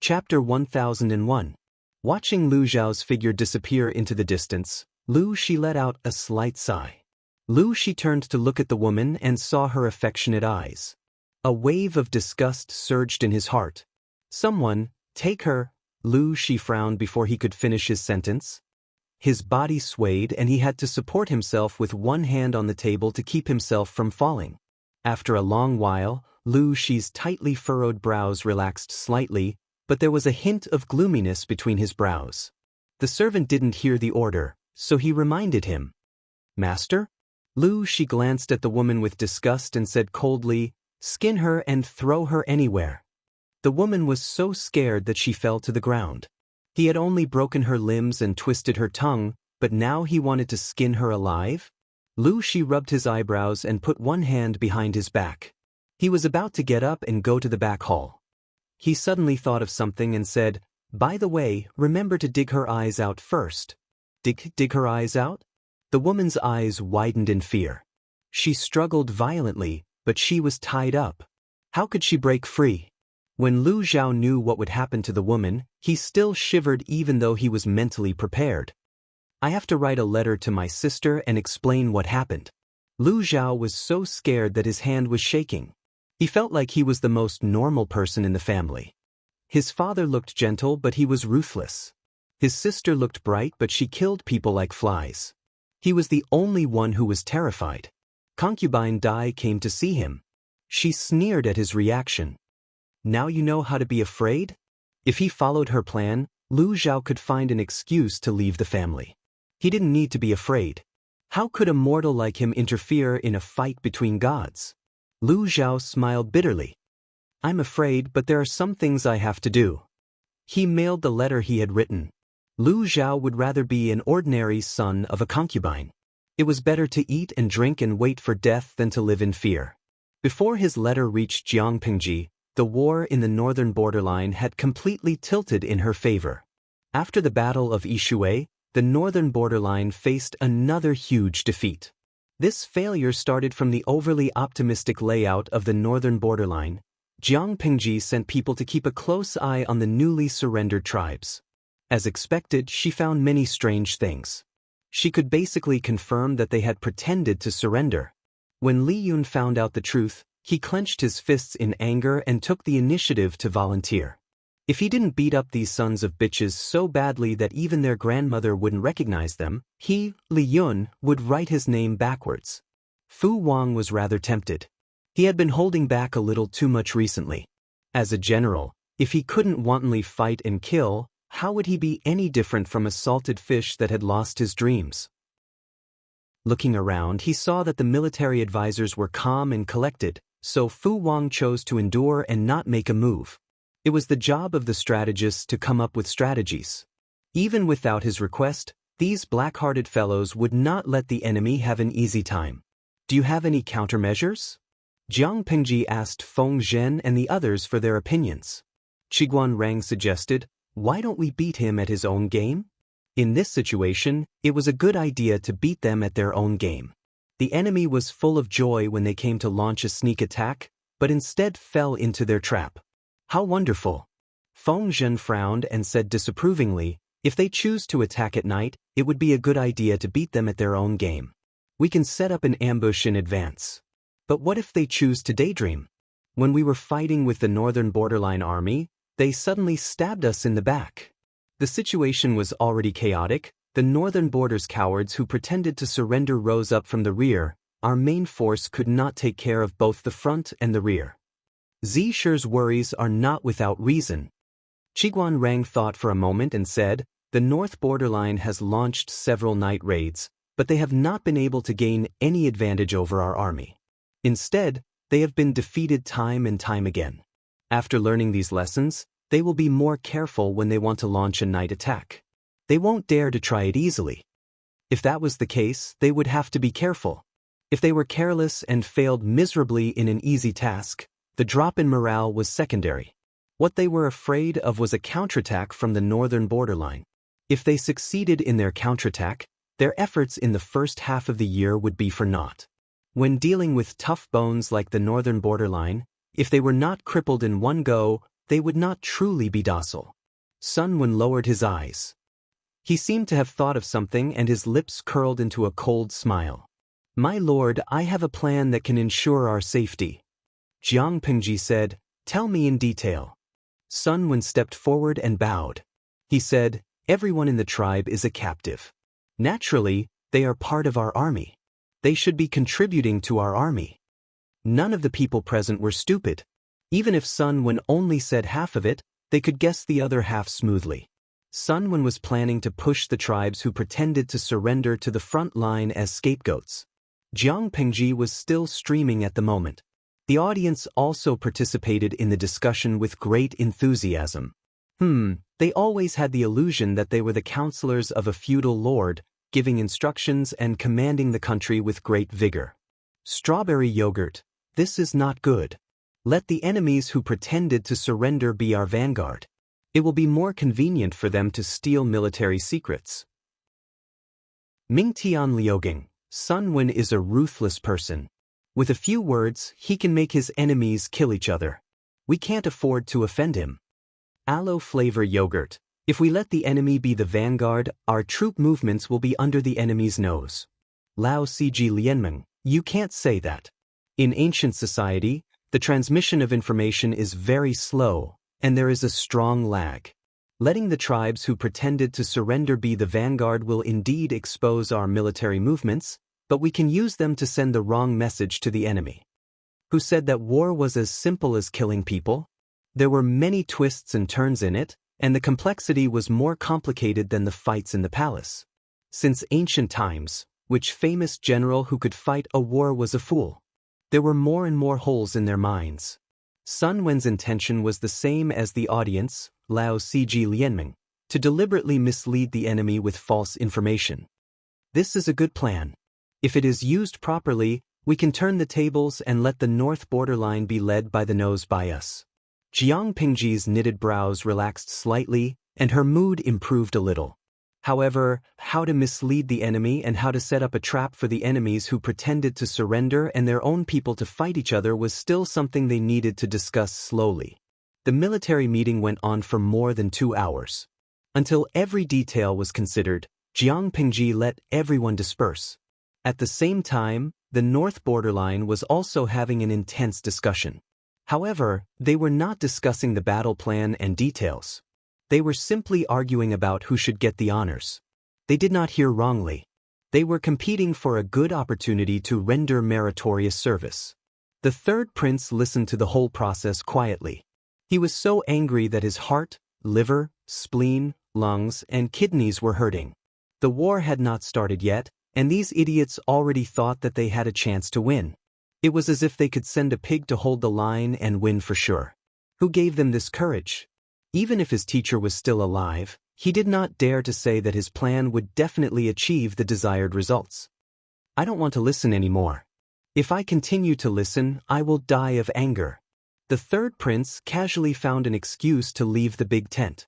Chapter 1001. Watching Lu Xiao's figure disappear into the distance, Lu Shi let out a slight sigh. Lu Shi turned to look at the woman and saw her affectionate eyes. A wave of disgust surged in his heart. Someone, take her. Lu Shi frowned before he could finish his sentence. His body swayed and he had to support himself with one hand on the table to keep himself from falling. After a long while, Lu Shi's tightly furrowed brows relaxed slightly, but there was a hint of gloominess between his brows. The servant didn't hear the order, so he reminded him. Master? Lu Shi glanced at the woman with disgust and said coldly, skin her and throw her anywhere. The woman was so scared that she fell to the ground. He had only broken her limbs and twisted her tongue, but now he wanted to skin her alive? Lu Shi rubbed his eyebrows and put one hand behind his back. He was about to get up and go to the back hall. He suddenly thought of something and said, by the way, remember to dig her eyes out first. Dig her eyes out? The woman's eyes widened in fear. She struggled violently, but she was tied up. How could she break free? When Lu Xiao knew what would happen to the woman, he still shivered even though he was mentally prepared. I have to write a letter to my sister and explain what happened. Lu Xiao was so scared that his hand was shaking. He felt like he was the most normal person in the family. His father looked gentle, but he was ruthless. His sister looked bright, but she killed people like flies. He was the only one who was terrified. Concubine Dai came to see him. She sneered at his reaction. Now you know how to be afraid? If he followed her plan, Lu Xiao could find an excuse to leave the family. He didn't need to be afraid. How could a mortal like him interfere in a fight between gods? Lu Xiao smiled bitterly. I'm afraid, but there are some things I have to do. He mailed the letter he had written. Lu Xiao would rather be an ordinary son of a concubine. It was better to eat and drink and wait for death than to live in fear. Before his letter reached Jiangpingji, the war in the northern borderline had completely tilted in her favor. After the Battle of Yishui, the northern borderline faced another huge defeat. This failure started from the overly optimistic layout of the northern borderline. Jiangpingji sent people to keep a close eye on the newly surrendered tribes. As expected, she found many strange things. She could basically confirm that they had pretended to surrender. When Li Yun found out the truth, he clenched his fists in anger and took the initiative to volunteer. If he didn't beat up these sons of bitches so badly that even their grandmother wouldn't recognize them, he, Li Yun, would write his name backwards. Fu Wang was rather tempted. He had been holding back a little too much recently. As a general, if he couldn't wantonly fight and kill, how would he be any different from a salted fish that had lost his dreams? Looking around, he saw that the military advisors were calm and collected, so Fu Wang chose to endure and not make a move. It was the job of the strategists to come up with strategies. Even without his request, these black-hearted fellows would not let the enemy have an easy time. Do you have any countermeasures? Jiang Pingji asked Feng Zhen and the others for their opinions. Qiguan Rang suggested, why don't we beat him at his own game? In this situation, it was a good idea to beat them at their own game. The enemy was full of joy when they came to launch a sneak attack, but instead fell into their trap. How wonderful! Feng Zhen frowned and said disapprovingly, if they choose to attack at night, it would be a good idea to beat them at their own game. We can set up an ambush in advance. But what if they choose to daydream? When we were fighting with the northern borderline army, they suddenly stabbed us in the back. The situation was already chaotic. The northern border's cowards who pretended to surrender rose up from the rear. Our main force could not take care of both the front and the rear. Zishir's worries are not without reason. Qiguan Rang thought for a moment and said, the north borderline has launched several night raids, but they have not been able to gain any advantage over our army. Instead, they have been defeated time and time again. After learning these lessons, they will be more careful when they want to launch a night attack. They won't dare to try it easily. If that was the case, they would have to be careful. If they were careless and failed miserably in an easy task, the drop in morale was secondary. What they were afraid of was a counterattack from the northern borderline. If they succeeded in their counterattack, their efforts in the first half of the year would be for naught. When dealing with tough bones like the northern borderline, if they were not crippled in one go, they would not truly be docile. Sun Wen lowered his eyes. He seemed to have thought of something and his lips curled into a cold smile. "My lord, I have a plan that can ensure our safety." Jiang Pingji said, "Tell me in detail." Sun Wen stepped forward and bowed. He said, "Everyone in the tribe is a captive. Naturally, they are part of our army. They should be contributing to our army." None of the people present were stupid. Even if Sun Wen only said half of it, they could guess the other half smoothly. Sun Wen was planning to push the tribes who pretended to surrender to the front line as scapegoats. Jiang Pingji was still streaming at the moment. The audience also participated in the discussion with great enthusiasm. They always had the illusion that they were the counselors of a feudal lord, giving instructions and commanding the country with great vigor. Strawberry yogurt, this is not good. Let the enemies who pretended to surrender be our vanguard. It will be more convenient for them to steal military secrets. Mingtian Liugang, Sun Wen is a ruthless person. With a few words, he can make his enemies kill each other. We can't afford to offend him. Aloe flavor yogurt. If we let the enemy be the vanguard, our troop movements will be under the enemy's nose. Lao Cg Lianmeng, you can't say that. In ancient society, the transmission of information is very slow, and there is a strong lag. Letting the tribes who pretended to surrender be the vanguard will indeed expose our military movements, but we can use them to send the wrong message to the enemy. Who said that war was as simple as killing people? There were many twists and turns in it, and the complexity was more complicated than the fights in the palace. Since ancient times, which famous general who could fight a war was a fool? There were more and more holes in their minds. Sun Wen's intention was the same as the audience, Lao Cg Lianmeng, to deliberately mislead the enemy with false information. This is a good plan. If it is used properly, we can turn the tables and let the north borderline be led by the nose by us. Jiang Pingji's knitted brows relaxed slightly, and her mood improved a little. However, how to mislead the enemy and how to set up a trap for the enemies who pretended to surrender and their own people to fight each other was still something they needed to discuss slowly. The military meeting went on for more than 2 hours. Until every detail was considered, Jiang Pingji let everyone disperse. At the same time, the north borderline was also having an intense discussion. However, they were not discussing the battle plan and details. They were simply arguing about who should get the honors. They did not hear wrongly. They were competing for a good opportunity to render meritorious service. The third prince listened to the whole process quietly. He was so angry that his heart, liver, spleen, lungs, and kidneys were hurting. The war had not started yet, and these idiots already thought that they had a chance to win. It was as if they could send a pig to hold the line and win for sure. Who gave them this courage? Even if his teacher was still alive, he did not dare to say that his plan would definitely achieve the desired results. I don't want to listen anymore. If I continue to listen, I will die of anger. The third prince casually found an excuse to leave the big tent.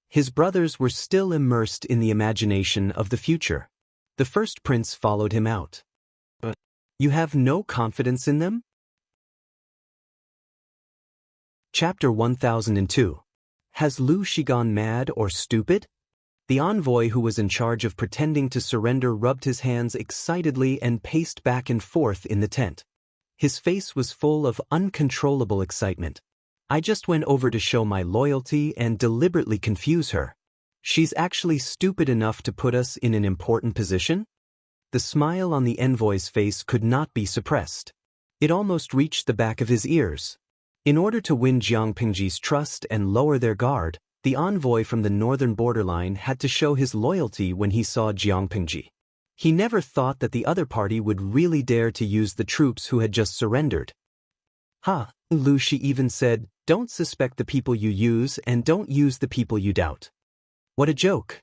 His brothers were still immersed in the imagination of the future. The first prince followed him out. But you have no confidence in them? Chapter 1002. Has Lu Shi gone mad or stupid? The envoy who was in charge of pretending to surrender rubbed his hands excitedly and paced back and forth in the tent. His face was full of uncontrollable excitement. I just went over to show my loyalty and deliberately confuse her. She's actually stupid enough to put us in an important position? The smile on the envoy's face could not be suppressed. It almost reached the back of his ears. In order to win Jiang Pingji's trust and lower their guard, the envoy from the northern borderline had to show his loyalty when he saw Jiang Pingji. He never thought that the other party would really dare to use the troops who had just surrendered. Lu Shi even said, "Don't suspect the people you use and don't use the people you doubt." What a joke.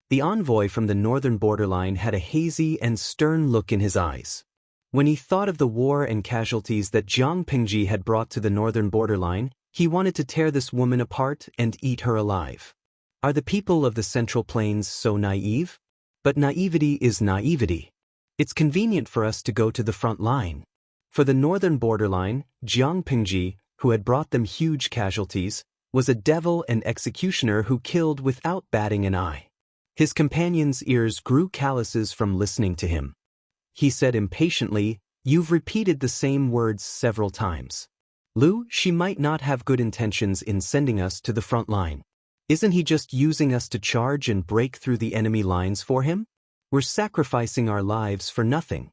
The envoy from the northern borderline had a hazy and stern look in his eyes. When he thought of the war and casualties that Jiang Pingji had brought to the northern borderline, he wanted to tear this woman apart and eat her alive. Are the people of the Central Plains so naive? But naivety is naivety. It's convenient for us to go to the front line. For the northern borderline, Jiang Pingji, who had brought them huge casualties, was a devil and executioner who killed without batting an eye. His companion's ears grew calluses from listening to him. He said impatiently, "You've repeated the same words several times. Lu, she might not have good intentions in sending us to the front line. Isn't he just using us to charge and break through the enemy lines for him? We're sacrificing our lives for nothing.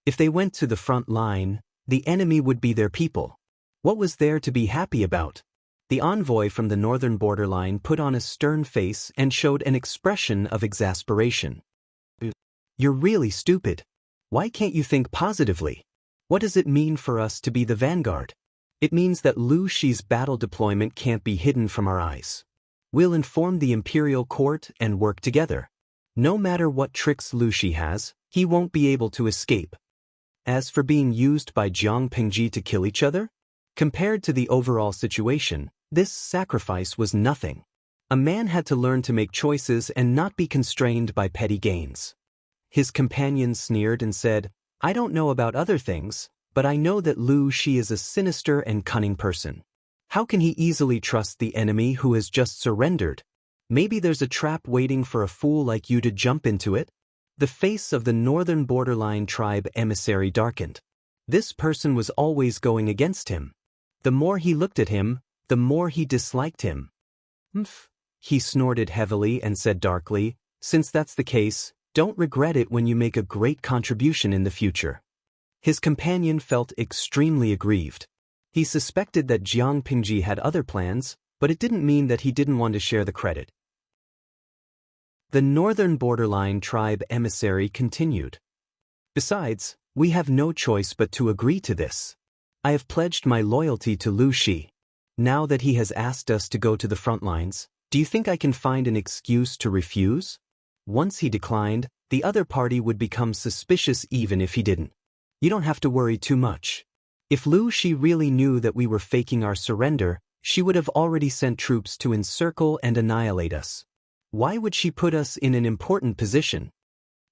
If they went to the front line, the enemy would be their people. What was there to be happy about?" The envoy from the northern borderline put on a stern face and showed an expression of exasperation. "You're really stupid. Why can't you think positively? What does it mean for us to be the vanguard? It means that Lu Shi's battle deployment can't be hidden from our eyes. We'll inform the imperial court and work together. No matter what tricks Lu Shi has, he won't be able to escape. As for being used by Jiang Pingji to kill each other, compared to the overall situation, this sacrifice was nothing. A man had to learn to make choices and not be constrained by petty gains." His companion sneered and said, "I don't know about other things, but I know that Lu Shi is a sinister and cunning person. How can he easily trust the enemy who has just surrendered? Maybe there's a trap waiting for a fool like you to jump into it?" The face of the northern borderline tribe emissary darkened. This person was always going against him. The more he looked at him, the more he disliked him. "Mph," he snorted heavily and said darkly, "since that's the case, don't regret it when you make a great contribution in the future." His companion felt extremely aggrieved. He suspected that Jiang Pingji had other plans, but it didn't mean that he didn't want to share the credit. The northern borderline tribe emissary continued. "Besides, we have no choice but to agree to this. I have pledged my loyalty to Lu Shi. Now that he has asked us to go to the front lines, do you think I can find an excuse to refuse? Once he declined, the other party would become suspicious even if he didn't. You don't have to worry too much. If Lu Shi really knew that we were faking our surrender, she would have already sent troops to encircle and annihilate us. Why would she put us in an important position?"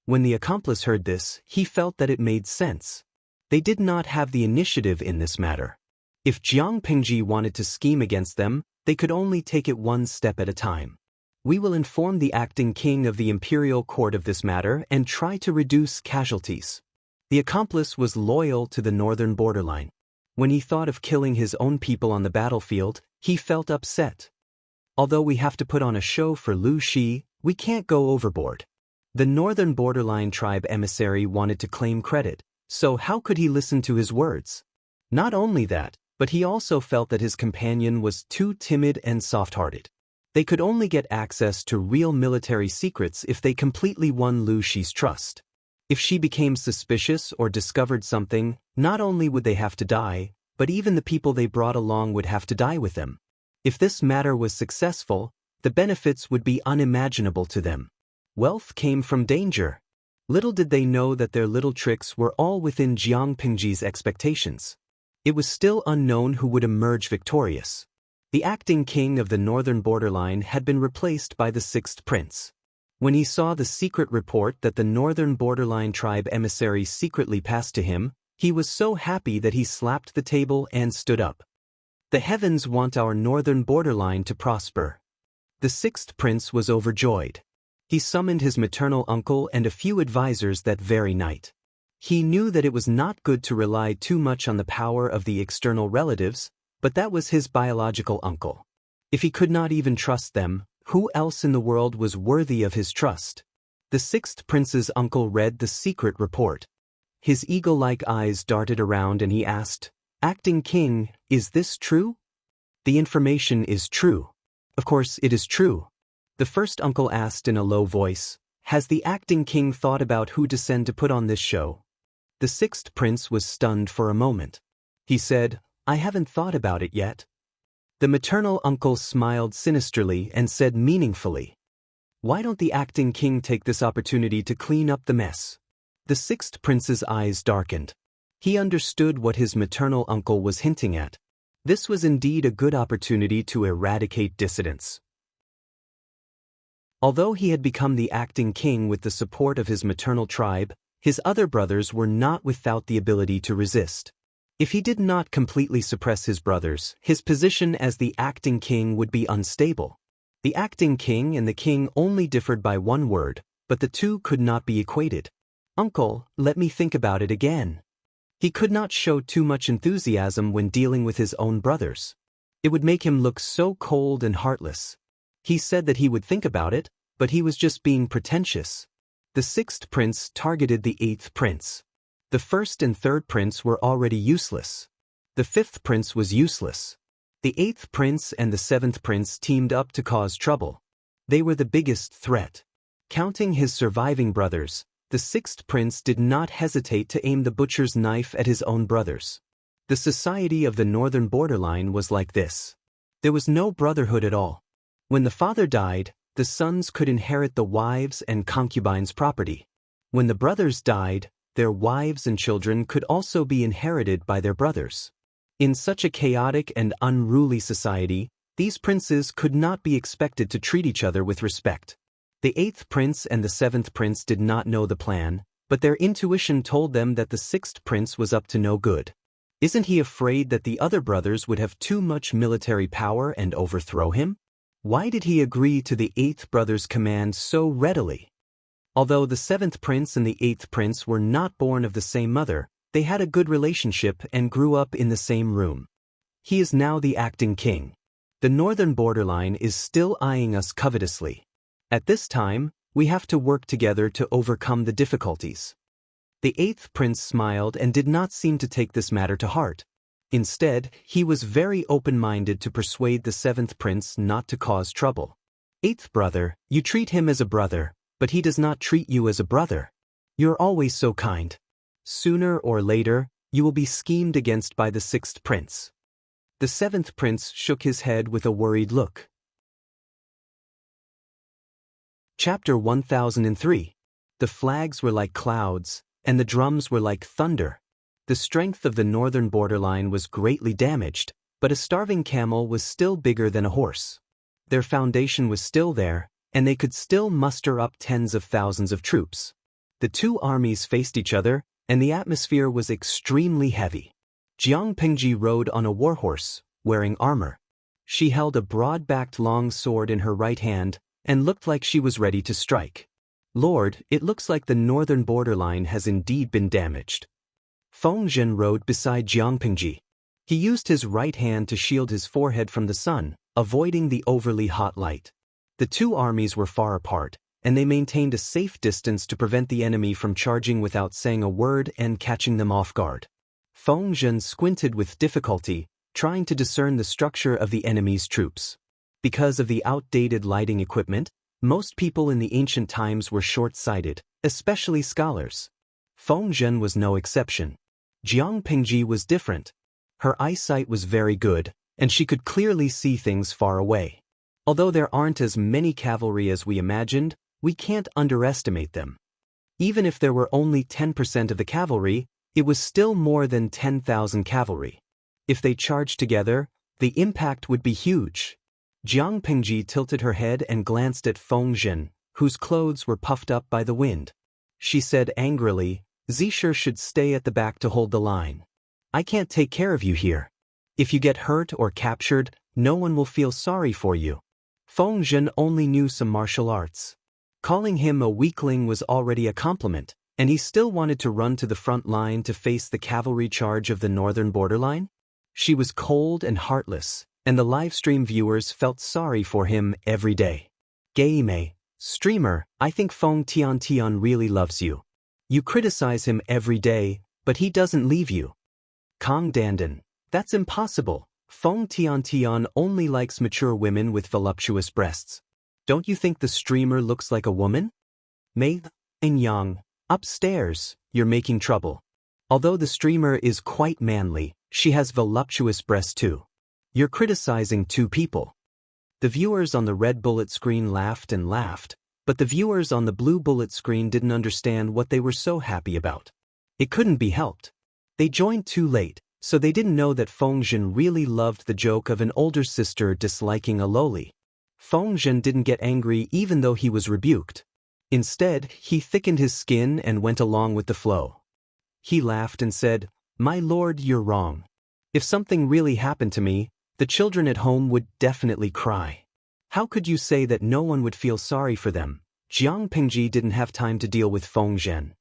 When the accomplice heard this, he felt that it made sense. They did not have the initiative in this matter. If Jiang Pingji wanted to scheme against them, they could only take it one step at a time. "We will inform the acting king of the imperial court of this matter and try to reduce casualties." The accomplice was loyal to the northern borderline. When he thought of killing his own people on the battlefield, he felt upset. "Although we have to put on a show for Lu Shi, we can't go overboard." The northern borderline tribe emissary wanted to claim credit, so how could he listen to his words? Not only that, but he also felt that his companion was too timid and soft-hearted. They could only get access to real military secrets if they completely won Lu Shi's trust. If she became suspicious or discovered something, not only would they have to die, but even the people they brought along would have to die with them. If this matter was successful, the benefits would be unimaginable to them. Wealth came from danger. Little did they know that their little tricks were all within Jiang Pingji's expectations. It was still unknown who would emerge victorious. The acting king of the northern borderline had been replaced by the sixth prince. When he saw the secret report that the northern borderline tribe emissary secretly passed to him, he was so happy that he slapped the table and stood up. "The heavens want our northern borderline to prosper." The sixth prince was overjoyed. He summoned his maternal uncle and a few advisors that very night. He knew that it was not good to rely too much on the power of the external relatives, but that was his biological uncle. If he could not even trust them, who else in the world was worthy of his trust? The sixth prince's uncle read the secret report. His eagle-like eyes darted around and he asked, "Acting king, is this true?" "The information is true. Of course it is true." The first uncle asked in a low voice, "Has the acting king thought about who to send to put on this show?" The sixth prince was stunned for a moment. He said, "I haven't thought about it yet." The maternal uncle smiled sinisterly and said meaningfully, "Why don't the acting king take this opportunity to clean up the mess?" The sixth prince's eyes darkened. He understood what his maternal uncle was hinting at. This was indeed a good opportunity to eradicate dissidents. Although he had become the acting king with the support of his maternal tribe, his other brothers were not without the ability to resist. If he did not completely suppress his brothers, his position as the acting king would be unstable. The acting king and the king only differed by one word, but the two could not be equated. Uncle, let me think about it again. He could not show too much enthusiasm when dealing with his own brothers. It would make him look so cold and heartless. He said that he would think about it, but he was just being pretentious. The sixth prince targeted the eighth prince. The first and third prince were already useless. The fifth prince was useless. The eighth prince and the seventh prince teamed up to cause trouble. They were the biggest threat. Counting his surviving brothers, the sixth prince did not hesitate to aim the butcher's knife at his own brothers. The society of the northern borderline was like this. There was no brotherhood at all. When the father died, the sons could inherit the wives' and concubines' property. When the brothers died, their wives and children could also be inherited by their brothers. In such a chaotic and unruly society, these princes could not be expected to treat each other with respect. The eighth prince and the seventh prince did not know the plan, but their intuition told them that the sixth prince was up to no good. Isn't he afraid that the other brothers would have too much military power and overthrow him? Why did he agree to the eighth brother's command so readily? Although the seventh prince and the eighth prince were not born of the same mother, they had a good relationship and grew up in the same room. He is now the acting king. The northern borderline is still eyeing us covetously. At this time, we have to work together to overcome the difficulties. The eighth prince smiled and did not seem to take this matter to heart. Instead, he was very open-minded to persuade the seventh prince not to cause trouble. Eighth brother, you treat him as a brother, but he does not treat you as a brother. You're always so kind. Sooner or later, you will be schemed against by the sixth prince. The seventh prince shook his head with a worried look. Chapter 1003. The flags were like clouds, and the drums were like thunder. The strength of the northern borderline was greatly damaged, but a starving camel was still bigger than a horse. Their foundation was still there, and they could still muster up tens of thousands of troops. The two armies faced each other, and the atmosphere was extremely heavy. Jiang Pingji rode on a warhorse, wearing armor. She held a broad-backed long sword in her right hand, and looked like she was ready to strike. Lord, it looks like the northern borderline has indeed been damaged. Feng Zhen rode beside Jiang Pingji. He used his right hand to shield his forehead from the sun, avoiding the overly hot light. The two armies were far apart, and they maintained a safe distance to prevent the enemy from charging without saying a word and catching them off guard. Feng Zhen squinted with difficulty, trying to discern the structure of the enemy's troops. Because of the outdated lighting equipment, most people in the ancient times were short-sighted, especially scholars. Feng Zhen was no exception. Jiang Pingji was different. Her eyesight was very good, and she could clearly see things far away. Although there aren't as many cavalry as we imagined, we can't underestimate them. Even if there were only 10% of the cavalry, it was still more than 10,000 cavalry. If they charged together, the impact would be huge. Jiang Pingji tilted her head and glanced at Feng Zhen, whose clothes were puffed up by the wind. She said angrily, Zisher should stay at the back to hold the line. I can't take care of you here. If you get hurt or captured, no one will feel sorry for you. Feng Zhen only knew some martial arts. Calling him a weakling was already a compliment, and he still wanted to run to the front line to face the cavalry charge of the northern borderline? She was cold and heartless, and the livestream viewers felt sorry for him every day. Game, streamer, I think Feng Tian really loves you. You criticize him every day, but he doesn't leave you. Kong Dandan, that's impossible. Feng Tian only likes mature women with voluptuous breasts. Don't you think the streamer looks like a woman? Mei and Yang, upstairs, you're making trouble. Although the streamer is quite manly, she has voluptuous breasts too. You're criticizing two people. The viewers on the red bullet screen laughed and laughed, but the viewers on the blue bullet screen didn't understand what they were so happy about. It couldn't be helped. They joined too late, so they didn't know that Feng Zhen really loved the joke of an older sister disliking a lowly. Feng Zhen didn't get angry even though he was rebuked. Instead, he thickened his skin and went along with the flow. He laughed and said, My lord, you're wrong. If something really happened to me, the children at home would definitely cry. How could you say that no one would feel sorry for them? Jiang Pingji didn't have time to deal with Feng Zhen.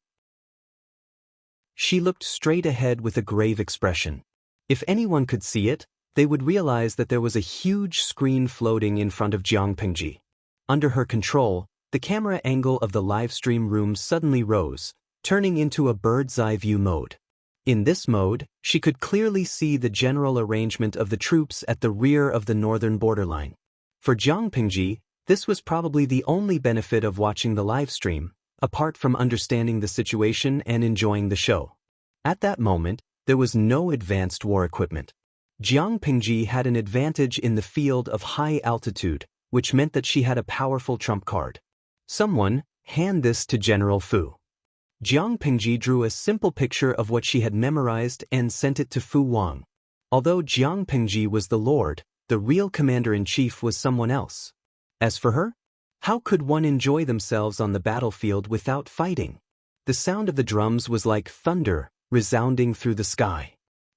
She looked straight ahead with a grave expression. If anyone could see it, they would realize that there was a huge screen floating in front of Jiang Pingji. Under her control, the camera angle of the livestream room suddenly rose, turning into a bird's-eye view mode. In this mode, she could clearly see the general arrangement of the troops at the rear of the northern borderline. For Jiang Pingji, this was probably the only benefit of watching the livestream, apart from understanding the situation and enjoying the show. At that moment, there was no advanced war equipment. Jiang Pingji had an advantage in the field of high altitude, which meant that she had a powerful trump card. Someone, hand this to General Fu. Jiang Pingji drew a simple picture of what she had memorized and sent it to Fu Wang. Although Jiang Pingji was the lord, the real commander-in-chief was someone else. As for her, how could one enjoy themselves on the battlefield without fighting? The sound of the drums was like thunder, resounding through the sky.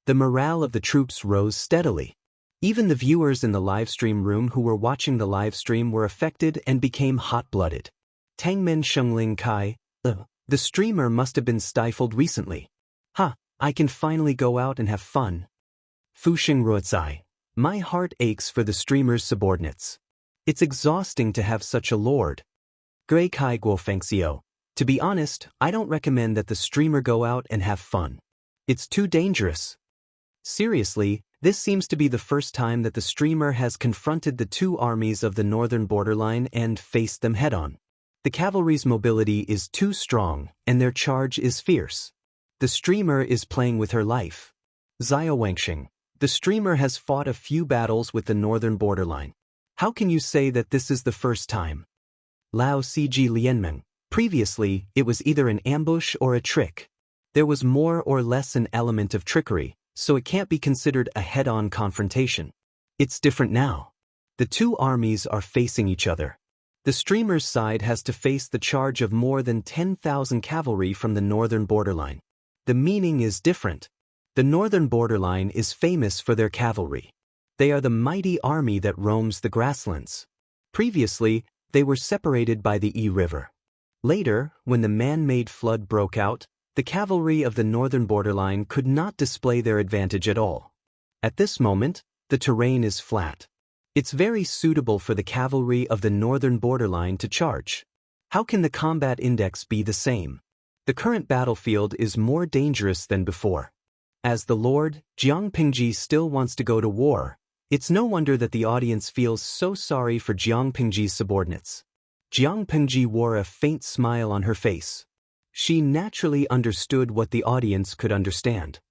The morale of the troops rose steadily. Even the viewers in the livestream room who were watching the livestream were affected and became hot-blooded. Tangmen Shengling Kai, the streamer must have been stifled recently. I can finally go out and have fun. Fuxing Ruozai, my heart aches for the streamer's subordinates. It's exhausting to have such a lord. Gui Kai Guofengxiu, to be honest, I don't recommend that the streamer go out and have fun. It's too dangerous. Seriously, this seems to be the first time that the streamer has confronted the two armies of the northern borderline and faced them head-on. The cavalry's mobility is too strong, and their charge is fierce. The streamer is playing with her life. Xiao Wangxing, the streamer has fought a few battles with the northern borderline. How can you say that this is the first time? Lao Cg Lianmeng, previously, it was either an ambush or a trick. There was more or less an element of trickery, so it can't be considered a head-on confrontation. It's different now. The two armies are facing each other. The streamer's side has to face the charge of more than 10,000 cavalry from the northern borderline. The meaning is different. The northern borderline is famous for their cavalry. They are the mighty army that roams the grasslands. Previously, they were separated by the Yi River. Later, when the man-made flood broke out, the cavalry of the northern borderline could not display their advantage at all. At this moment, the terrain is flat. It's very suitable for the cavalry of the northern borderline to charge. How can the combat index be the same? The current battlefield is more dangerous than before. As the lord, Jiang Pingji still wants to go to war. It's no wonder that the audience feels so sorry for Jiang Pingji's subordinates. Jiang Pingji wore a faint smile on her face. She naturally understood what the audience could understand.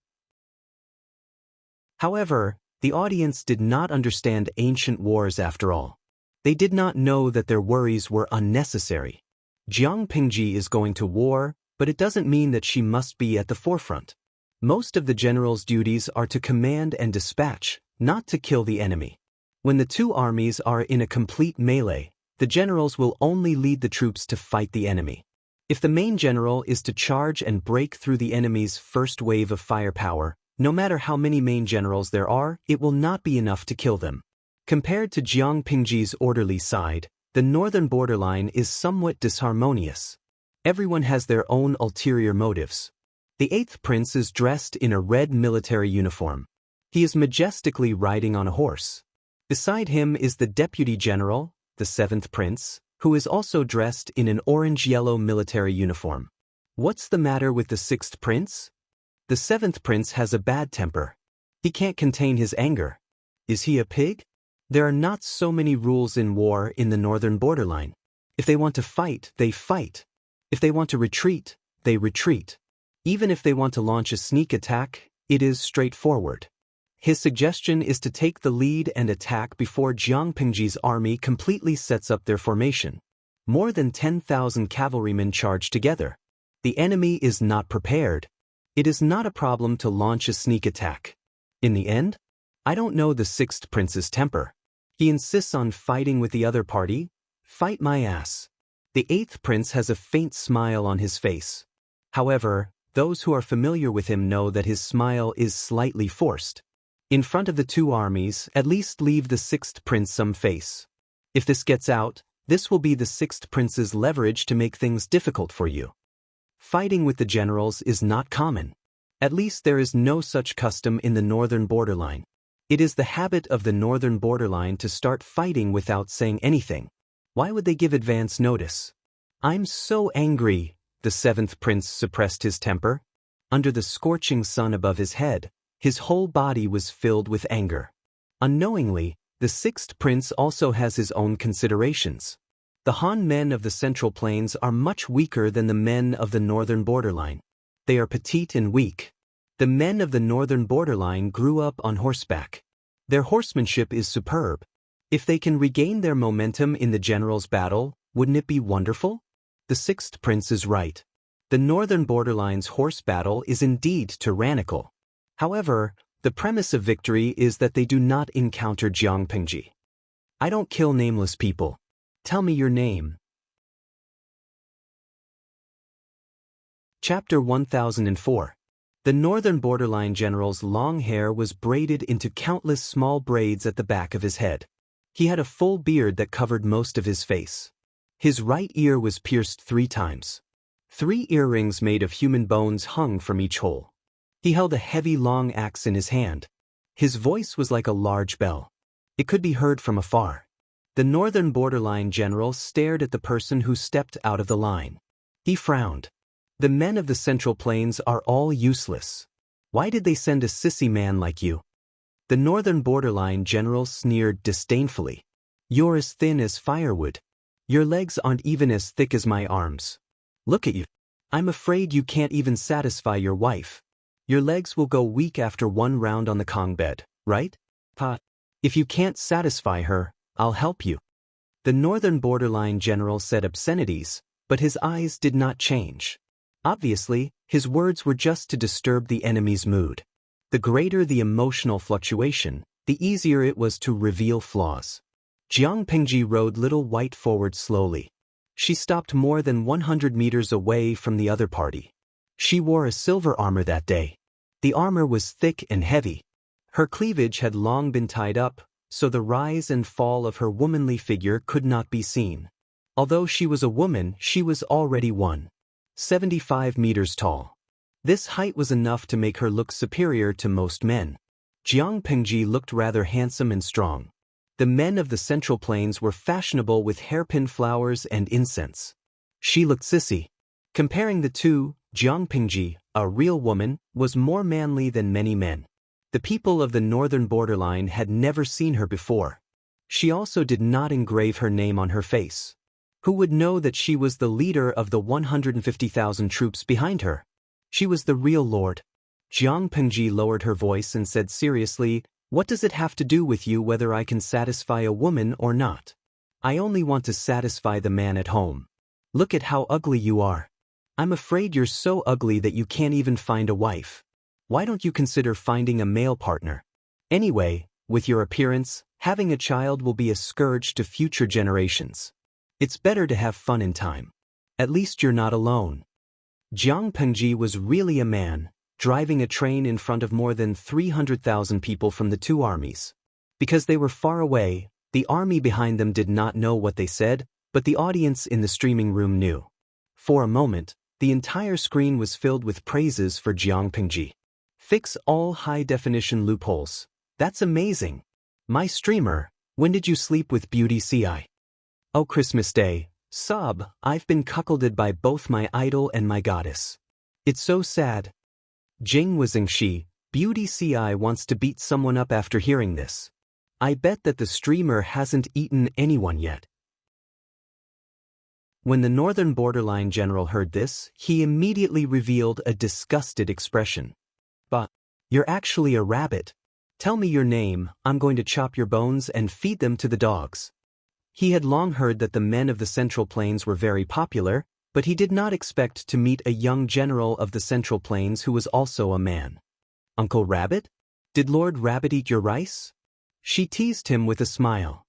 However, the audience did not understand ancient wars after all. They did not know that their worries were unnecessary. Jiang Pingji is going to war, but it doesn't mean that she must be at the forefront. Most of the general's duties are to command and dispatch, not to kill the enemy. When the two armies are in a complete melee, the generals will only lead the troops to fight the enemy. If the main general is to charge and break through the enemy's first wave of firepower, no matter how many main generals there are, it will not be enough to kill them. Compared to Jiang Pingji's orderly side, the northern borderline is somewhat disharmonious. Everyone has their own ulterior motives. The 8th prince is dressed in a red military uniform. He is majestically riding on a horse. Beside him is the deputy general, the 7th prince, who is also dressed in an orange-yellow military uniform. What's the matter with the 6th prince? The 7th prince has a bad temper. He can't contain his anger. Is he a pig? There are not so many rules in war in the northern borderline. If they want to fight, they fight. If they want to retreat, they retreat. Even if they want to launch a sneak attack, it is straightforward. His suggestion is to take the lead and attack before Jiang Pingji's army completely sets up their formation. More than 10,000 cavalrymen charge together. The enemy is not prepared. It is not a problem to launch a sneak attack. In the end, I don't know the 6th prince's temper. He insists on fighting with the other party. Fight my ass. The 8th prince has a faint smile on his face. However, Those who are familiar with him know that his smile is slightly forced. In front of the two armies, at least leave the sixth prince some face. If this gets out, this will be the sixth prince's leverage to make things difficult for you. Fighting with the generals is not common. At least there is no such custom in the northern borderline. It is the habit of the northern borderline to start fighting without saying anything. Why would they give advance notice? I'm so angry. The seventh prince suppressed his temper. Under the scorching sun above his head, his whole body was filled with anger. Unknowingly, the sixth prince also has his own considerations. The Han men of the Central Plains are much weaker than the men of the northern borderline. They are petite and weak. The men of the northern borderline grew up on horseback. Their horsemanship is superb. If they can regain their momentum in the general's battle, wouldn't it be wonderful? The sixth prince is right. The northern borderline's horse battle is indeed tyrannical. However, the premise of victory is that they do not encounter Jiang Pengji. I don't kill nameless people. Tell me your name. Chapter 1004. The northern borderline general's long hair was braided into countless small braids at the back of his head. He had a full beard that covered most of his face. His right ear was pierced 3 times. 3 earrings made of human bones hung from each hole. He held a heavy long axe in his hand. His voice was like a large bell. It could be heard from afar. The northern borderline general stared at the person who stepped out of the line. He frowned. The men of the Central Plains are all useless. Why did they send a sissy man like you? The northern borderline general sneered disdainfully. You're as thin as firewood. Your legs aren't even as thick as my arms. Look at you. I'm afraid you can't even satisfy your wife. Your legs will go weak after 1 round on the Kong bed, right? Pa. If you can't satisfy her, I'll help you. The northern borderline general said obscenities, but his eyes did not change. Obviously, his words were just to disturb the enemy's mood. The greater the emotional fluctuation, the easier it was to reveal flaws. Jiang Pengji rode Little White forward slowly. She stopped more than 100 meters away from the other party. She wore a silver armor that day. The armor was thick and heavy. Her cleavage had long been tied up, so the rise and fall of her womanly figure could not be seen. Although she was a woman, she was already 175 meters tall. This height was enough to make her look superior to most men. Jiang Pengji looked rather handsome and strong. The men of the Central Plains were fashionable with hairpin flowers and incense. She looked sissy. Comparing the two, Jiang Pengji, a real woman, was more manly than many men. The people of the northern borderline had never seen her before. She also did not engrave her name on her face. Who would know that she was the leader of the 150,000 troops behind her? She was the real lord. Jiang Pengji lowered her voice and said seriously, "What does it have to do with you whether I can satisfy a woman or not? I only want to satisfy the man at home. Look at how ugly you are. I'm afraid you're so ugly that you can't even find a wife. Why don't you consider finding a male partner? Anyway, with your appearance, having a child will be a scourge to future generations. It's better to have fun in time. At least you're not alone." Jiang Pengji was really a man, driving a train in front of more than 300,000 people from the two armies. Because they were far away, the army behind them did not know what they said, but the audience in the streaming room knew. For a moment, the entire screen was filled with praises for Jiang Pengji. Fix all high-definition loopholes. That's amazing. My streamer, when did you sleep with Beauty CI? Oh, Christmas Day. Sob, I've been cuckolded by both my idol and my goddess. It's so sad. Jing Xianxia, Beauty CI wants to beat someone up after hearing this. I bet that the streamer hasn't eaten anyone yet. When the northern borderline general heard this, he immediately revealed a disgusted expression. But, you're actually a rabbit. Tell me your name, I'm going to chop your bones and feed them to the dogs. He had long heard that the men of the Central Plains were very popular, but he did not expect to meet a young general of the Central Plains who was also a man. Uncle Rabbit? Did Lord Rabbit eat your rice? She teased him with a smile.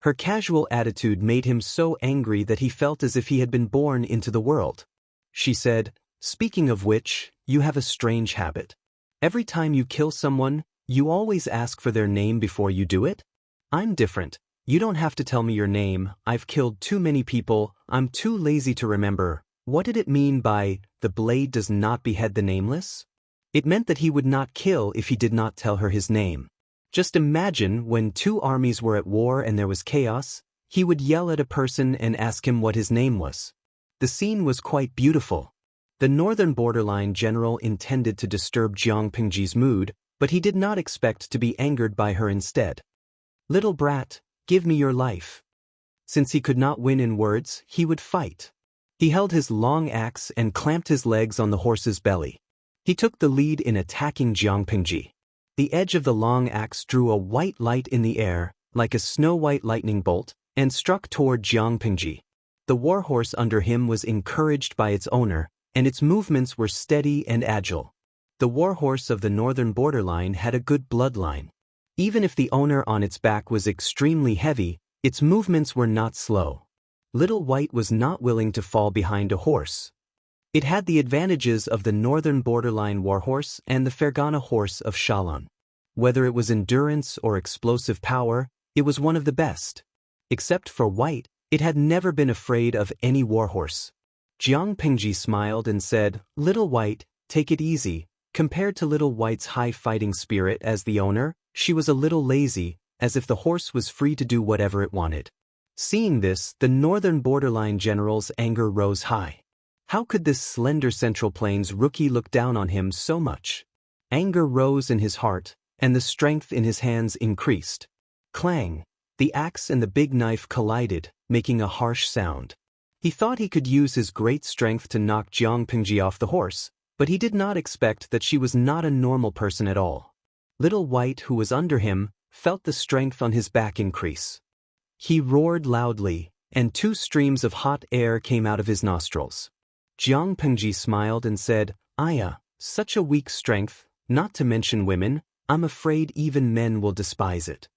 Her casual attitude made him so angry that he felt as if he had been born into the world. She said, "Speaking of which, you have a strange habit. Every time you kill someone, you always ask for their name before you do it? I'm different. You don't have to tell me your name. I've killed too many people. I'm too lazy to remember. What did it mean by, the blade does not behead the nameless? It meant that he would not kill if he did not tell her his name. Just imagine when two armies were at war and there was chaos, he would yell at a person and ask him what his name was. The scene was quite beautiful. The northern borderline general intended to disturb Jiang Pingji's mood, but he did not expect to be angered by her instead. Little brat, give me your life. Since he could not win in words, he would fight. He held his long axe and clamped his legs on the horse's belly. He took the lead in attacking Jiang Pingji. The edge of the long axe drew a white light in the air, like a snow-white lightning bolt, and struck toward Jiang Pingji. The warhorse under him was encouraged by its owner, and its movements were steady and agile. The warhorse of the northern borderline had a good bloodline. Even if the owner on its back was extremely heavy, its movements were not slow. Little White was not willing to fall behind a horse. It had the advantages of the northern borderline warhorse and the Fergana horse of Shalon. Whether it was endurance or explosive power, it was one of the best. Except for White, it had never been afraid of any warhorse. Jiang Pingji smiled and said, "Little White, take it easy." Compared to Little White's high fighting spirit as the owner, she was a little lazy, as if the horse was free to do whatever it wanted. Seeing this, the northern borderline general's anger rose high. How could this slender Central Plains rookie look down on him so much? Anger rose in his heart, and the strength in his hands increased. Clang! The axe and the big knife collided, making a harsh sound. He thought he could use his great strength to knock Jiang Pingji off the horse, but he did not expect that she was not a normal person at all. Little White, who was under him, felt the strength on his back increase. He roared loudly, and 2 streams of hot air came out of his nostrils. Jiang Pingji smiled and said, "Aya, such a weak strength, not to mention women, I'm afraid even men will despise it."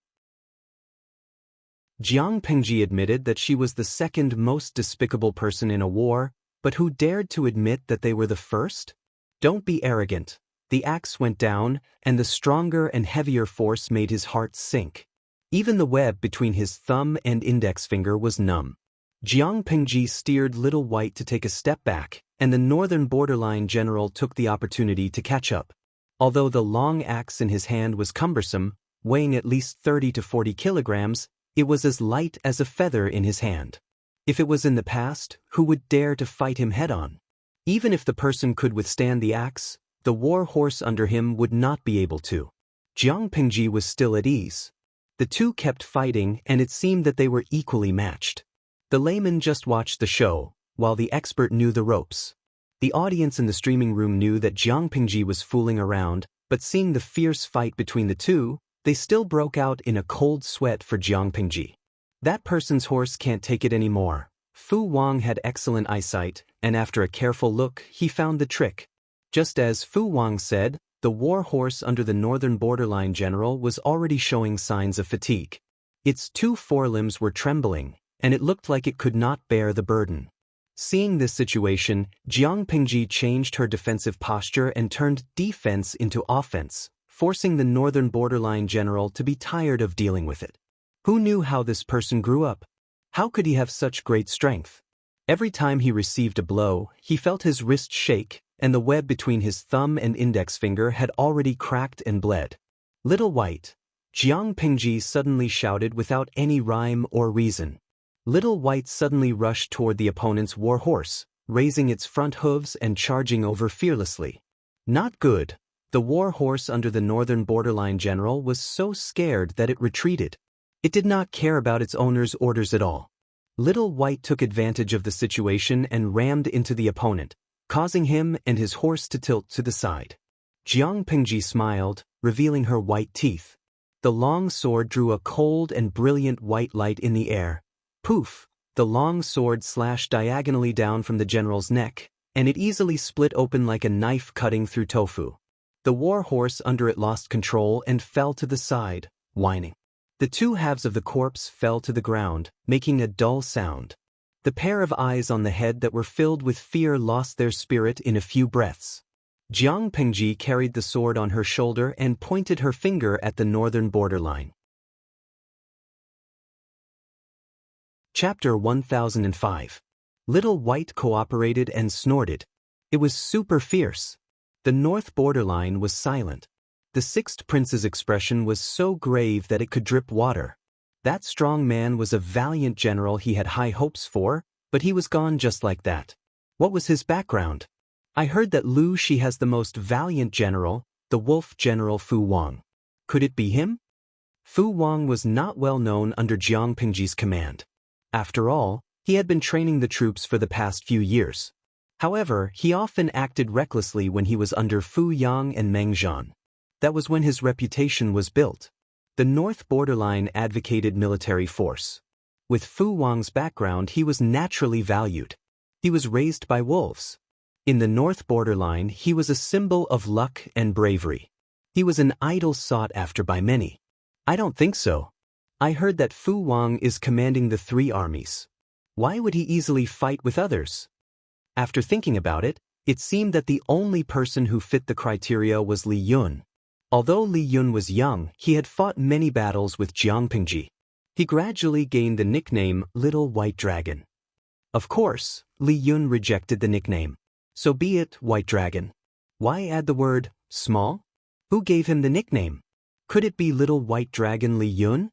Jiang Pingji admitted that she was the second most despicable person in a war, but who dared to admit that they were the first? Don't be arrogant. The axe went down, and the stronger and heavier force made his heart sink. Even the web between his thumb and index finger was numb. Jiang Pingji steered Little White to take a step back, and the northern borderline general took the opportunity to catch up. Although the long axe in his hand was cumbersome, weighing at least 30 to 40 kilograms, it was as light as a feather in his hand. If it was in the past, who would dare to fight him head-on? Even if the person could withstand the axe, the war horse under him would not be able to. Jiang Pingji was still at ease. The two kept fighting, and it seemed that they were equally matched. The layman just watched the show, while the expert knew the ropes. The audience in the streaming room knew that Jiang Pingji was fooling around, but seeing the fierce fight between the two, they still broke out in a cold sweat for Jiang Pingji. That person's horse can't take it anymore. Fu Wang had excellent eyesight, and after a careful look, he found the trick. Just as Fu Wang said, the war horse under the northern borderline general was already showing signs of fatigue. Its 2 forelimbs were trembling, and it looked like it could not bear the burden. Seeing this situation, Jiang Pingji changed her defensive posture and turned defense into offense, forcing the northern borderline general to be tired of dealing with it. Who knew how this person grew up? How could he have such great strength? Every time he received a blow, he felt his wrist shake, and the web between his thumb and index finger had already cracked and bled. "Little White!" Jiang Pingji suddenly shouted without any rhyme or reason. Little White suddenly rushed toward the opponent's war horse, raising its front hooves and charging over fearlessly. Not good. The war horse under the northern borderline general was so scared that it retreated. It did not care about its owner's orders at all. Little White took advantage of the situation and rammed into the opponent, causing him and his horse to tilt to the side. Jiang Pingji smiled, revealing her white teeth. The long sword drew a cold and brilliant white light in the air. Poof! The long sword slashed diagonally down from the general's neck, and it easily split open like a knife cutting through tofu. The war horse under it lost control and fell to the side, whining. The 2 halves of the corpse fell to the ground, making a dull sound. The pair of eyes on the head that were filled with fear lost their spirit in a few breaths. Jiang Pengji carried the sword on her shoulder and pointed her finger at the northern borderline. Chapter 1005. Little White cooperated and snorted. It was super fierce. The north borderline was silent. The sixth prince's expression was so grave that it could drip water. That strong man was a valiant general he had high hopes for, but he was gone just like that. What was his background? I heard that Lu Shi has the most valiant general, the wolf general Fu Wang. Could it be him? Fu Wang was not well known under Jiang Pengji's command. After all, he had been training the troops for the past few years. However, he often acted recklessly when he was under Fu Yang and Meng Zhan. That was when his reputation was built. The north borderline advocated military force. With Fu Wang's background, he was naturally valued. He was raised by wolves. In the north borderline, he was a symbol of luck and bravery. He was an idol sought after by many. I don't think so. I heard that Fu Wang is commanding the 3 armies. Why would he easily fight with others? After thinking about it, it seemed that the only person who fit the criteria was Li Yun. Although Li Yun was young, he had fought many battles with Jiang Pengji. He gradually gained the nickname Little White Dragon. Of course, Li Yun rejected the nickname. So be it, White Dragon. Why add the word small? Who gave him the nickname? Could it be Little White Dragon Li Yun?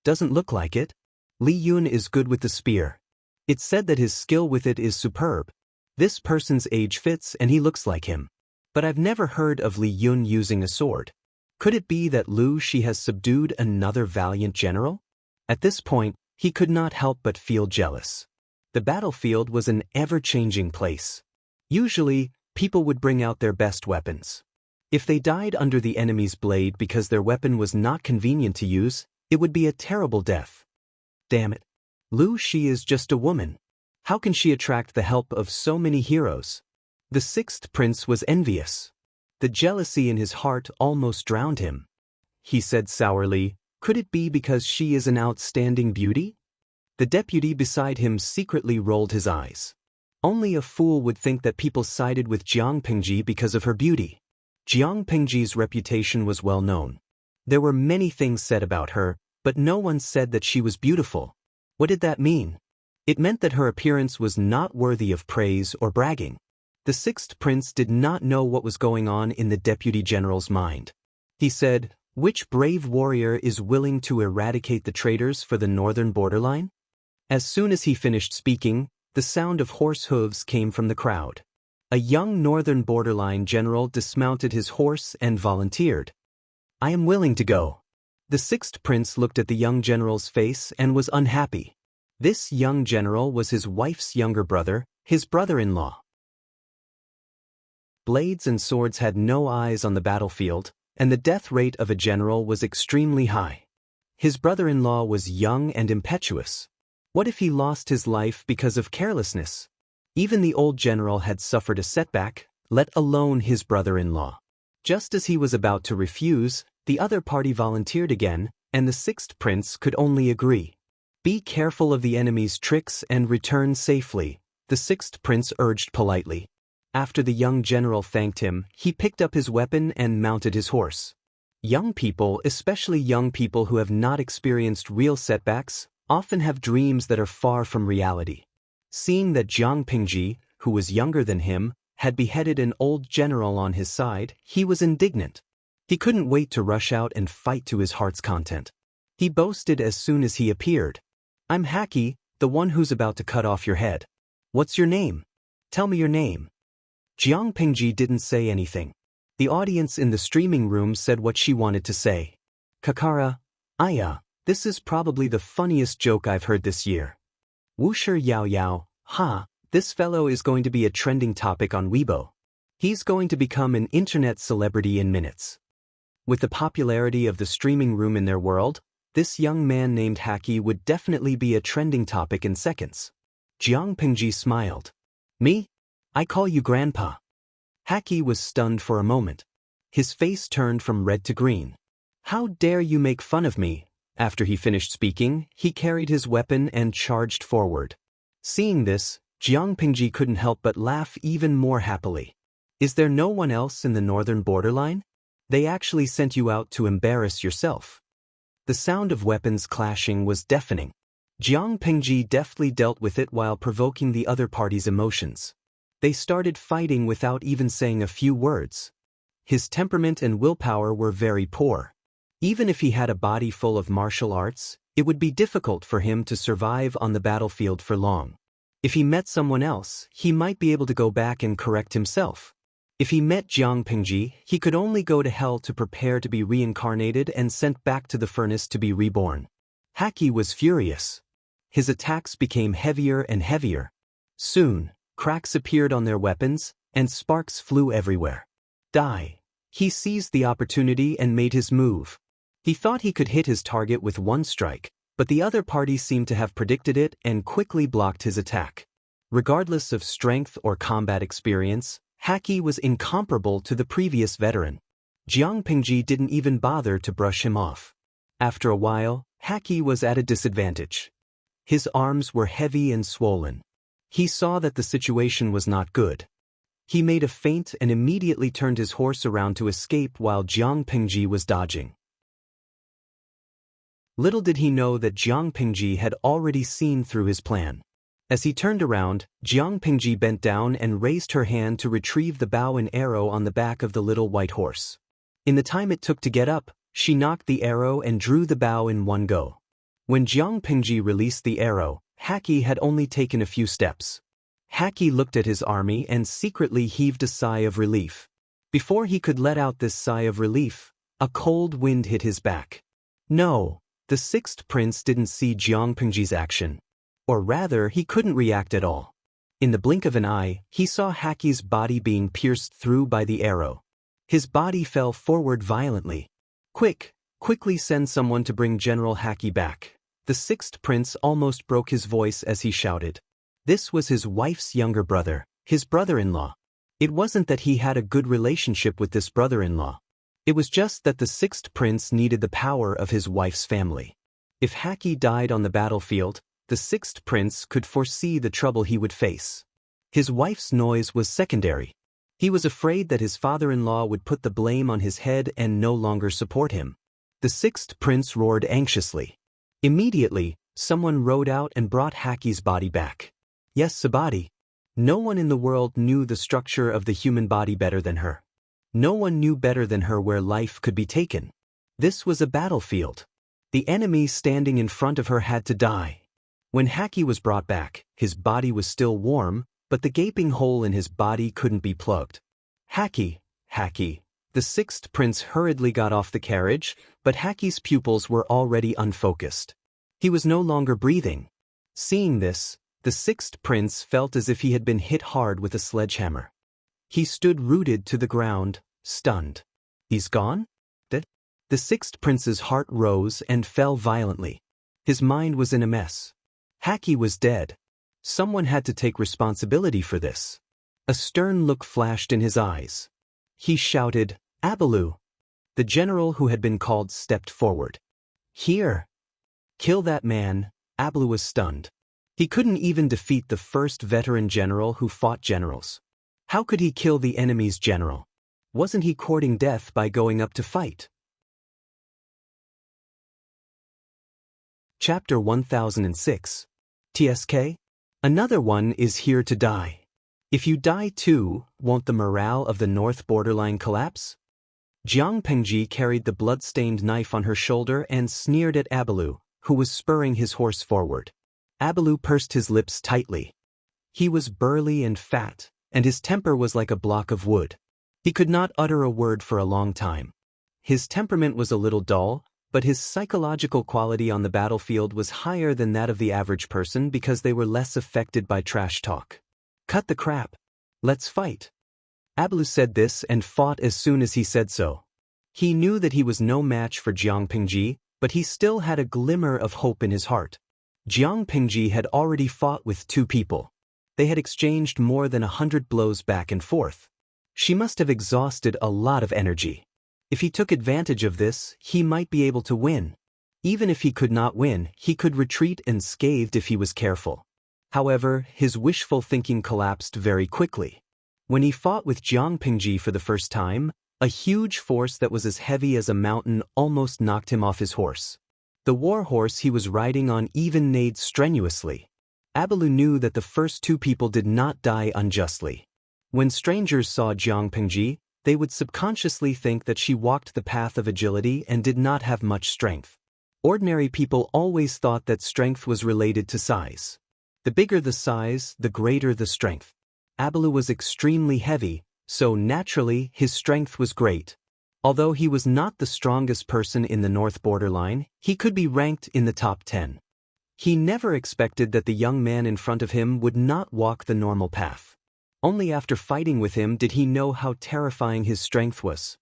Doesn't look like it. Li Yun is good with the spear. It's said that his skill with it is superb. This person's age fits and he looks like him. But I've never heard of Li Yun using a sword. Could it be that Lu Shi has subdued another valiant general? At this point, he could not help but feel jealous. The battlefield was an ever-changing place. Usually, people would bring out their best weapons. If they died under the enemy's blade because their weapon was not convenient to use, it would be a terrible death. Damn it. Lu Shi is just a woman. How can she attract the help of so many heroes? The sixth prince was envious. The jealousy in his heart almost drowned him. He said sourly, could it be because she is an outstanding beauty? The deputy beside him secretly rolled his eyes. Only a fool would think that people sided with Jiang Pengji because of her beauty. Jiang Pengji's reputation was well known. There were many things said about her, but no one said that she was beautiful. What did that mean? It meant that her appearance was not worthy of praise or bragging. The sixth prince did not know what was going on in the deputy general's mind. He said, which brave warrior is willing to eradicate the traitors for the northern borderline? As soon as he finished speaking, the sound of horse hooves came from the crowd. A young northern borderline general dismounted his horse and volunteered. I am willing to go. The sixth prince looked at the young general's face and was unhappy. This young general was his wife's younger brother, his brother-in-law. Blades and swords had no eyes on the battlefield, and the death rate of a general was extremely high. His brother-in-law was young and impetuous. What if he lost his life because of carelessness? Even the old general had suffered a setback, let alone his brother-in-law. Just as he was about to refuse, the other party volunteered again, and the sixth prince could only agree. Be careful of the enemy's tricks and return safely, the sixth prince urged politely. After the young general thanked him, he picked up his weapon and mounted his horse. Young people, especially young people who have not experienced real setbacks, often have dreams that are far from reality. Seeing that Jiang Pengji, who was younger than him, had beheaded an old general on his side, he was indignant. He couldn't wait to rush out and fight to his heart's content. He boasted as soon as he appeared. I'm Haki, the one who's about to cut off your head. What's your name? Tell me your name. Jiang Pengji didn't say anything. The audience in the streaming room said what she wanted to say. Kakara, Aya, this is probably the funniest joke I've heard this year. Wuxia Yao Yao, ha, this fellow is going to be a trending topic on Weibo. He's going to become an internet celebrity in minutes. With the popularity of the streaming room in their world, this young man named Haki would definitely be a trending topic in seconds. Jiang Pengji smiled. Me? I call you Grandpa. Haki was stunned for a moment. His face turned from red to green. How dare you make fun of me? After he finished speaking, he carried his weapon and charged forward. Seeing this, Jiang Pengji couldn't help but laugh even more happily. Is there no one else in the northern borderline? They actually sent you out to embarrass yourself. The sound of weapons clashing was deafening. Jiang Pingji deftly dealt with it while provoking the other party's emotions. They started fighting without even saying a few words. His temperament and willpower were very poor. Even if he had a body full of martial arts, it would be difficult for him to survive on the battlefield for long. If he met someone else, he might be able to go back and correct himself. If he met Jiang Pingji, he could only go to hell to prepare to be reincarnated and sent back to the furnace to be reborn. Haki was furious. His attacks became heavier and heavier. Soon, cracks appeared on their weapons, and sparks flew everywhere. Die. He seized the opportunity and made his move. He thought he could hit his target with one strike, but the other party seemed to have predicted it and quickly blocked his attack. Regardless of strength or combat experience, Haki was incomparable to the previous veteran. Jiang Pingji didn't even bother to brush him off. After a while, Haki was at a disadvantage. His arms were heavy and swollen. He saw that the situation was not good. He made a feint and immediately turned his horse around to escape while Jiang Pingji was dodging. Little did he know that Jiang Pingji had already seen through his plan. As he turned around, Jiang Pingji bent down and raised her hand to retrieve the bow and arrow on the back of the little white horse. In the time it took to get up, she knocked the arrow and drew the bow in one go. When Jiang Pingji released the arrow, Haki had only taken a few steps. Haki looked at his army and secretly heaved a sigh of relief. Before he could let out this sigh of relief, a cold wind hit his back. No, the sixth prince didn't see Jiang Pingji's action. Or rather, he couldn't react at all. In the blink of an eye, he saw Haki's body being pierced through by the arrow. His body fell forward violently. Quickly send someone to bring General Haki back. The sixth prince almost broke his voice as he shouted. This was his wife's younger brother, his brother-in-law. It wasn't that he had a good relationship with this brother-in-law. It was just that the sixth prince needed the power of his wife's family. If Haki died on the battlefield, the sixth prince could foresee the trouble he would face. His wife's noise was secondary. He was afraid that his father-in-law would put the blame on his head and no longer support him. The sixth prince roared anxiously. Immediately, someone rode out and brought Haki's body back. Yes, Sabati. No one in the world knew the structure of the human body better than her. No one knew better than her where life could be taken. This was a battlefield. The enemy standing in front of her had to die. When Haki was brought back, his body was still warm, but the gaping hole in his body couldn't be plugged. Haki. The sixth prince hurriedly got off the carriage, but Haki's pupils were already unfocused. He was no longer breathing. Seeing this, the sixth prince felt as if he had been hit hard with a sledgehammer. He stood rooted to the ground, stunned. He's gone? The sixth prince's heart rose and fell violently. His mind was in a mess. Haki was dead. Someone had to take responsibility for this. A stern look flashed in his eyes. He shouted, Abalu. The general who had been called stepped forward. Here. Kill that man. Abalu was stunned. He couldn't even defeat the first veteran general who fought generals. How could he kill the enemy's general? Wasn't he courting death by going up to fight? Chapter 1006. TSK? Another one is here to die. If you die too, won't the morale of the north borderline collapse? Jiang Pingji carried the blood-stained knife on her shoulder and sneered at Abalu, who was spurring his horse forward. Abalu pursed his lips tightly. He was burly and fat, and his temper was like a block of wood. He could not utter a word for a long time. His temperament was a little dull, but his psychological quality on the battlefield was higher than that of the average person because they were less affected by trash talk. Cut the crap. Let's fight. Abalu said this and fought as soon as he said so. He knew that he was no match for Jiang Pingji, but he still had a glimmer of hope in his heart. Jiang Pingji had already fought with two people. They had exchanged more than 100 blows back and forth. She must have exhausted a lot of energy. If he took advantage of this, he might be able to win. Even if he could not win, he could retreat unscathed if he was careful. However, his wishful thinking collapsed very quickly. When he fought with Jiang Pingji for the first time, a huge force that was as heavy as a mountain almost knocked him off his horse. The war horse he was riding on even neighed strenuously. Abalu knew that the first two people did not die unjustly. When strangers saw Jiang Pingji, they would subconsciously think that she walked the path of agility and did not have much strength. Ordinary people always thought that strength was related to size. The bigger the size, the greater the strength. Abalu was extremely heavy, so naturally his strength was great. Although he was not the strongest person in the north borderline, he could be ranked in the top 10. He never expected that the young man in front of him would not walk the normal path. Only after fighting with him did he know how terrifying his strength was.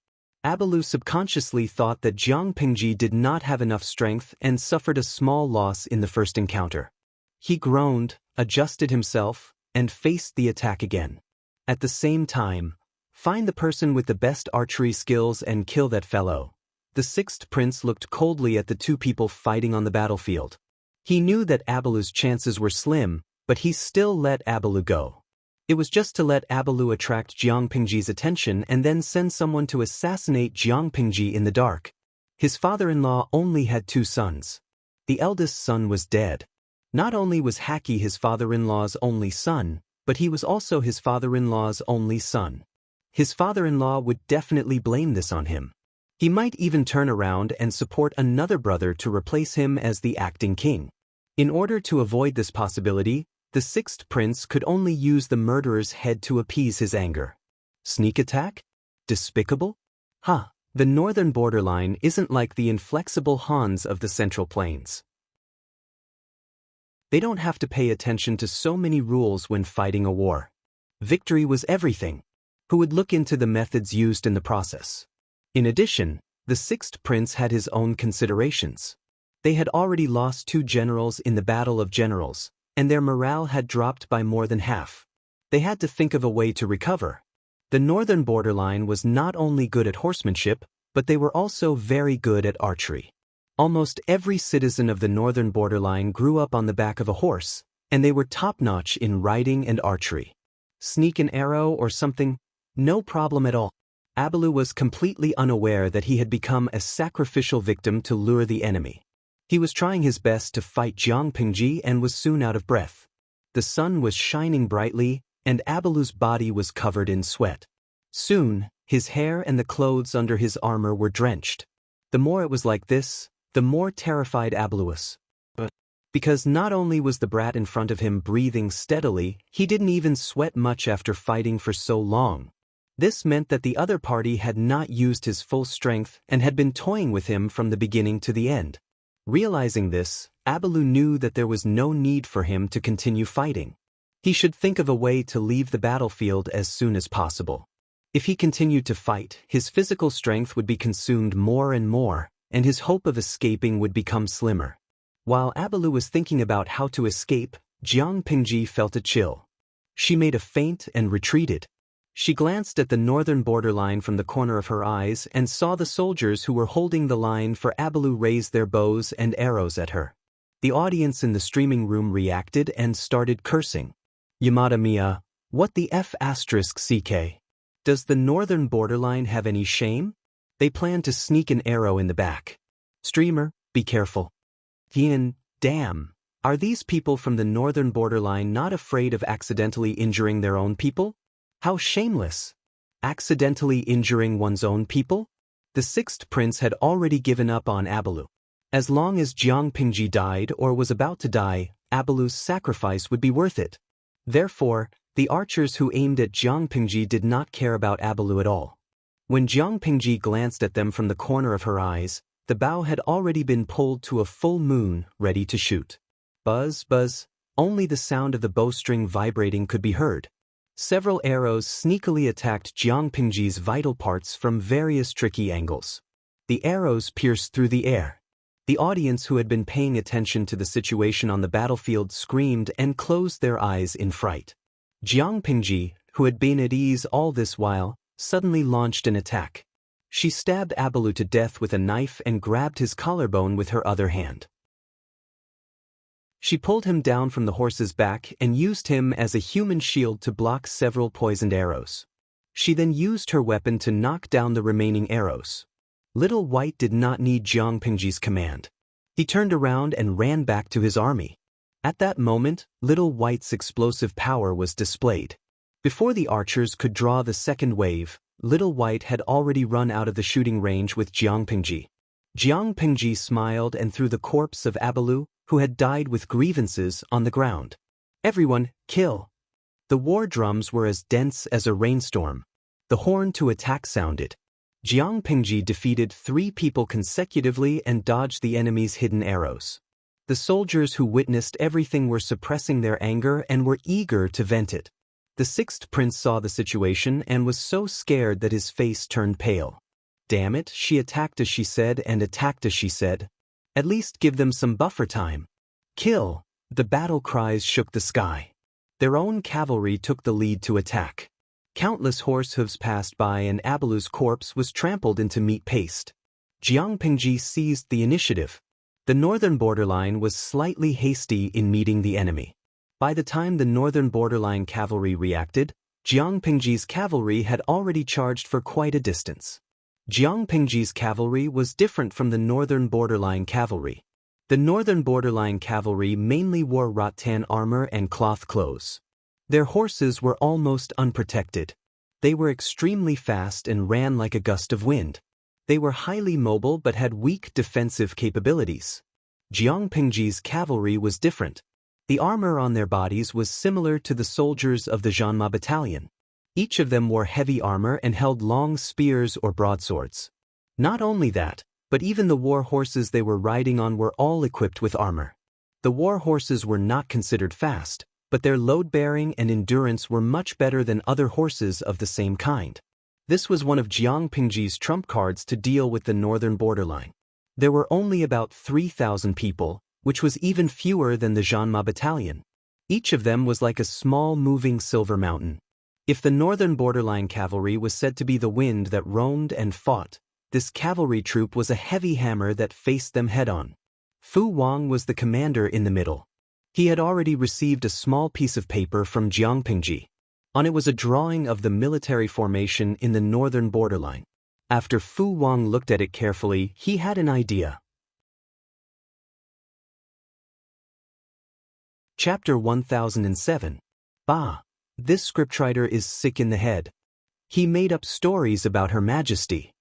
Abalu subconsciously thought that Jiang Pingji did not have enough strength and suffered a small loss in the first encounter. He groaned, adjusted himself, and faced the attack again. At the same time, find the person with the best archery skills and kill that fellow. The sixth prince looked coldly at the two people fighting on the battlefield. He knew that Abalu's chances were slim, but he still let Abalu go. It was just to let Abalu attract Jiang Pingji's attention and then send someone to assassinate Jiang Pingji in the dark. His father-in-law only had 2 sons. The eldest son was dead. Not only was Haki his father-in-law's only son, but he was also his father-in-law's only son. His father-in-law would definitely blame this on him. He might even turn around and support another brother to replace him as the acting king. In order to avoid this possibility, the sixth prince could only use the murderer's head to appease his anger. Sneak attack? Despicable? The northern borderline isn't like the inflexible Hans of the Central Plains. They don't have to pay attention to so many rules when fighting a war. Victory was everything. Who would look into the methods used in the process? In addition, the sixth prince had his own considerations. They had already lost 2 generals in the Battle of Generals, and their morale had dropped by more than half. They had to think of a way to recover. The northern borderline was not only good at horsemanship, but they were also very good at archery. Almost every citizen of the northern borderline grew up on the back of a horse, and they were top-notch in riding and archery. Sneak an arrow or something? No problem at all. Abalu was completely unaware that he had become a sacrificial victim to lure the enemy. He was trying his best to fight Jiang Pingji and was soon out of breath. The sun was shining brightly, and Abalu's body was covered in sweat. Soon, his hair and the clothes under his armor were drenched. The more it was like this, the more terrified Abalu was. Because not only was the brat in front of him breathing steadily, he didn't even sweat much after fighting for so long. This meant that the other party had not used his full strength and had been toying with him from the beginning to the end. Realizing this, Abalu knew that there was no need for him to continue fighting. He should think of a way to leave the battlefield as soon as possible. If he continued to fight, his physical strength would be consumed more and more, and his hope of escaping would become slimmer. While Abalu was thinking about how to escape, Jiang Pingji felt a chill. She made a feint and retreated. She glanced at the northern borderline from the corner of her eyes and saw the soldiers who were holding the line for Abalu raise their bows and arrows at her. The audience in the streaming room reacted and started cursing. Yamada Mia, what the F***CK? Does the northern borderline have any shame? They plan to sneak an arrow in the back. Streamer, be careful. Ian, damn. Are these people from the northern borderline not afraid of accidentally injuring their own people? How shameless! Accidentally injuring one's own people? The sixth prince had already given up on Abalu. As long as Jiang Pingji died or was about to die, Abalu's sacrifice would be worth it. Therefore, the archers who aimed at Jiang Pingji did not care about Abalu at all. When Jiang Pingji glanced at them from the corner of her eyes, the bow had already been pulled to a full moon, ready to shoot. Buzz, buzz, only the sound of the bowstring vibrating could be heard. Several arrows sneakily attacked Jiang Pingji's vital parts from various tricky angles. The arrows pierced through the air. The audience who had been paying attention to the situation on the battlefield screamed and closed their eyes in fright. Jiang Pingji, who had been at ease all this while, suddenly launched an attack. She stabbed Abalu to death with a knife and grabbed his collarbone with her other hand. She pulled him down from the horse's back and used him as a human shield to block several poisoned arrows. She then used her weapon to knock down the remaining arrows. Little White did not need Jiang Pingji's command. He turned around and ran back to his army. At that moment, Little White's explosive power was displayed. Before the archers could draw the second wave, Little White had already run out of the shooting range with Jiang Pingji. Jiang Pingji smiled and threw the corpse of Abalu, who had died with grievances, on the ground. Everyone, kill! The war drums were as dense as a rainstorm. The horn to attack sounded. Jiang Pingji defeated 3 people consecutively and dodged the enemy's hidden arrows. The soldiers who witnessed everything were suppressing their anger and were eager to vent it. The 6th prince saw the situation and was so scared that his face turned pale. Damn it, she attacked as she said and attacked as she said. At least give them some buffer time. Kill! The battle cries shook the sky. Their own cavalry took the lead to attack. Countless horse hooves passed by and Abalu's corpse was trampled into meat paste. Jiang Pingji seized the initiative. The northern borderline was slightly hasty in meeting the enemy. By the time the northern borderline cavalry reacted, Jiang Pingji's cavalry had already charged for quite a distance. Jiang Pingji's cavalry was different from the northern borderline cavalry. The northern borderline cavalry mainly wore rattan armor and cloth clothes. Their horses were almost unprotected. They were extremely fast and ran like a gust of wind. They were highly mobile but had weak defensive capabilities. Jiang Pingji's cavalry was different. The armor on their bodies was similar to the soldiers of the Zhanma battalion. Each of them wore heavy armor and held long spears or broadswords. Not only that, but even the war horses they were riding on were all equipped with armor. The war horses were not considered fast, but their load-bearing and endurance were much better than other horses of the same kind. This was one of Jiang Pingji's trump cards to deal with the northern borderline. There were only about 3,000 people, which was even fewer than the Zhanma battalion. Each of them was like a small moving silver mountain. If the northern borderline cavalry was said to be the wind that roamed and fought, this cavalry troop was a heavy hammer that faced them head-on. Fu Wang was the commander in the middle. He had already received a small piece of paper from Jiang Pingji. On it was a drawing of the military formation in the northern borderline. After Fu Wang looked at it carefully, he had an idea. Chapter 1007. Bah! This scriptwriter is sick in the head. He made up stories about Her Majesty.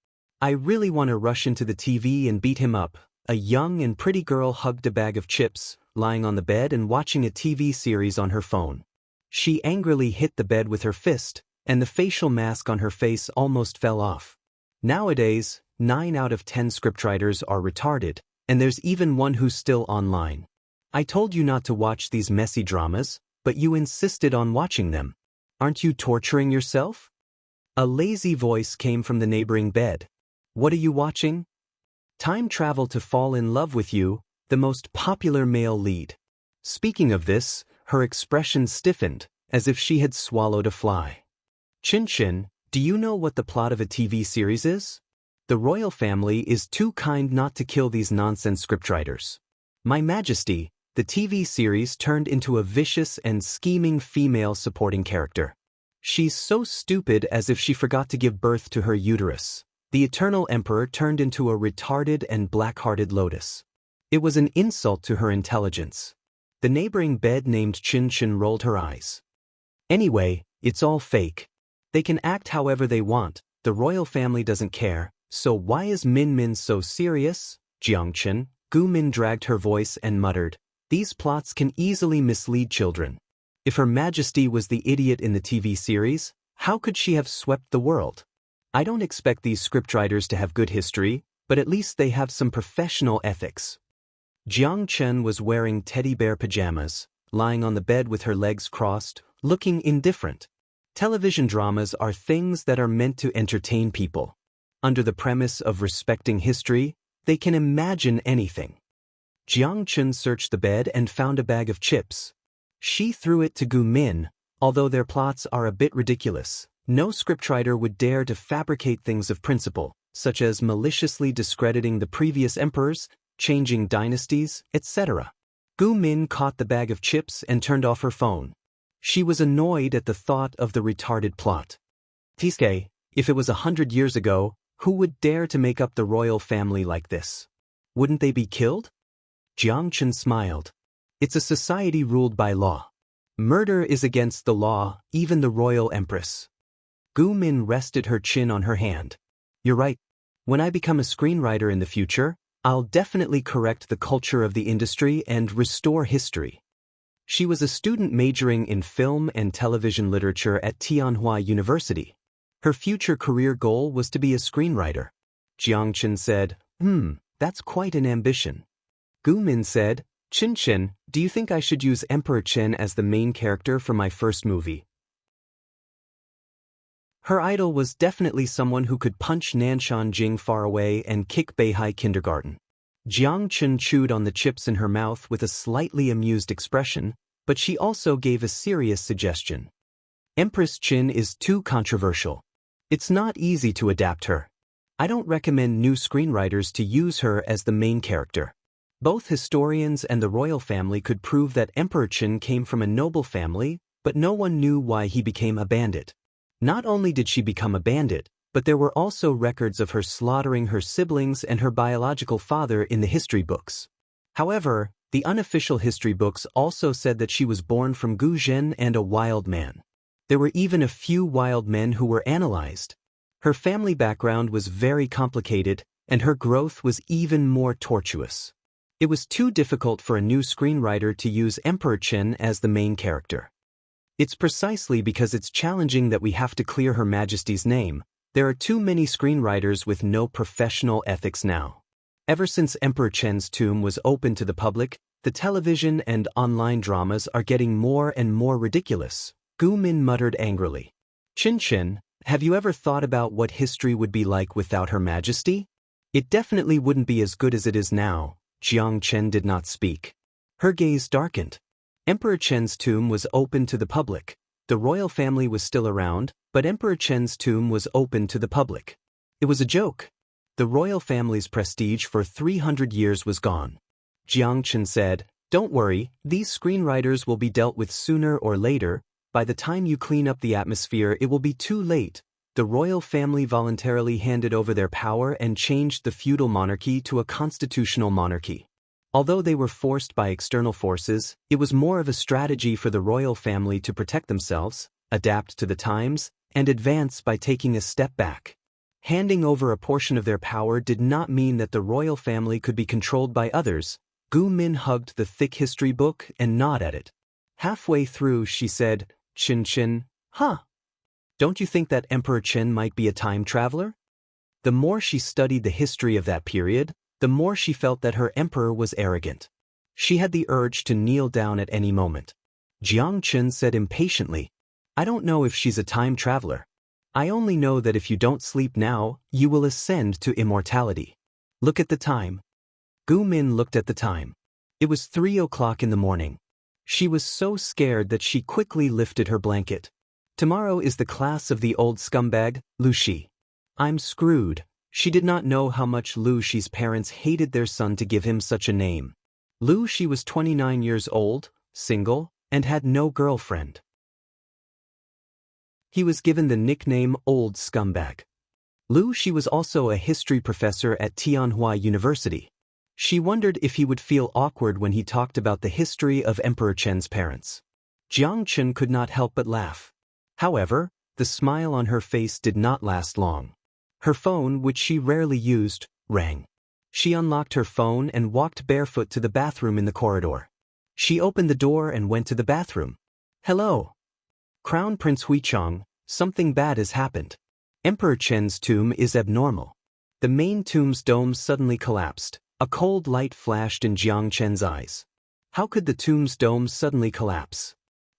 I really want to rush into the TV and beat him up. A young and pretty girl hugged a bag of chips, lying on the bed and watching a TV series on her phone. She angrily hit the bed with her fist, and the facial mask on her face almost fell off. Nowadays, 9 out of 10 scriptwriters are retarded, and there's even one who's still online. I told you not to watch these messy dramas, but you insisted on watching them. Aren't you torturing yourself? A lazy voice came from the neighboring bed. What are you watching? Time Travel to Fall in Love with You, the most popular male lead. Speaking of this, her expression stiffened, as if she had swallowed a fly. Chin, do you know what the plot of a TV series is? The royal family is too kind not to kill these nonsense scriptwriters. My Majesty, the TV series turned into a vicious and scheming female supporting character. She's so stupid as if she forgot to give birth to her uterus. The Eternal Emperor turned into a retarded and black-hearted lotus. It was an insult to her intelligence. The neighboring bed named Chin rolled her eyes. Anyway, it's all fake. They can act however they want, the royal family doesn't care, so why is Min so serious? Jiangchen, Gu Min dragged her voice and muttered, these plots can easily mislead children. If Her Majesty was the idiot in the TV series, how could she have swept the world? I don't expect these scriptwriters to have good history, but at least they have some professional ethics. Jiang Chen was wearing teddy bear pajamas, lying on the bed with her legs crossed, looking indifferent. Television dramas are things that are meant to entertain people. Under the premise of respecting history, they can imagine anything. Jiang Chen searched the bed and found a bag of chips. She threw it to Gu Min. Although their plots are a bit ridiculous, no scriptwriter would dare to fabricate things of principle, such as maliciously discrediting the previous emperors, changing dynasties, etc. Gu Min caught the bag of chips and turned off her phone. She was annoyed at the thought of the retarded plot. Tiske, if it was 100 years ago, who would dare to make up the royal family like this? Wouldn't they be killed? Jiang Chen smiled. It's a society ruled by law. Murder is against the law, even the royal empress. Gu Min rested her chin on her hand. You're right. When I become a screenwriter in the future, I'll definitely correct the culture of the industry and restore history. She was a student majoring in film and television literature at Tianhua University. Her future career goal was to be a screenwriter. Jiang Chen said, that's quite an ambition. Gu Min said, Chen, do you think I should use Emperor Chen as the main character for my first movie? Her idol was definitely someone who could punch Nanshan Jing far away and kick Beihai kindergarten. Jiang Chen chewed on the chips in her mouth with a slightly amused expression, but she also gave a serious suggestion. Empress Qin is too controversial. It's not easy to adapt her. I don't recommend new screenwriters to use her as the main character. Both historians and the royal family could prove that Emperor Qin came from a noble family, but no one knew why he became a bandit. Not only did she become a bandit, but there were also records of her slaughtering her siblings and her biological father in the history books. However, the unofficial history books also said that she was born from Gu Zhen and a wild man. There were even a few wild men who were analyzed. Her family background was very complicated, and her growth was even more tortuous. It was too difficult for a new screenwriter to use Emperor Chen as the main character. It's precisely because it's challenging that we have to clear Her Majesty's name. There are too many screenwriters with no professional ethics now. Ever since Emperor Chen's tomb was open to the public, the television and online dramas are getting more and more ridiculous. Gu Min muttered angrily. Chen, have you ever thought about what history would be like without Her Majesty? It definitely wouldn't be as good as it is now. Jiang Chen did not speak. Her gaze darkened. Emperor Chen's tomb was open to the public. The royal family was still around, but Emperor Chen's tomb was open to the public. It was a joke. The royal family's prestige for 300 years was gone. Jiang Chen said, Don't worry, these screenwriters will be dealt with sooner or later. By the time you clean up the atmosphere, it will be too late. The royal family voluntarily handed over their power and changed the feudal monarchy to a constitutional monarchy. Although they were forced by external forces, it was more of a strategy for the royal family to protect themselves, adapt to the times, and advance by taking a step back. Handing over a portion of their power did not mean that the royal family could be controlled by others. Gu Min hugged the thick history book and gnawed at it. Halfway through, she said, Chen, don't you think that Emperor Chen might be a time traveler? The more she studied the history of that period, the more she felt that her emperor was arrogant. She had the urge to kneel down at any moment. Jiang Chen said impatiently, I don't know if she's a time traveler. I only know that if you don't sleep now, you will ascend to immortality. Look at the time. Gu Min looked at the time. It was 3 o'clock in the morning. She was so scared that she quickly lifted her blanket. Tomorrow is the class of the old scumbag, Lu Shi. I'm screwed. She did not know how much Lu Shi's parents hated their son to give him such a name. Lu Shi was 29 years old, single, and had no girlfriend. He was given the nickname Old Scumbag. Lu Shi was also a history professor at Tianhua University. She wondered if he would feel awkward when he talked about the history of Emperor Chen's parents. Jiang Chen could not help but laugh. However, the smile on her face did not last long. Her phone, which she rarely used, rang. She unlocked her phone and walked barefoot to the bathroom in the corridor. She opened the door and went to the bathroom. Hello. Crown Prince Huichang, something bad has happened. Emperor Chen's tomb is abnormal. The main tomb's dome suddenly collapsed. A cold light flashed in Jiang Chen's eyes. How could the tomb's dome suddenly collapse?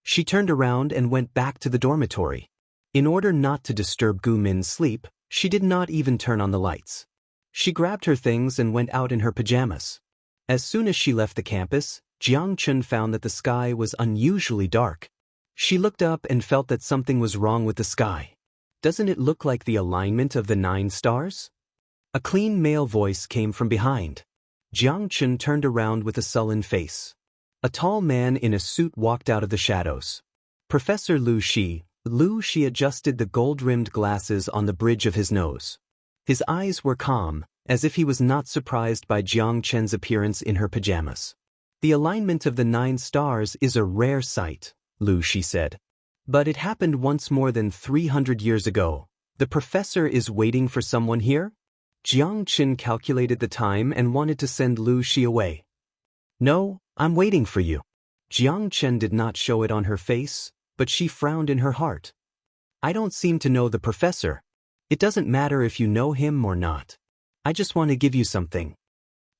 She turned around and went back to the dormitory. In order not to disturb Gu Min's sleep, she did not even turn on the lights. She grabbed her things and went out in her pajamas. As soon as she left the campus, Jiang Chen found that the sky was unusually dark. She looked up and felt that something was wrong with the sky. Doesn't it look like the alignment of the 9 stars? A clean male voice came from behind. Jiang Chen turned around with a sullen face. A tall man in a suit walked out of the shadows. Professor Lu Shi. Lu Shi adjusted the gold-rimmed glasses on the bridge of his nose. His eyes were calm, as if he was not surprised by Jiang Chen's appearance in her pajamas. The alignment of the 9 stars is a rare sight, Lu Shi said. But it happened once more than 300 years ago. The professor is waiting for someone here? Jiang Chen calculated the time and wanted to send Lu Shi away. No, I'm waiting for you. Jiang Chen did not show it on her face, but she frowned in her heart. I don't seem to know the professor. It doesn't matter if you know him or not. I just want to give you something.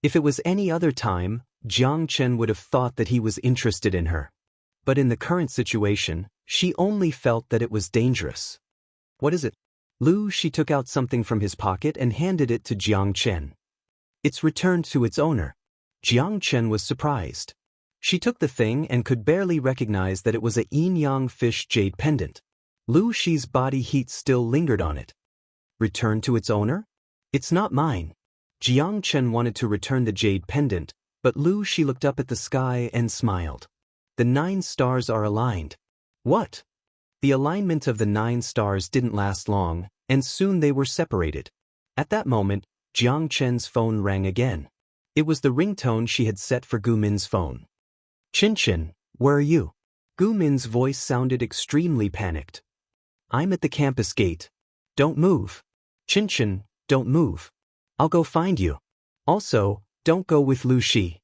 If it was any other time, Jiang Chen would have thought that he was interested in her. But in the current situation, she only felt that it was dangerous. What is it? Lu Shi took out something from his pocket and handed it to Jiang Chen. It's returned to its owner. Jiang Chen was surprised. She took the thing and could barely recognize that it was a yin-yang fish jade pendant. Lu Shi's body heat still lingered on it. Returned to its owner? It's not mine. Jiang Chen wanted to return the jade pendant, but Lu Shi looked up at the sky and smiled. The 9 stars are aligned. What? The alignment of the 9 stars didn't last long, and soon they were separated. At that moment, Jiang Chen's phone rang again. It was the ringtone she had set for Gu Min's phone. Qinchin, where are you? Gu Min's voice sounded extremely panicked. I'm at the campus gate. Don't move. Qinchin, don't move. I'll go find you. Also, don't go with Lu Shi.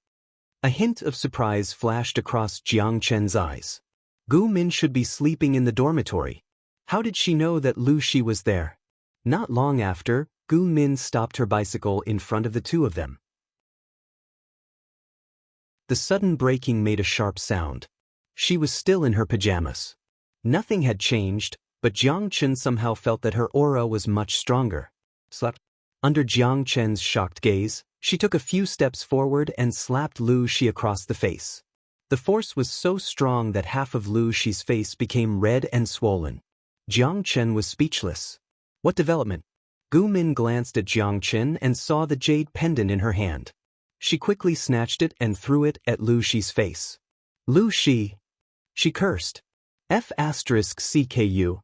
A hint of surprise flashed across Jiang Chen's eyes. Gu Min should be sleeping in the dormitory. How did she know that Lu Shi was there? Not long after, Gu Min stopped her bicycle in front of the two of them. The sudden braking made a sharp sound. She was still in her pajamas. Nothing had changed, but Jiang Chen somehow felt that her aura was much stronger. Slept. Under Jiang Chen's shocked gaze, she took a few steps forward and slapped Lu Shi across the face. The force was so strong that half of Lu Shi's face became red and swollen. Jiang Chen was speechless. What development? Gu Min glanced at Jiang Chen and saw the jade pendant in her hand. She quickly snatched it and threw it at Lu Shi's face. Lu Shi! She cursed. F***CKU.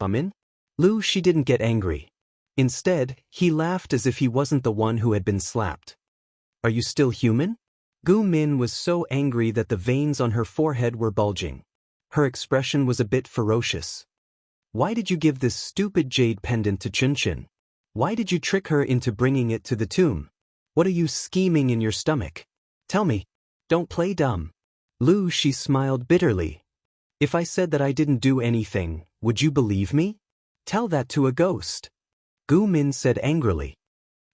Min? Lu Shi didn't get angry. Instead, he laughed as if he wasn't the one who had been slapped. Are you still human? Gu Min was so angry that the veins on her forehead were bulging. Her expression was a bit ferocious. Why did you give this stupid jade pendant to Qinchin? Why did you trick her into bringing it to the tomb? What are you scheming in your stomach? Tell me. Don't play dumb. Lu Shi smiled bitterly. If I said that I didn't do anything, would you believe me? Tell that to a ghost. Gu Min said angrily.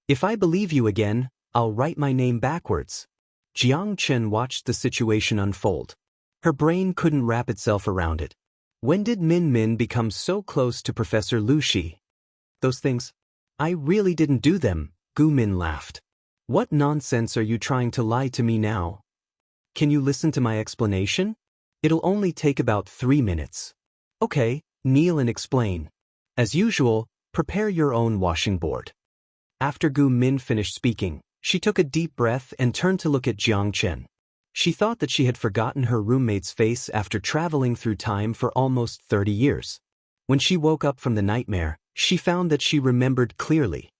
If I believe you again, I'll write my name backwards. Jiang Chen watched the situation unfold. Her brain couldn't wrap itself around it. When did Min Min become so close to Professor Lu Shi? Those things? I really didn't do them, Gu Min laughed. What nonsense are you trying to lie to me now? Can you listen to my explanation? It'll only take about 3 minutes. Okay, kneel and explain. As usual, prepare your own washing board. After Gu Min finished speaking, she took a deep breath and turned to look at Jiang Chen. She thought that she had forgotten her roommate's face after traveling through time for almost 30 years. When she woke up from the nightmare, she found that she remembered clearly.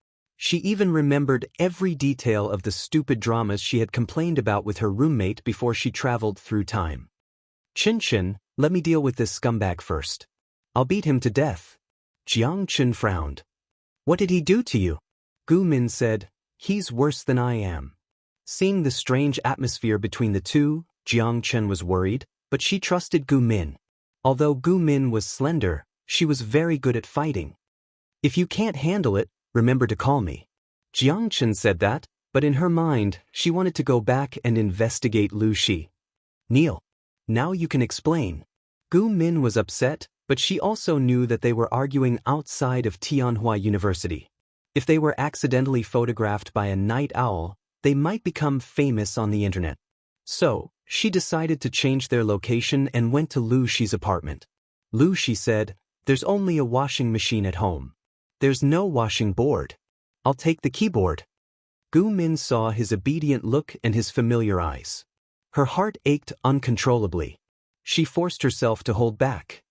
She even remembered every detail of the stupid dramas she had complained about with her roommate before she traveled through time. Qinchin, let me deal with this scumbag first. I'll beat him to death. Jiang Chen frowned. What did he do to you? Gu Min said, he's worse than I am. Seeing the strange atmosphere between the two, Jiang Chen was worried, but she trusted Gu Min. Although Gu Min was slender, she was very good at fighting. If you can't handle it, remember to call me. Jiang Chen said that, but in her mind, she wanted to go back and investigate Lu Shi. Kneel. Now you can explain. Gu Min was upset, but she also knew that they were arguing outside of Tianhua University. If they were accidentally photographed by a night owl, they might become famous on the internet. So, she decided to change their location and went to Lu Shi's apartment. Lu Shi said, there's only a washing machine at home. There's no washing board. I'll take the keyboard. Gu Min saw his obedient look and his familiar eyes. Her heart ached uncontrollably. She forced herself to hold back.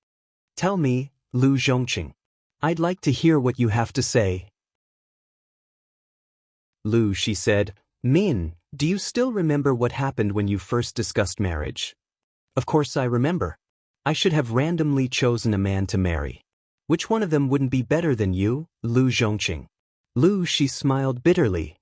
"Tell me, Lu Zhongqing. I'd like to hear what you have to say." "Lu," she said, "Min, do you still remember what happened when you first discussed marriage?" "Of course I remember. I should have randomly chosen a man to marry. Which one of them wouldn't be better than you, Lu Zhongqing?" "Lu," she smiled bitterly.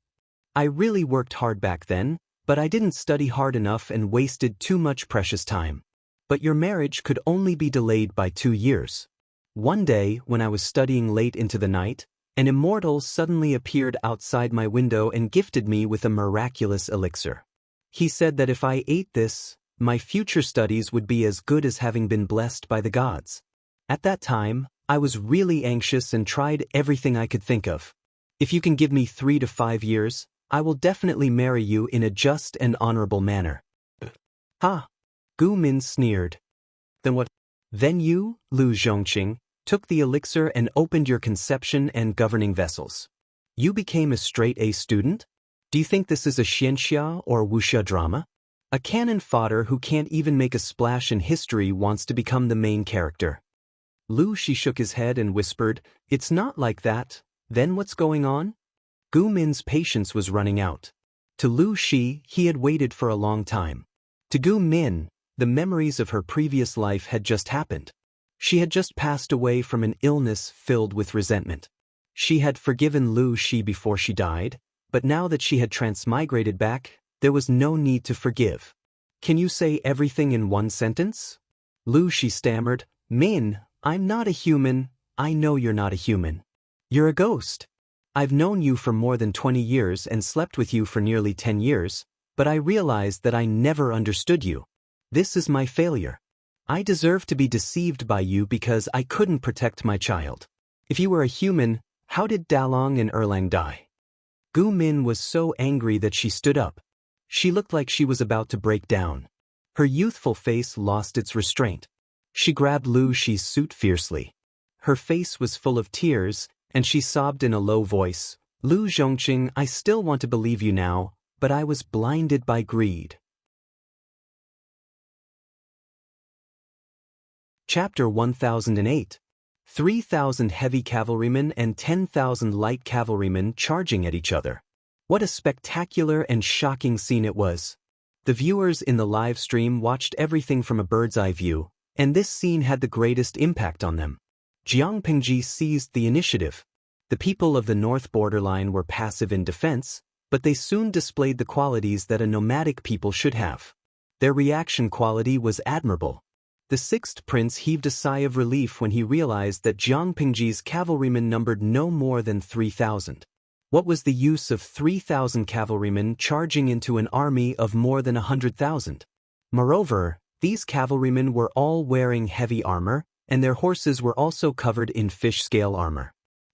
"I really worked hard back then, but I didn't study hard enough and wasted too much precious time. But your marriage could only be delayed by 2 years. One day, when I was studying late into the night, an immortal suddenly appeared outside my window and gifted me with a miraculous elixir. He said that if I ate this, my future studies would be as good as having been blessed by the gods. At that time, I was really anxious and tried everything I could think of. If you can give me 3 to 5 years, I will definitely marry you in a just and honorable manner." "Ha!" Gu Min sneered. "Then what?" "Then you, Lu Zhongqing, took the elixir and opened your conception and governing vessels. You became a straight-A student? Do you think this is a Xianxia or Wuxia drama? A cannon fodder who can't even make a splash in history wants to become the main character." Lu Shi shook his head and whispered, "It's not like that. Then what's going on?" Gu Min's patience was running out. To Lu Shi, he had waited for a long time. To Gu Min, the memories of her previous life had just happened. She had just passed away from an illness filled with resentment. She had forgiven Lu Shi before she died, but now that she had transmigrated back, there was no need to forgive. "Can you say everything in one sentence?" Lu Shi stammered, "Min, I'm not a human. I know you're not a human. You're a ghost. I've known you for more than 20 years and slept with you for nearly 10 years, but I realized that I never understood you. This is my failure. I deserve to be deceived by you because I couldn't protect my child. If you were a human, how did Dalong and Erlang die?" Gu Min was so angry that she stood up. She looked like she was about to break down. Her youthful face lost its restraint. She grabbed Lu Shi's suit fiercely. Her face was full of tears, and she sobbed in a low voice, "Lu Zhongqing, I still want to believe you now, but I was blinded by greed." Chapter 1008. 3,000 heavy cavalrymen and 10,000 light cavalrymen charging at each other. What a spectacular and shocking scene it was. The viewers in the live stream watched everything from a bird's eye view, and this scene had the greatest impact on them. Jiang Pingji seized the initiative. The people of the north borderline were passive in defense, but they soon displayed the qualities that a nomadic people should have. Their reaction quality was admirable. The sixth prince heaved a sigh of relief when he realized that Jiang Pingji's cavalrymen numbered no more than 3,000. What was the use of 3,000 cavalrymen charging into an army of more than 100,000? Moreover, these cavalrymen were all wearing heavy armor, and their horses were also covered in fish-scale armor.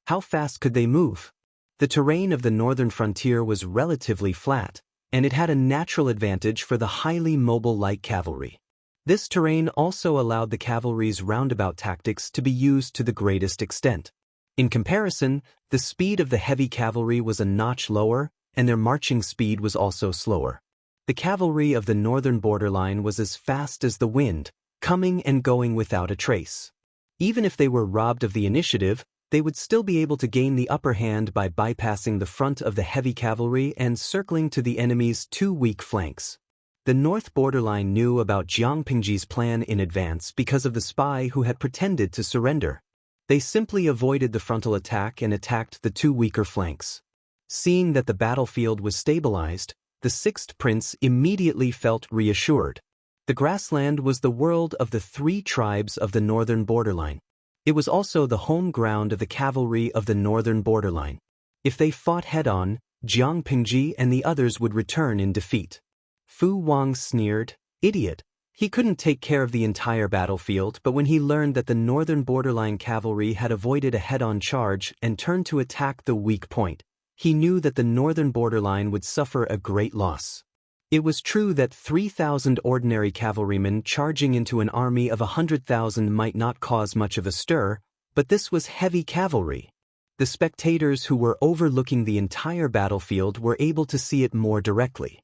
How fast could they move? The terrain of the northern frontier was relatively flat, and it had a natural advantage for the highly mobile light cavalry. This terrain also allowed the cavalry's roundabout tactics to be used to the greatest extent. In comparison, the speed of the heavy cavalry was a notch lower, and their marching speed was also slower. The cavalry of the northern borderline was as fast as the wind, coming and going without a trace. Even if they were robbed of the initiative, they would still be able to gain the upper hand by bypassing the front of the heavy cavalry and circling to the enemy's 2 weak flanks. The north borderline knew about Jiang Pingji's plan in advance because of the spy who had pretended to surrender. They simply avoided the frontal attack and attacked the 2 weaker flanks. Seeing that the battlefield was stabilized, the sixth prince immediately felt reassured. The grassland was the world of the 3 tribes of the northern borderline. It was also the home ground of the cavalry of the northern borderline. If they fought head-on, Jiang Pingji and the others would return in defeat. Fu Wang sneered, "Idiot. He couldn't take care of the entire battlefield, but when he learned that the northern borderline cavalry had avoided a head-on charge and turned to attack the weak point, he knew that the northern borderline would suffer a great loss." It was true that 3,000 ordinary cavalrymen charging into an army of 100,000 might not cause much of a stir, but this was heavy cavalry. The spectators who were overlooking the entire battlefield were able to see it more directly.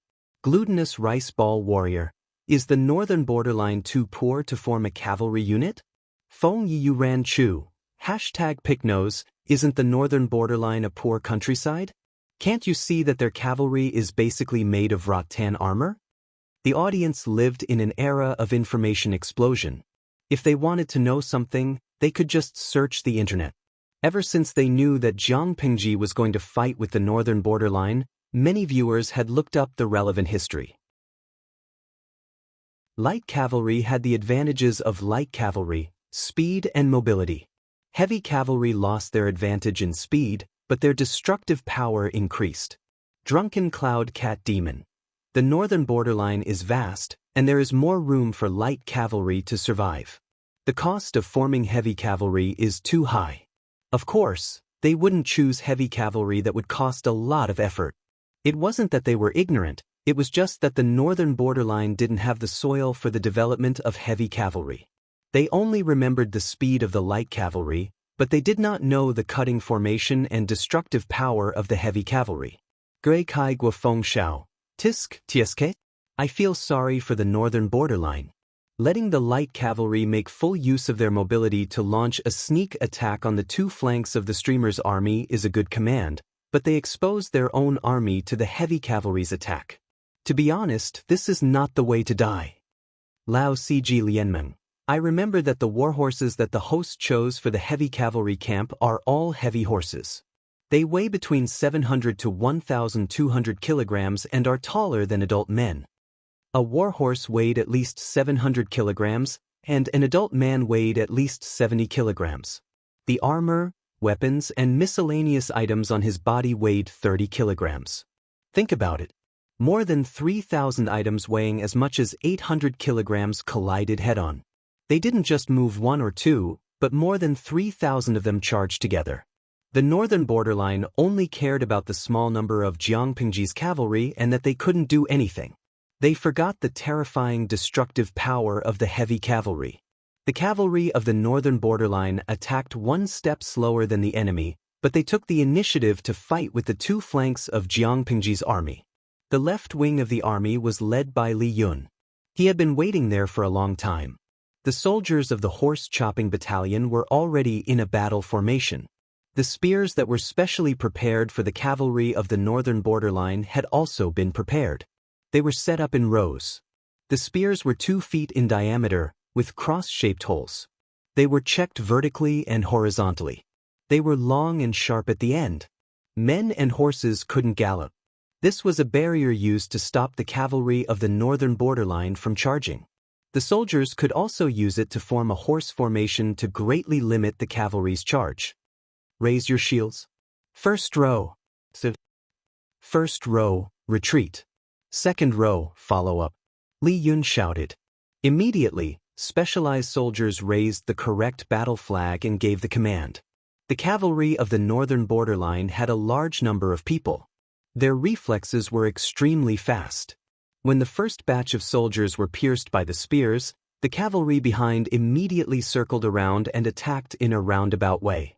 Glutinous rice ball warrior. Is the northern borderline too poor to form a cavalry unit? Feng Yiyu Ran Chu. #Picknose. Isn't the northern borderline a poor countryside? Can't you see that their cavalry is basically made of rattan armor? The audience lived in an era of information explosion. If they wanted to know something, they could just search the internet. Ever since they knew that Jiang Pingji was going to fight with the northern borderline, many viewers had looked up the relevant history. Light cavalry had the advantages of light cavalry, speed and mobility. Heavy cavalry lost their advantage in speed, but their destructive power increased. Drunken Cloud Cat Demon. The northern borderline is vast, and there is more room for light cavalry to survive. The cost of forming heavy cavalry is too high. Of course, they wouldn't choose heavy cavalry that would cost a lot of effort. It wasn't that they were ignorant, it was just that the northern borderline didn't have the soil for the development of heavy cavalry. They only remembered the speed of the light cavalry, but they did not know the cutting formation and destructive power of the heavy cavalry. Gui Kai Guofeng Shao. Tisk, Tieske? I feel sorry for the northern borderline. Letting the light cavalry make full use of their mobility to launch a sneak attack on the two flanks of the streamer's army is a good command, but they exposed their own army to the heavy cavalry's attack. To be honest, this is not the way to die. Lao Cg Lianmeng. I remember that the warhorses that the host chose for the heavy cavalry camp are all heavy horses. They weigh between 700 to 1,200 kilograms and are taller than adult men. A warhorse weighed at least 700 kilograms, and an adult man weighed at least 70 kilograms. The armor, weapons, and miscellaneous items on his body weighed 30 kilograms. Think about it. More than 3,000 items weighing as much as 800 kilograms collided head-on. They didn't just move one or two, but more than 3,000 of them charged together. The northern borderline only cared about the small number of Jiang Pingji's cavalry and that they couldn't do anything. They forgot the terrifying destructive power of the heavy cavalry. The cavalry of the northern borderline attacked one step slower than the enemy, but they took the initiative to fight with the two flanks of Jiang Pingji's army. The left wing of the army was led by Li Yun. He had been waiting there for a long time. The soldiers of the horse-chopping battalion were already in a battle formation. The spears that were specially prepared for the cavalry of the northern borderline had also been prepared. They were set up in rows. The spears were 2 feet in diameter, with cross-shaped holes. They were checked vertically and horizontally. They were long and sharp at the end. Men and horses couldn't gallop. This was a barrier used to stop the cavalry of the northern borderline from charging. The soldiers could also use it to form a horse formation to greatly limit the cavalry's charge. Raise your shields. First row. First row, retreat. Second row, follow up. Li Yun shouted. Immediately, specialized soldiers raised the correct battle flag and gave the command. The cavalry of the northern borderline had a large number of people. Their reflexes were extremely fast. When the first batch of soldiers were pierced by the spears, the cavalry behind immediately circled around and attacked in a roundabout way.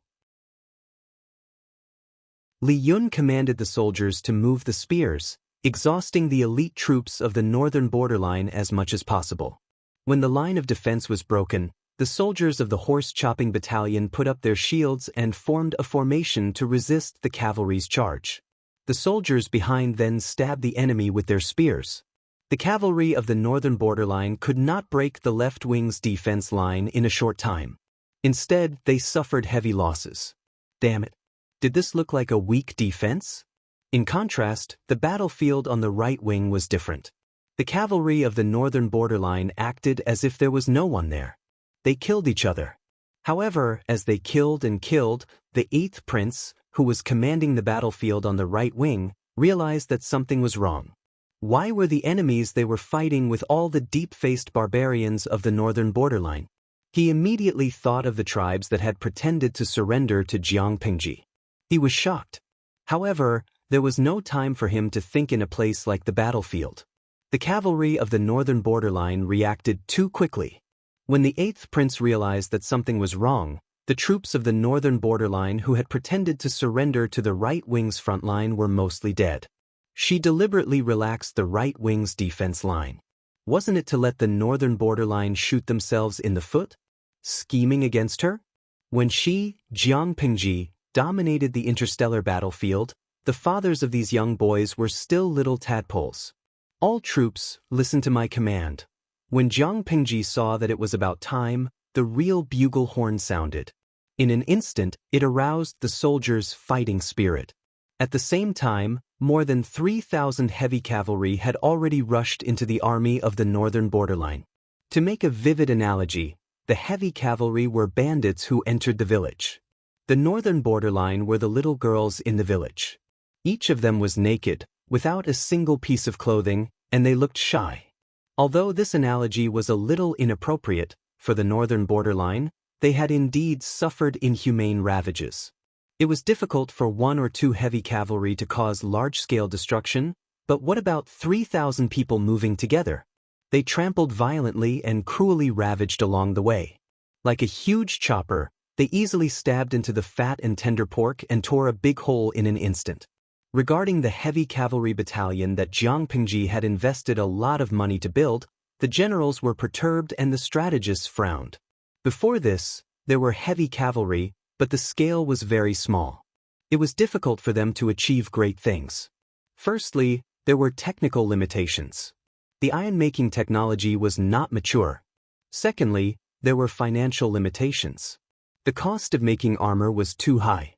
Li Yun commanded the soldiers to move the spears, exhausting the elite troops of the northern borderline as much as possible. When the line of defense was broken, the soldiers of the horse-chopping battalion put up their shields and formed a formation to resist the cavalry's charge. The soldiers behind then stabbed the enemy with their spears. The cavalry of the northern borderline could not break the left wing's defense line in a short time. Instead, they suffered heavy losses. Damn it. Did this look like a weak defense? In contrast, the battlefield on the right wing was different. The cavalry of the northern borderline acted as if there was no one there. They killed each other. However, as they killed and killed, the 8th prince, who was commanding the battlefield on the right wing, realized that something was wrong. Why were the enemies they were fighting with all the deep-faced barbarians of the northern borderline? He immediately thought of the tribes that had pretended to surrender to Jiang Pingji. He was shocked. However, there was no time for him to think in a place like the battlefield. The cavalry of the northern borderline reacted too quickly. When the 8th prince realized that something was wrong, the troops of the northern borderline who had pretended to surrender to the right wing's front line were mostly dead. She deliberately relaxed the right wing's defense line. Wasn't it to let the northern borderline shoot themselves in the foot? Scheming against her? When she, Jiang Pingji, dominated the interstellar battlefield, the fathers of these young boys were still little tadpoles. All troops, listen to my command. When Jiang Pingji saw that it was about time, the real bugle horn sounded. In an instant, it aroused the soldiers' fighting spirit. At the same time, more than 3,000 heavy cavalry had already rushed into the army of the northern borderline. To make a vivid analogy, the heavy cavalry were bandits who entered the village. The northern borderline were the little girls in the village. Each of them was naked, without a single piece of clothing, and they looked shy. Although this analogy was a little inappropriate, for the northern borderline, they had indeed suffered inhumane ravages. It was difficult for 1 or 2 heavy cavalry to cause large-scale destruction, but what about 3,000 people moving together? They trampled violently and cruelly ravaged along the way. Like a huge chopper, they easily stabbed into the fat and tender pork and tore a big hole in an instant. Regarding the heavy cavalry battalion that Jiang Pingji had invested a lot of money to build, the generals were perturbed and the strategists frowned. Before this, there were heavy cavalry, but the scale was very small. It was difficult for them to achieve great things. Firstly, there were technical limitations. The iron-making technology was not mature. Secondly, there were financial limitations. The cost of making armor was too high.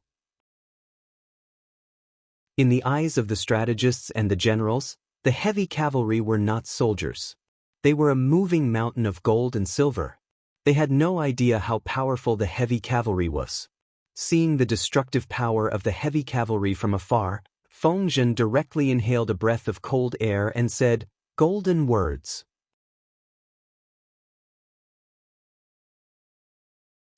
In the eyes of the strategists and the generals, the heavy cavalry were not soldiers. They were a moving mountain of gold and silver. They had no idea how powerful the heavy cavalry was. Seeing the destructive power of the heavy cavalry from afar, Feng Zhen directly inhaled a breath of cold air and said, "Golden words."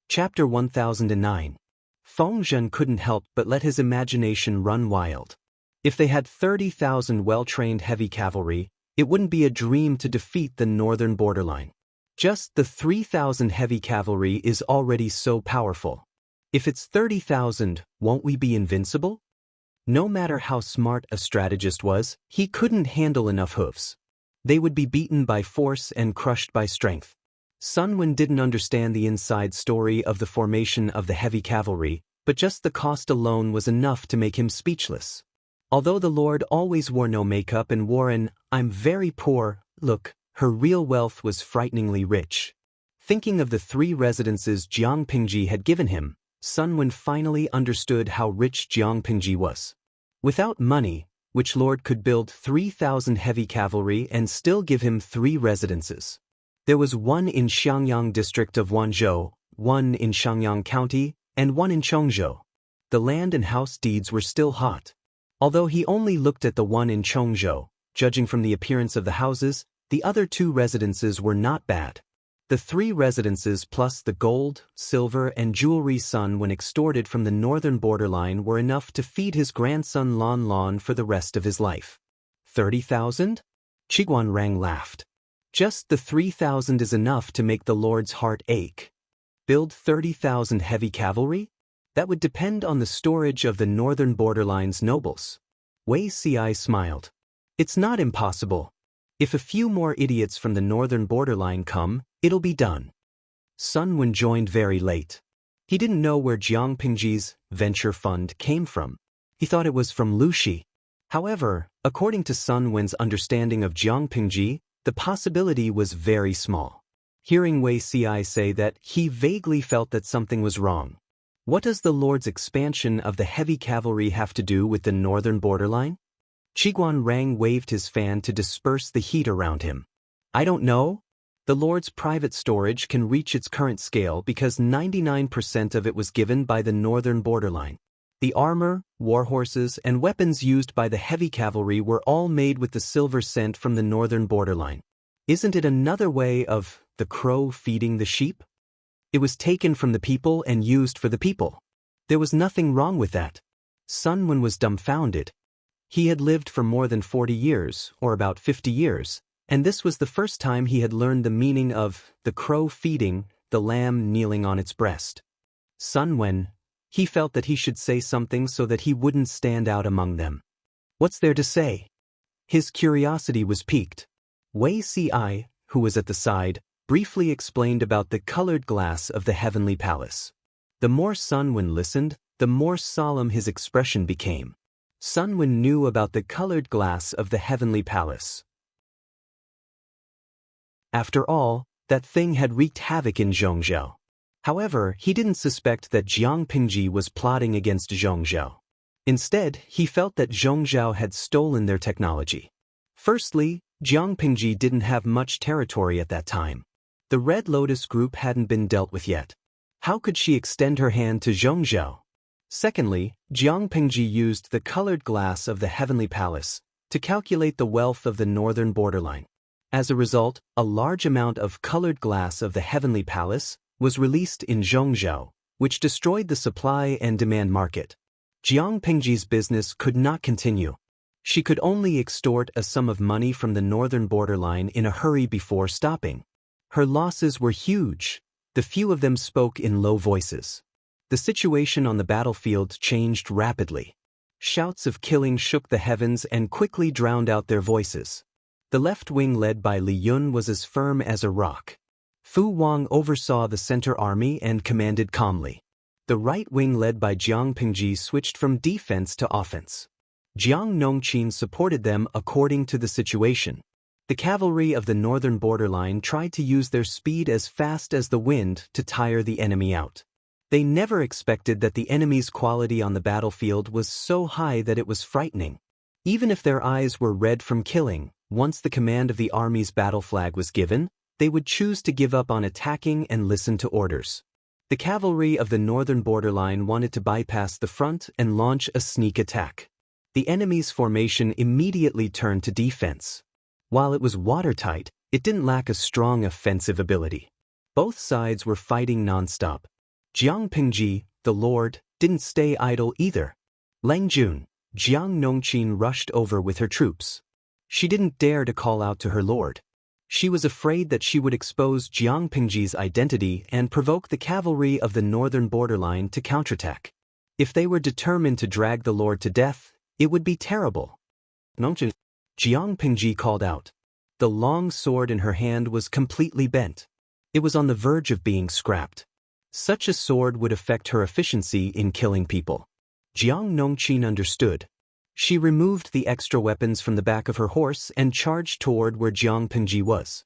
Chapter 1009. Feng Zhen couldn't help but let his imagination run wild. If they had 30,000 well-trained heavy cavalry, it wouldn't be a dream to defeat the northern borderline. Just the 3,000 heavy cavalry is already so powerful. If it's 30,000, won't we be invincible? No matter how smart a strategist was, he couldn't handle enough hooves. They would be beaten by force and crushed by strength. Sun Wen didn't understand the inside story of the formation of the heavy cavalry, but just the cost alone was enough to make him speechless. Although the Lord always wore no makeup and wore an "I'm very poor" look, her real wealth was frighteningly rich. Thinking of the 3 residences Jiang Pingji had given him, Sun Wen finally understood how rich Jiang Pingji was. Without money, which lord could build 3,000 heavy cavalry and still give him 3 residences? There was one in Xiangyang district of Wanzhou, one in Xiangyang County, and one in Chongzhou. The land and house deeds were still hot. Although he only looked at the one in Chongzhou, judging from the appearance of the houses, the other 2 residences were not bad. The 3 residences plus the gold, silver, and jewelry Sun Wen extorted from the northern borderline were enough to feed his grandson Lon Lon for the rest of his life. 30,000? Qiguan Rang laughed. Just the 3,000 is enough to make the Lord's heart ache. Build 30,000 heavy cavalry? That would depend on the storage of the northern borderline's nobles. Wei Ci smiled. It's not impossible. If a few more idiots from the northern borderline come, it'll be done. Sun Wen joined very late. He didn't know where Jiang Pingji's venture fund came from. He thought it was from Lushi. However, according to Sun Wen's understanding of Jiang Pingji, the possibility was very small. Hearing Wei Ci say that, he vaguely felt that something was wrong. What does the Lord's expansion of the heavy cavalry have to do with the northern borderline? Qiguan Rang waved his fan to disperse the heat around him. I don't know. The Lord's private storage can reach its current scale because 99% of it was given by the northern borderline. The armor, warhorses, and weapons used by the heavy cavalry were all made with the silver sent from the northern borderline. Isn't it another way of the crow feeding the sheep? It was taken from the people and used for the people. There was nothing wrong with that. Sun Wen was dumbfounded. He had lived for more than 40 years, or about 50 years, and this was the first time he had learned the meaning of the crow feeding, the lamb kneeling on its breast. Sun Wen, he felt that he should say something so that he wouldn't stand out among them. What's there to say? His curiosity was piqued. Wei Ci, who was at the side, briefly explained about the colored glass of the heavenly palace. The more Sun Wen listened, the more solemn his expression became. Sun Wen knew about the colored glass of the heavenly palace. After all, that thing had wreaked havoc in Zhongzhou. However, he didn't suspect that Jiang Pingji was plotting against Zhongzhou. Instead, he felt that Zhongzhou had stolen their technology. Firstly, Jiang Pingji didn't have much territory at that time. The Red Lotus group hadn't been dealt with yet. How could she extend her hand to Zhongzhou? Secondly, Jiang Pingji used the colored glass of the heavenly palace to calculate the wealth of the northern borderline. As a result, a large amount of colored glass of the heavenly palace was released in Zhongzhou, which destroyed the supply and demand market. Jiang Pingji's business could not continue. She could only extort a sum of money from the northern borderline in a hurry before stopping. Her losses were huge. The few of them spoke in low voices. The situation on the battlefield changed rapidly. Shouts of killing shook the heavens and quickly drowned out their voices. The left wing led by Li Yun was as firm as a rock. Fu Wang oversaw the center army and commanded calmly. The right wing led by Jiang Pingji switched from defense to offense. Jiang Nongqin supported them according to the situation. The cavalry of the northern borderline tried to use their speed as fast as the wind to tire the enemy out. They never expected that the enemy's quality on the battlefield was so high that it was frightening. Even if their eyes were red from killing, once the command of the army's battle flag was given, they would choose to give up on attacking and listen to orders. The cavalry of the northern borderline wanted to bypass the front and launch a sneak attack. The enemy's formation immediately turned to defense. While it was watertight, it didn't lack a strong offensive ability. Both sides were fighting non-stop. Jiang Pingji, the Lord, didn't stay idle either. Lang Jun, Jiang Nongqin rushed over with her troops. She didn't dare to call out to her lord. She was afraid that she would expose Jiang Pingji's identity and provoke the cavalry of the northern borderline to counterattack. If they were determined to drag the lord to death, it would be terrible. Nongqin, Jiang Pingji called out. The long sword in her hand was completely bent. It was on the verge of being scrapped. Such a sword would affect her efficiency in killing people. Jiang Nongqin understood. She removed the extra weapons from the back of her horse and charged toward where Jiang Pingji was.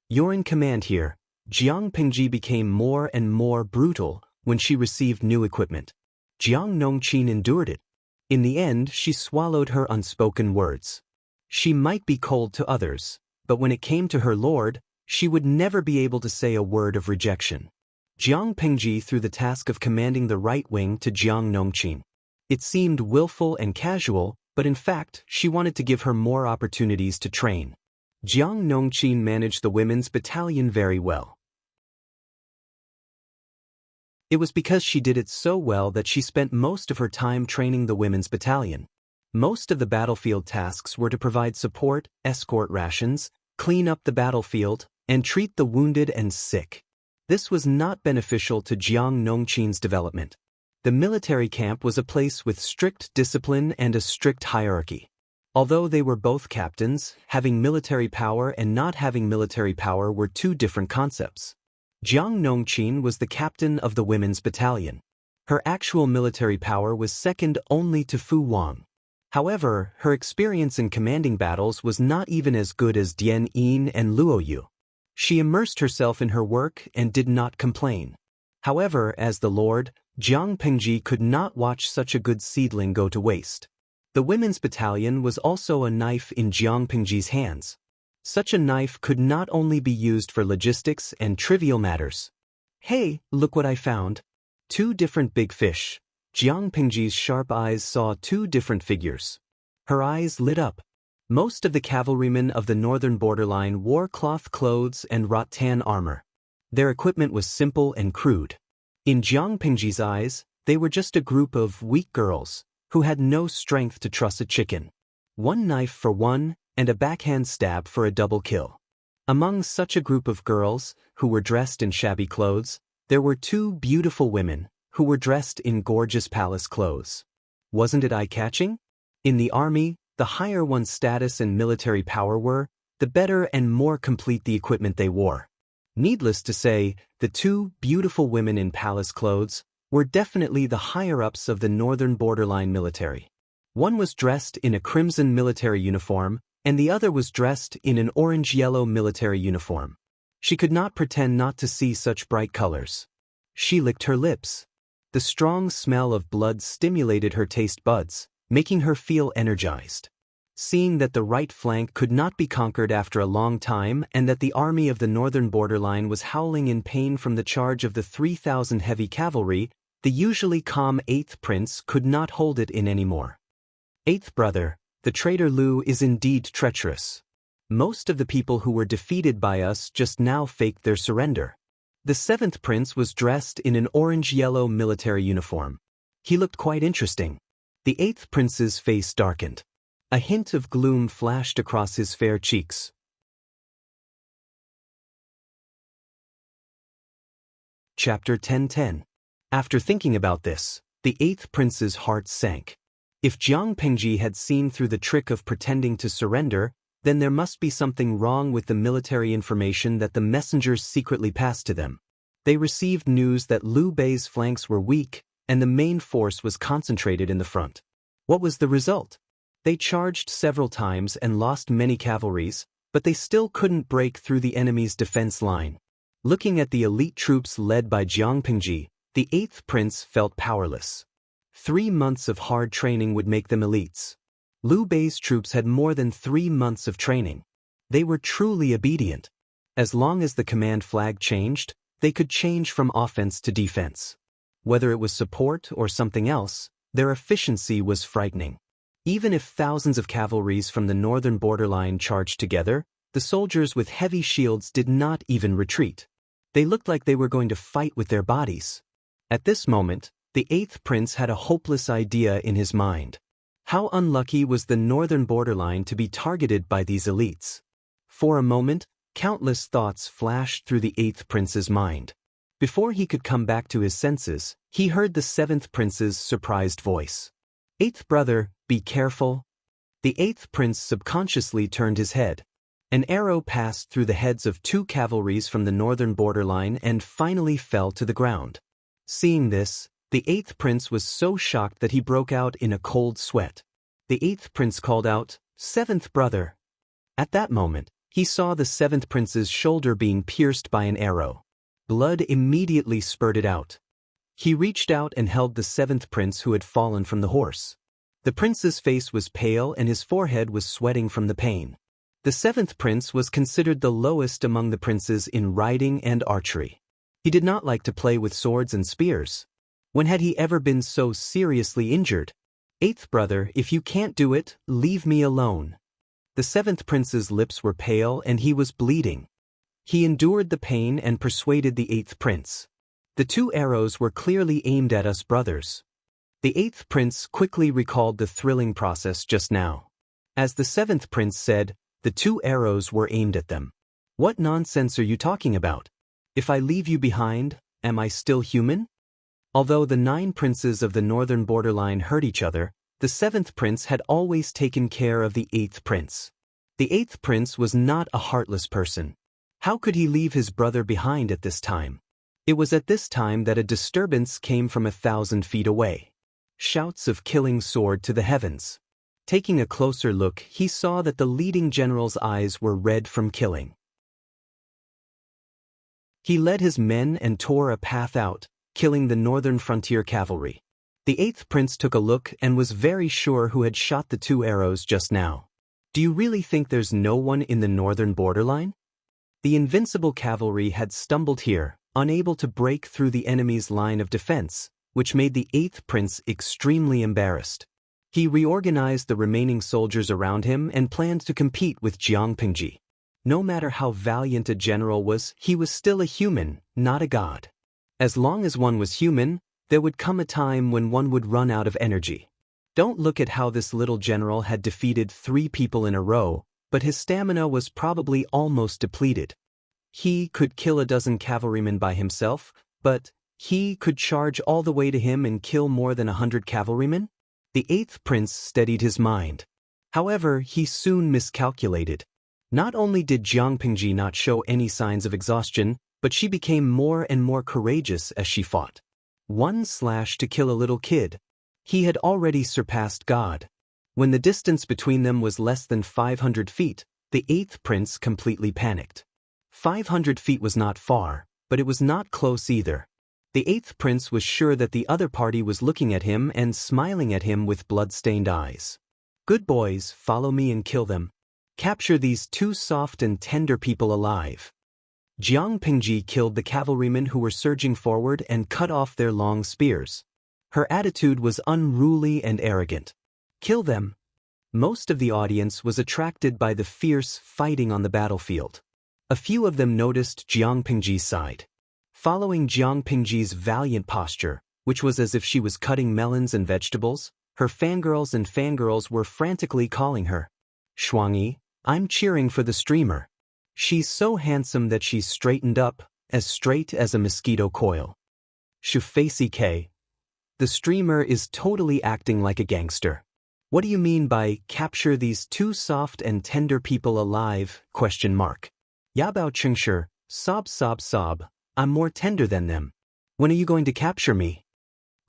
You're in command here. Jiang Pingji became more and more brutal when she received new equipment. Jiang Nongqin endured it. In the end, she swallowed her unspoken words. She might be cold to others, but when it came to her lord, she would never be able to say a word of rejection. Jiang Pingji threw the task of commanding the right wing to Jiang Nongqin. It seemed willful and casual, but in fact, she wanted to give her more opportunities to train. Jiang Nongqin managed the women's battalion very well. It was because she did it so well that she spent most of her time training the women's battalion. Most of the battlefield tasks were to provide support, escort rations, clean up the battlefield, and treat the wounded and sick. This was not beneficial to Jiang Nongqin's development. The military camp was a place with strict discipline and a strict hierarchy. Although they were both captains, having military power and not having military power were two different concepts. Jiang Nongqin was the captain of the women's battalion. Her actual military power was second only to Fu Wang. However, her experience in commanding battles was not even as good as Dian Yin and Luo Yu. She immersed herself in her work and did not complain. However, as the lord, Jiang Pingji could not watch such a good seedling go to waste. The women's battalion was also a knife in Jiang Pingji's hands. Such a knife could not only be used for logistics and trivial matters. Hey, look what I found. 2 different big fish. Jiang Pingji's sharp eyes saw 2 different figures. Her eyes lit up. Most of the cavalrymen of the northern borderline wore cloth clothes and rattan armor. Their equipment was simple and crude. In Jiang Pingji's eyes, they were just a group of weak girls who had no strength to truss a chicken. 1 knife for one, and a backhand stab for a double kill. Among such a group of girls, who were dressed in shabby clothes, there were 2 beautiful women, who were dressed in gorgeous palace clothes. Wasn't it eye-catching? In the army, The higher one's status and military power were, the better and more complete the equipment they wore. Needless to say, the two beautiful women in palace clothes were definitely the higher-ups of the northern borderline military. One was dressed in a crimson military uniform, and the other was dressed in an orange-yellow military uniform. She could not pretend not to see such bright colors. She licked her lips. The strong smell of blood stimulated her taste buds, making her feel energized. Seeing that the right flank could not be conquered after a long time and that the army of the northern borderline was howling in pain from the charge of the 3,000 heavy cavalry, the usually calm 8th prince could not hold it in anymore. 8th brother, the traitor Lu is indeed treacherous. Most of the people who were defeated by us just now faked their surrender. The 7th prince was dressed in an orange-yellow military uniform. He looked quite interesting. The 8th prince's face darkened. A hint of gloom flashed across his fair cheeks. Chapter 10:10. After thinking about this, the 8th prince's heart sank. If Jiang Pengji had seen through the trick of pretending to surrender, then there must be something wrong with the military information that the messengers secretly passed to them. They received news that Liu Bei's flanks were weak, and the main force was concentrated in the front. What was the result? They charged several times and lost many cavalries, but they still couldn't break through the enemy's defense line. Looking at the elite troops led by Jiang Pengji, the 8th prince felt powerless. 3 months of hard training would make them elites. Liu Bei's troops had more than 3 months of training. They were truly obedient. As long as the command flag changed, they could change from offense to defense. Whether it was support or something else, their efficiency was frightening. Even if thousands of cavalries from the northern borderline charged together, the soldiers with heavy shields did not even retreat. They looked like they were going to fight with their bodies. At this moment, the 8th prince had a hopeless idea in his mind. How unlucky was the northern borderline to be targeted by these elites? For a moment, countless thoughts flashed through the 8th prince's mind. Before he could come back to his senses, he heard the 7th prince's surprised voice. 8th brother, be careful. The 8th prince subconsciously turned his head. An arrow passed through the heads of 2 cavalries from the northern borderline and finally fell to the ground. Seeing this, the 8th prince was so shocked that he broke out in a cold sweat. The 8th prince called out, 7th brother. At that moment, he saw the 7th prince's shoulder being pierced by an arrow. Blood immediately spurted out. He reached out and held the 7th prince who had fallen from the horse. The prince's face was pale and his forehead was sweating from the pain. The 7th prince was considered the lowest among the princes in riding and archery. He did not like to play with swords and spears. When had he ever been so seriously injured? 8th brother, if you can't do it, leave me alone. The 7th prince's lips were pale and he was bleeding. He endured the pain and persuaded the 8th prince. The 2 arrows were clearly aimed at us brothers. The 8th prince quickly recalled the thrilling process just now. As the 7th prince said, the 2 arrows were aimed at them. What nonsense are you talking about? If I leave you behind, am I still human? Although the 9 princes of the northern borderline hurt each other, the 7th prince had always taken care of the 8th prince. The 8th prince was not a heartless person. How could he leave his brother behind at this time? It was at this time that a disturbance came from 1,000 feet away. Shouts of killing soared to the heavens. Taking a closer look, he saw that the leading general's eyes were red from killing. He led his men and tore a path out, killing the northern frontier cavalry. The 8th prince took a look and was very sure who had shot the 2 arrows just now. Do you really think there's no one in the northern borderline? The invincible cavalry had stumbled here, unable to break through the enemy's line of defense, which made the 8th prince extremely embarrassed. He reorganized the remaining soldiers around him and planned to compete with Jiang Pengji. No matter how valiant a general was, he was still a human, not a god. As long as one was human, there would come a time when one would run out of energy. Don't look at how this little general had defeated 3 people in a row, but his stamina was probably almost depleted. He could kill a dozen cavalrymen by himself, but he could charge all the way to him and kill more than 100 cavalrymen? The 8th prince steadied his mind. However, he soon miscalculated. Not only did Jiang Pingji not show any signs of exhaustion, but she became more and more courageous as she fought. One slash to kill a little kid. He had already surpassed God. When the distance between them was less than 500 feet, the eighth prince completely panicked. 500 feet was not far, but it was not close either. The eighth prince was sure that the other party was looking at him and smiling at him with blood-stained eyes. Good boys, follow me and kill them. Capture these two soft and tender people alive. Jiang Pingji killed the cavalrymen who were surging forward and cut off their long spears. Her attitude was unruly and arrogant. Kill them. Most of the audience was attracted by the fierce fighting on the battlefield. A few of them noticed Jiang Pingji's side. Following Jiang Pingji's valiant posture, which was as if she was cutting melons and vegetables, her fangirls and fangirls were frantically calling her. Shuangyi, I'm cheering for the streamer. She's so handsome that she's straightened up, as straight as a mosquito coil. Shufei K. The streamer is totally acting like a gangster. What do you mean by capture these two soft and tender people alive? Yabao Chengshi, sob, I'm more tender than them. When are you going to capture me?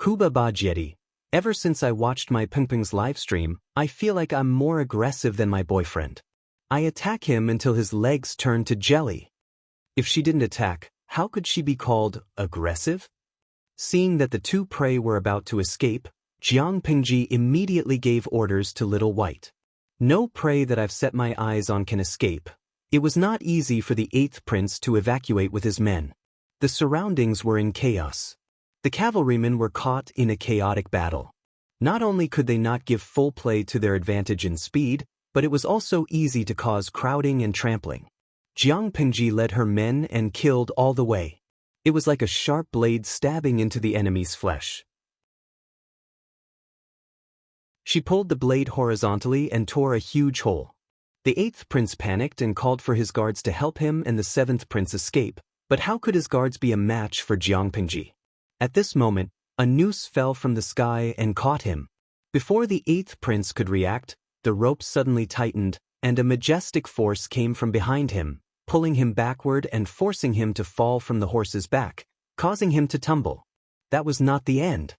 Kuba Bajeti, ever since I watched my Pingping's livestream, I feel like I'm more aggressive than my boyfriend. I attack him until his legs turn to jelly. If she didn't attack, how could she be called aggressive? Seeing that the two prey were about to escape, Jiang Pingji immediately gave orders to Little White. No prey that I've set my eyes on can escape. It was not easy for the eighth prince to evacuate with his men. The surroundings were in chaos. The cavalrymen were caught in a chaotic battle. Not only could they not give full play to their advantage in speed, but it was also easy to cause crowding and trampling. Jiang Pingji led her men and killed all the way. It was like a sharp blade stabbing into the enemy's flesh. She pulled the blade horizontally and tore a huge hole. The eighth prince panicked and called for his guards to help him and the seventh prince escape, but how could his guards be a match for Jiang Pingji? At this moment, a noose fell from the sky and caught him. Before the eighth prince could react, the rope suddenly tightened, and a majestic force came from behind him, pulling him backward and forcing him to fall from the horse's back, causing him to tumble. That was not the end.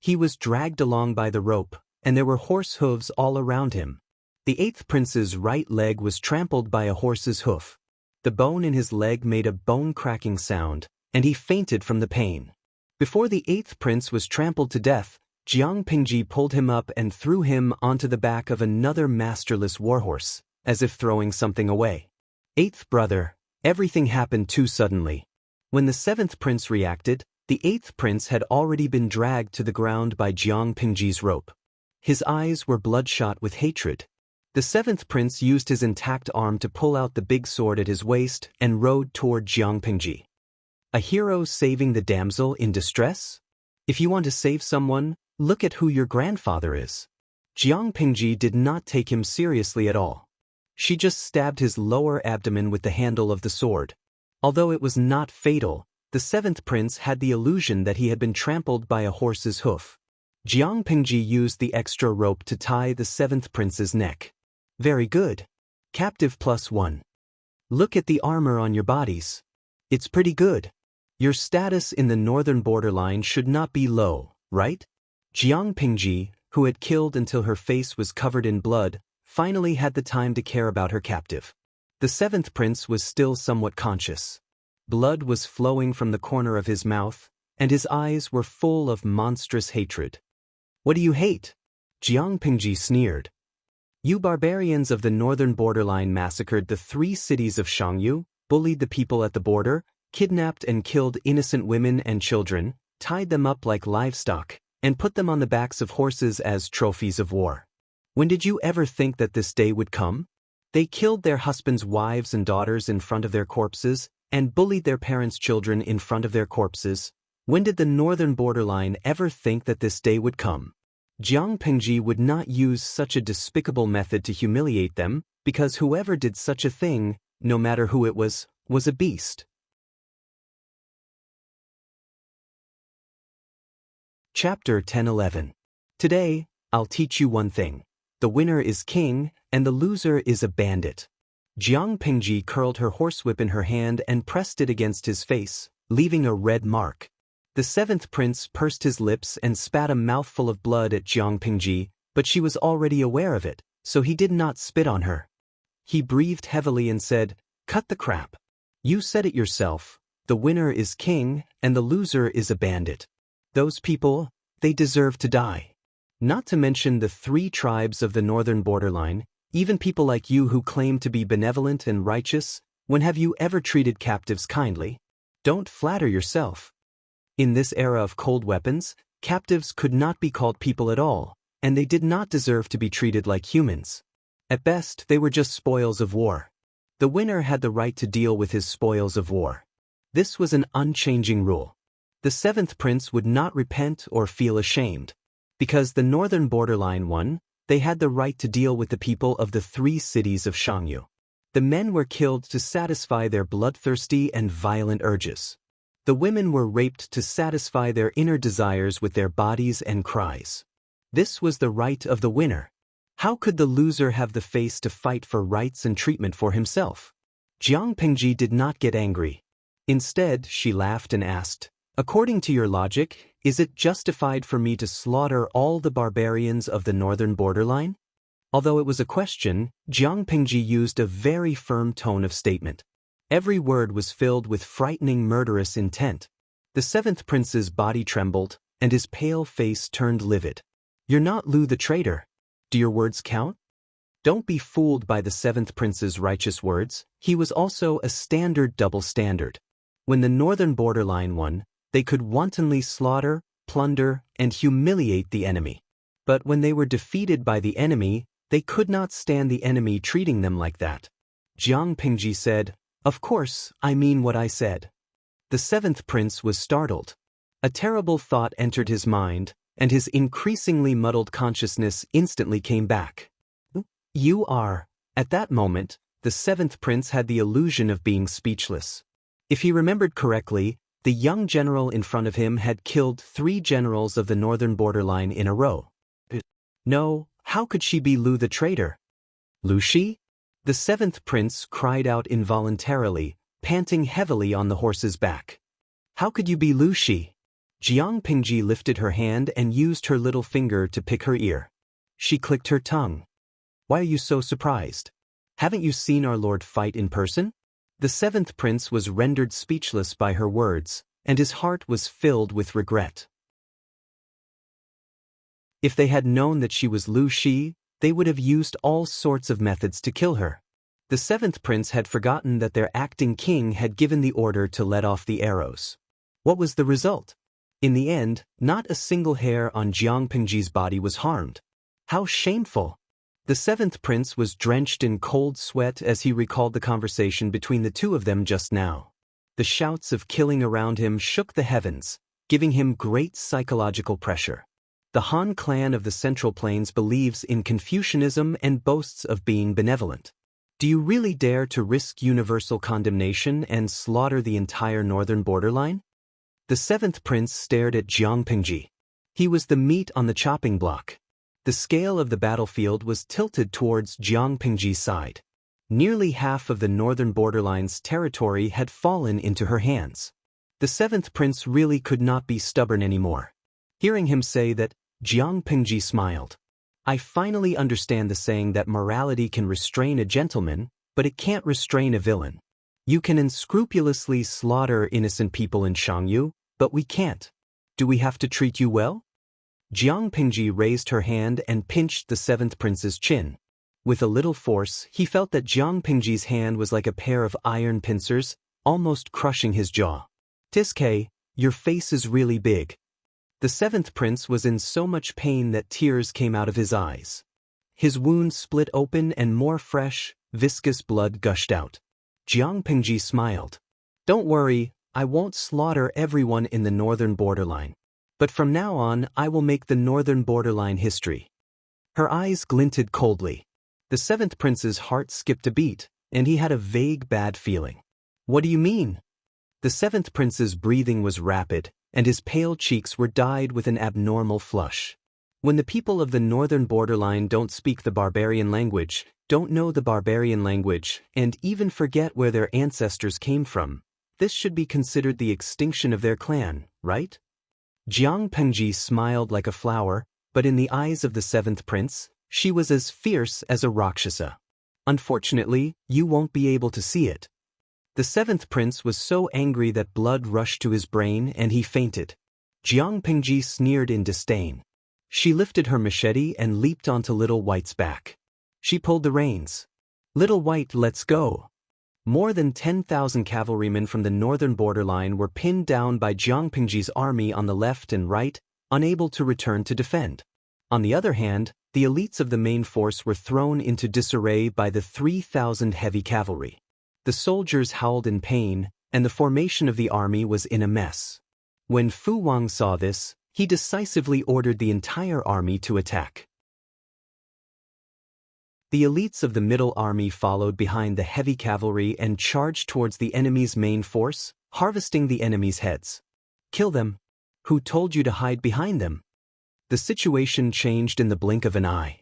He was dragged along by the rope, and there were horse hooves all around him. The eighth prince's right leg was trampled by a horse's hoof. The bone in his leg made a bone-cracking sound, and he fainted from the pain. Before the eighth prince was trampled to death, Jiang Pingji pulled him up and threw him onto the back of another masterless warhorse, as if throwing something away. Eighth brother, everything happened too suddenly. When the seventh prince reacted, the eighth prince had already been dragged to the ground by Jiang Pingji's rope. His eyes were bloodshot with hatred. The seventh prince used his intact arm to pull out the big sword at his waist and rode toward Jiang Pingji. A hero saving the damsel in distress? If you want to save someone, look at who your grandfather is. Jiang Pingji did not take him seriously at all. She just stabbed his lower abdomen with the handle of the sword. Although it was not fatal, the seventh prince had the illusion that he had been trampled by a horse's hoof. Jiang Pingji used the extra rope to tie the seventh prince's neck. Very good. Captive +1. Look at the armor on your bodies. It's pretty good. Your status in the northern borderline should not be low, right? Jiang Pingji, who had killed until her face was covered in blood, finally had the time to care about her captive. The seventh prince was still somewhat conscious. Blood was flowing from the corner of his mouth, and his eyes were full of monstrous hatred. What do you hate? Jiang Pingji sneered. You barbarians of the northern borderline massacred the 3 cities of Shangyu, bullied the people at the border, kidnapped and killed innocent women and children, tied them up like livestock, and put them on the backs of horses as trophies of war. When did you ever think that this day would come? They killed their husbands' wives and daughters in front of their corpses, and bullied their parents' children in front of their corpses. When did the northern borderline ever think that this day would come? Jiang Pingji would not use such a despicable method to humiliate them, because whoever did such a thing, no matter who it was a beast. Chapter 10-11. Today, I'll teach you one thing. the winner is king, and the loser is a bandit. Jiang Pingji curled her horsewhip in her hand and pressed it against his face, leaving a red mark. The seventh prince pursed his lips and spat a mouthful of blood at Jiang Pingji, but she was already aware of it, so he did not spit on her. He breathed heavily and said, "Cut the crap. You said it yourself, the winner is king, and the loser is a bandit. Those people, they deserve to die. Not to mention the 3 tribes of the northern borderline, even people like you who claim to be benevolent and righteous, when have you ever treated captives kindly? Don't flatter yourself." In this era of cold weapons, captives could not be called people at all, and they did not deserve to be treated like humans. At best, they were just spoils of war. The winner had the right to deal with his spoils of war. This was an unchanging rule. The seventh prince would not repent or feel ashamed. Because the northern borderline won, they had the right to deal with the people of the 3 cities of Shangyu. The men were killed to satisfy their bloodthirsty and violent urges. The women were raped to satisfy their inner desires with their bodies and cries. This was the right of the winner. How could the loser have the face to fight for rights and treatment for himself? Jiang Pingji did not get angry. Instead, she laughed and asked, "According to your logic, is it justified for me to slaughter all the barbarians of the northern borderline?" Although it was a question, Jiang Pingji used a very firm tone of statement. Every word was filled with frightening murderous intent. The seventh prince's body trembled, and his pale face turned livid. "You're not Lu the traitor. Do your words count?" Don't be fooled by the seventh prince's righteous words. He was also a standard double standard. When the northern borderline won, they could wantonly slaughter, plunder, and humiliate the enemy. But when they were defeated by the enemy, they could not stand the enemy treating them like that. Jiang Pingji said, "Of course, I mean what I said." The seventh prince was startled. A terrible thought entered his mind, and his increasingly muddled consciousness instantly came back. "You are..." At that moment, the seventh prince had the illusion of being speechless. If he remembered correctly, the young general in front of him had killed 3 generals of the northern borderline in a row. No, how could she be Lu the traitor? Lu Shi? The seventh prince cried out involuntarily, panting heavily on the horse's back. "How could you be Lu Shi?" Jiang Pingji lifted her hand and used her little finger to pick her ear. She clicked her tongue. "Why are you so surprised? Haven't you seen our lord fight in person?" The seventh prince was rendered speechless by her words, and his heart was filled with regret. If they had known that she was Lu Shi, they would have used all sorts of methods to kill her. The seventh prince had forgotten that their acting king had given the order to let off the arrows. What was the result? In the end, not a single hair on Jiang Pingji's body was harmed. How shameful! The seventh prince was drenched in cold sweat as he recalled the conversation between the 2 of them just now. The shouts of killing around him shook the heavens, giving him great psychological pressure. The Han clan of the Central Plains believes in Confucianism and boasts of being benevolent. Do you really dare to risk universal condemnation and slaughter the entire northern borderline? The seventh prince stared at Jiang Pingji. He was the meat on the chopping block. The scale of the battlefield was tilted towards Jiang Pingji's side. Nearly half of the northern borderline's territory had fallen into her hands. The seventh prince really could not be stubborn anymore. Hearing him say that, Jiang Pingji smiled. "I finally understand the saying that morality can restrain a gentleman, but it can't restrain a villain. You can unscrupulously slaughter innocent people in Shangyu, but we can't. Do we have to treat you well?" Jiang Pingji raised her hand and pinched the seventh prince's chin. With a little force, he felt that Jiang Pingji's hand was like a pair of iron pincers, almost crushing his jaw. "Tiske, your face is really big." The seventh prince was in so much pain that tears came out of his eyes. His wound split open and more fresh, viscous blood gushed out. Jiang Pingji smiled. "Don't worry, I won't slaughter everyone in the northern borderline. But from now on, I will make the northern borderline history." Her eyes glinted coldly. The seventh prince's heart skipped a beat, and he had a vague bad feeling. "What do you mean?" The seventh prince's breathing was rapid, and his pale cheeks were dyed with an abnormal flush. When the people of the northern borderline don't speak the barbarian language, don't know the barbarian language, and even forget where their ancestors came from, this should be considered the extinction of their clan, right? Jiang Pengji smiled like a flower, but in the eyes of the seventh prince, she was as fierce as a Rakshasa. Unfortunately, you won't be able to see it. The seventh prince was so angry that blood rushed to his brain and he fainted. Jiang Pengji sneered in disdain. She lifted her machete and leaped onto Little White's back. She pulled the reins. Little White, let's go. More than 10,000 cavalrymen from the northern borderline were pinned down by Jiang Pengji's army on the left and right, unable to return to defend. On the other hand, the elites of the main force were thrown into disarray by the 3,000 heavy cavalry. The soldiers howled in pain, and the formation of the army was in a mess. When Fu Wang saw this, he decisively ordered the entire army to attack. The elites of the middle army followed behind the heavy cavalry and charged towards the enemy's main force, harvesting the enemy's heads. Kill them. Who told you to hide behind them? The situation changed in the blink of an eye.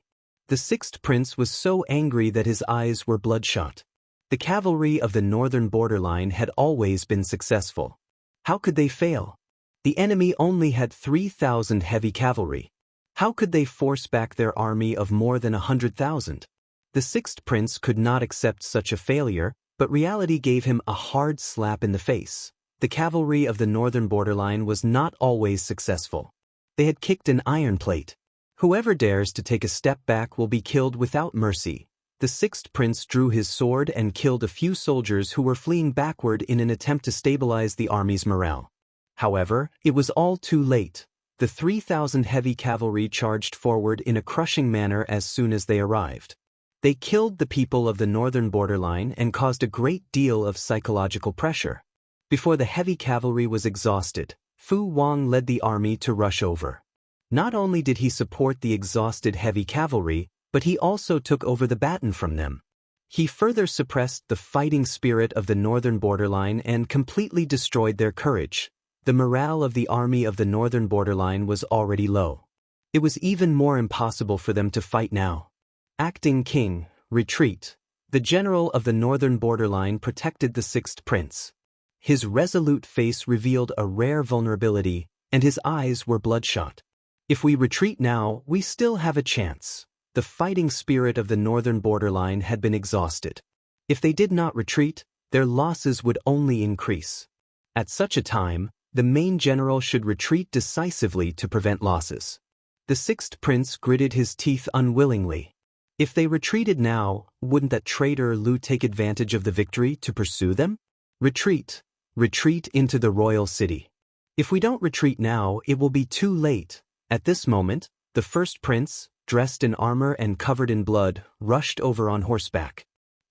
The sixth prince was so angry that his eyes were bloodshot. The cavalry of the northern borderline had always been successful. How could they fail? The enemy only had 3,000 heavy cavalry. How could they force back their army of more than 100,000? The sixth prince could not accept such a failure, but reality gave him a hard slap in the face. The cavalry of the northern borderline was not always successful. They had kicked an iron plate. Whoever dares to take a step back will be killed without mercy. The sixth prince drew his sword and killed a few soldiers who were fleeing backward in an attempt to stabilize the army's morale. However, it was all too late. The 3,000 heavy cavalry charged forward in a crushing manner as soon as they arrived. They killed the people of the northern borderline and caused a great deal of psychological pressure. Before the heavy cavalry was exhausted, Fu Wang led the army to rush over. Not only did he support the exhausted heavy cavalry, but he also took over the baton from them. He further suppressed the fighting spirit of the northern borderline and completely destroyed their courage. The morale of the army of the northern borderline was already low. It was even more impossible for them to fight now. Acting king, retreat. The general of the northern borderline protected the sixth prince. His resolute face revealed a rare vulnerability, and his eyes were bloodshot. If we retreat now, we still have a chance. The fighting spirit of the northern borderline had been exhausted. If they did not retreat, their losses would only increase. At such a time, the main general should retreat decisively to prevent losses. The sixth prince gritted his teeth unwillingly. If they retreated now, wouldn't that traitor Lu take advantage of the victory to pursue them? Retreat. Retreat into the royal city. If we don't retreat now, it will be too late. At this moment, the first prince, dressed in armor and covered in blood, rushed over on horseback.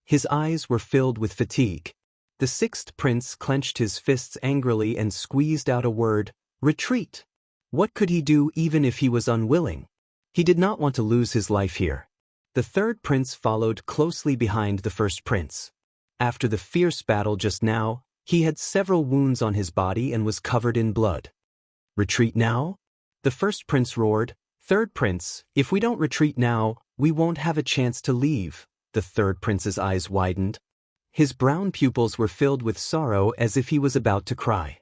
His eyes were filled with fatigue. The sixth prince clenched his fists angrily and squeezed out a word, retreat. What could he do even if he was unwilling? He did not want to lose his life here. The third prince followed closely behind the first prince. After the fierce battle just now, he had several wounds on his body and was covered in blood. Retreat now? The first prince roared. Third prince, if we don't retreat now, we won't have a chance to leave. The third prince's eyes widened. His brown pupils were filled with sorrow as if he was about to cry.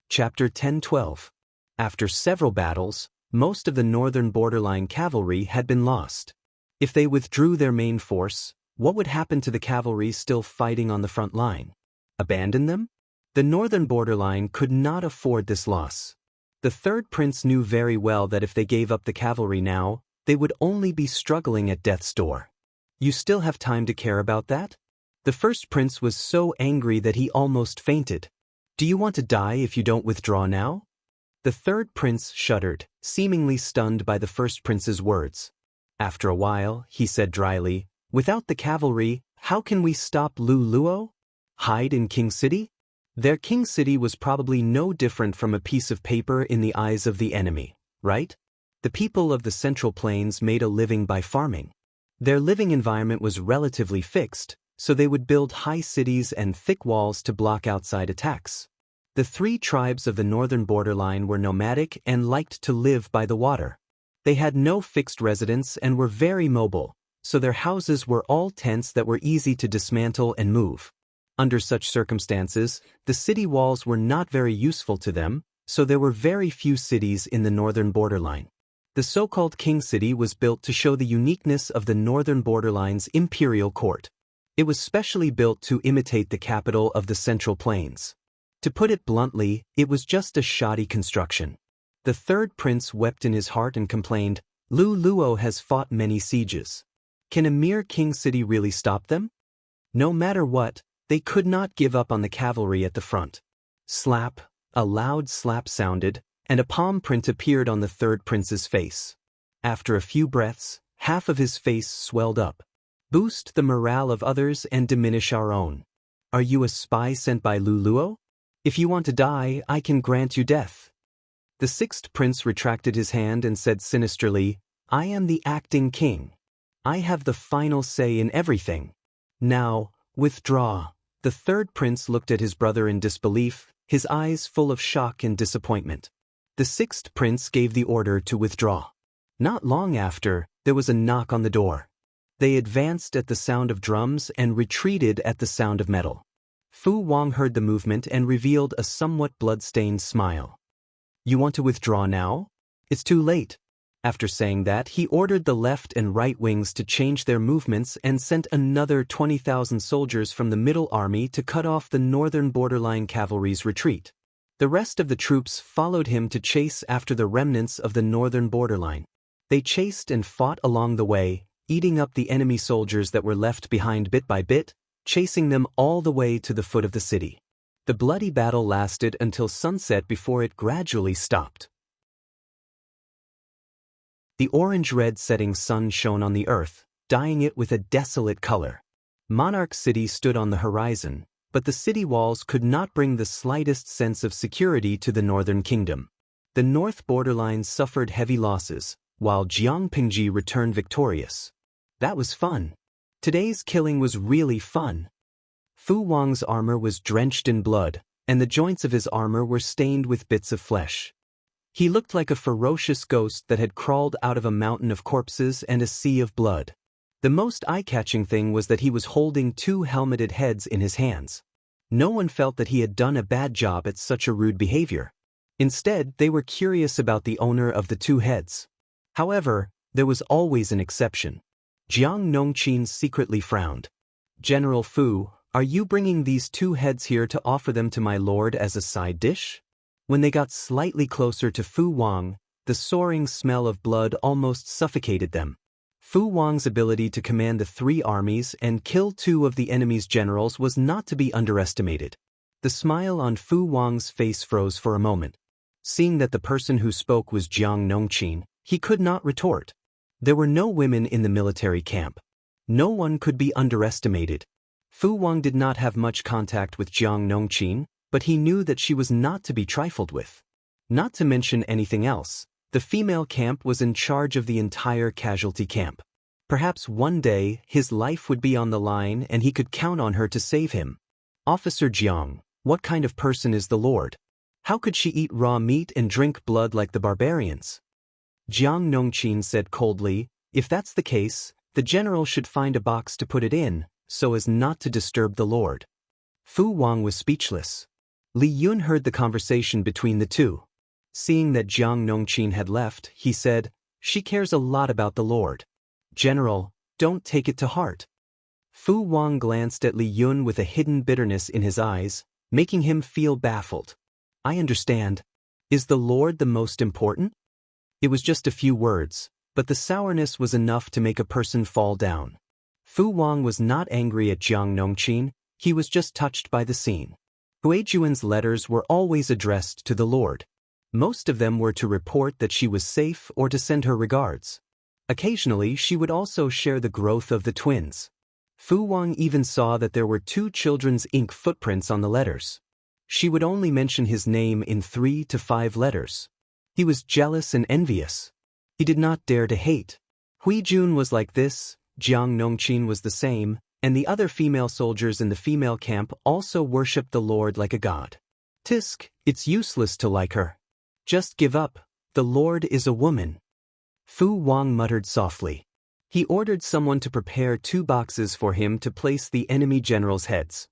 Chapter 10-12. After several battles, most of the northern borderline cavalry had been lost. If they withdrew their main force, what would happen to the cavalry still fighting on the front line? Abandon them? The northern borderline could not afford this loss. The third prince knew very well that if they gave up the cavalry now, they would only be struggling at death's door. You still have time to care about that? The first prince was so angry that he almost fainted. Do you want to die if you don't withdraw now? The third prince shuddered, seemingly stunned by the first prince's words. After a while, he said dryly, without the cavalry, how can we stop Lu Luo? Hide in King City? Their king city was probably no different from a piece of paper in the eyes of the enemy, right? The people of the Central Plains made a living by farming. Their living environment was relatively fixed, so they would build high cities and thick walls to block outside attacks. The 3 tribes of the northern borderline were nomadic and liked to live by the water. They had no fixed residence and were very mobile, so their houses were all tents that were easy to dismantle and move. Under such circumstances, the city walls were not very useful to them, so there were very few cities in the northern borderline. The so-called King City was built to show the uniqueness of the northern borderline's imperial court. It was specially built to imitate the capital of the Central Plains. To put it bluntly, it was just a shoddy construction. The 3rd prince wept in his heart and complained, "Lu Luo has fought many sieges. Can a mere king city really stop them?" No matter what, they could not give up on the cavalry at the front. Slap, a loud slap sounded, and a palm print appeared on the 3rd prince's face. After a few breaths, half of his face swelled up. Boost the morale of others and diminish our own. Are you a spy sent by Lu Luo? If you want to die, I can grant you death. The 6th prince retracted his hand and said sinisterly, "I am the acting king. I have the final say in everything. Now, withdraw." The 3rd prince looked at his brother in disbelief, his eyes full of shock and disappointment. The 6th prince gave the order to withdraw. Not long after, there was a knock on the door. They advanced at the sound of drums and retreated at the sound of metal. Fu Wang heard the movement and revealed a somewhat blood-stained smile. "You want to withdraw now? It's too late." After saying that, he ordered the left and right wings to change their movements and sent another 20,000 soldiers from the middle army to cut off the northern borderline cavalry's retreat. The rest of the troops followed him to chase after the remnants of the northern borderline. They chased and fought along the way, eating up the enemy soldiers that were left behind bit by bit, chasing them all the way to the foot of the city. The bloody battle lasted until sunset before it gradually stopped. The orange-red setting sun shone on the earth, dyeing it with a desolate color. Monarch City stood on the horizon, but the city walls could not bring the slightest sense of security to the northern kingdom. The north borderline suffered heavy losses, while Jiangpingji returned victorious. That was fun. Today's killing was really fun. Fu Wang's armor was drenched in blood, and the joints of his armor were stained with bits of flesh. He looked like a ferocious ghost that had crawled out of a mountain of corpses and a sea of blood. The most eye-catching thing was that he was holding 2 helmeted heads in his hands. No one felt that he had done a bad job at such a rude behavior. Instead, they were curious about the owner of the 2 heads. However, there was always an exception. Jiang Nongqin secretly frowned. "General Fu, are you bringing these 2 heads here to offer them to my lord as a side dish?" When they got slightly closer to Fu Wang, the soaring smell of blood almost suffocated them. Fu Wang's ability to command the 3 armies and kill 2 of the enemy's generals was not to be underestimated. The smile on Fu Wang's face froze for a moment. Seeing that the person who spoke was Jiang Nongqin, he could not retort. There were no women in the military camp. No one could be underestimated. Fu Wang did not have much contact with Jiang Nongqin, but he knew that she was not to be trifled with. Not to mention anything else, the female camp was in charge of the entire casualty camp. Perhaps one day his life would be on the line and he could count on her to save him. "Officer Jiang, what kind of person is the Lord? How could she eat raw meat and drink blood like the barbarians?" Jiang Nongqin said coldly, "If that's the case, the general should find a box to put it in, so as not to disturb the Lord." Fu Wang was speechless. Li Yun heard the conversation between the 2. Seeing that Jiang Nongqin had left, he said, "She cares a lot about the Lord. General, don't take it to heart." Fu Wang glanced at Li Yun with a hidden bitterness in his eyes, making him feel baffled. "I understand. Is the Lord the most important?" It was just a few words, but the sourness was enough to make a person fall down. Fu Wang was not angry at Jiang Nongqin, he was just touched by the scene. Huijuan's letters were always addressed to the Lord. Most of them were to report that she was safe or to send her regards. Occasionally, she would also share the growth of the twins. Fu Wang even saw that there were 2 children's ink footprints on the letters. She would only mention his name in 3 to 5 letters. He was jealous and envious. He did not dare to hate. Huijun was like this, Jiang Nongqin was the same, and the other female soldiers in the female camp also worshipped the Lord like a god. Tisk, it's useless to like her. Just give up, the Lord is a woman. Fu Wang muttered softly. He ordered someone to prepare 2 boxes for him to place the enemy generals' heads.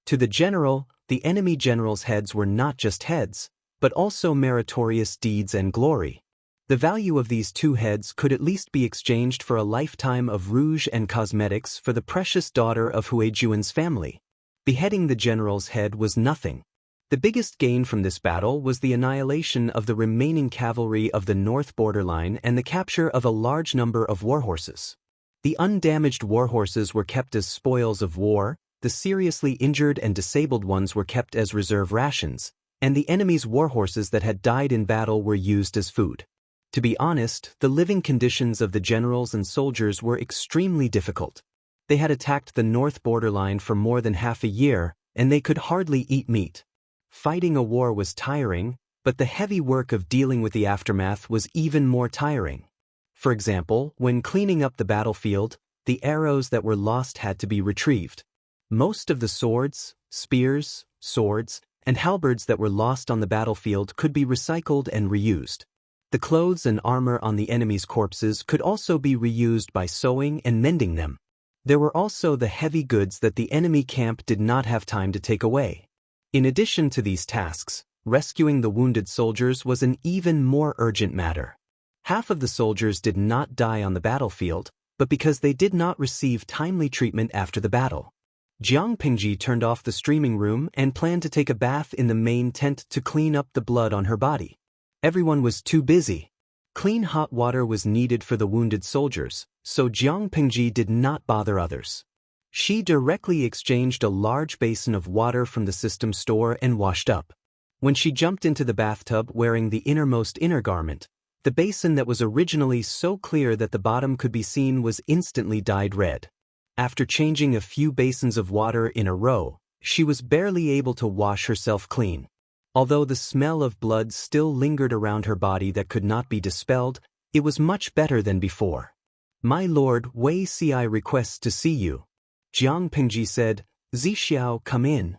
To the general, the enemy generals' heads were not just heads, but also meritorious deeds and glory. The value of these 2 heads could at least be exchanged for a lifetime of rouge and cosmetics for the precious daughter of Huijuan's family. Beheading the general's head was nothing. The biggest gain from this battle was the annihilation of the remaining cavalry of the north borderline and the capture of a large number of warhorses. The undamaged warhorses were kept as spoils of war, the seriously injured and disabled ones were kept as reserve rations, and the enemy's warhorses that had died in battle were used as food. To be honest, the living conditions of the generals and soldiers were extremely difficult. They had attacked the north borderline for more than half a year, and they could hardly eat meat. Fighting a war was tiring, but the heavy work of dealing with the aftermath was even more tiring. For example, when cleaning up the battlefield, the arrows that were lost had to be retrieved. Most of the swords, spears, swords, and halberds that were lost on the battlefield could be recycled and reused. The clothes and armor on the enemy's corpses could also be reused by sewing and mending them. There were also the heavy goods that the enemy camp did not have time to take away. In addition to these tasks, rescuing the wounded soldiers was an even more urgent matter. Half of the soldiers did not die on the battlefield, but because they did not receive timely treatment after the battle. Jiang Pingji turned off the streaming room and planned to take a bath in the main tent to clean up the blood on her body. Everyone was too busy. Clean hot water was needed for the wounded soldiers, so Jiang Pingji did not bother others. She directly exchanged a large basin of water from the system store and washed up. When she jumped into the bathtub wearing the innermost inner garment, the basin that was originally so clear that the bottom could be seen was instantly dyed red. After changing a few basins of water in a row, she was barely able to wash herself clean. Although the smell of blood still lingered around her body that could not be dispelled, it was much better than before. "My lord, Wei Ci requests to see you." Jiang Pingji said, "Zixiao, come in."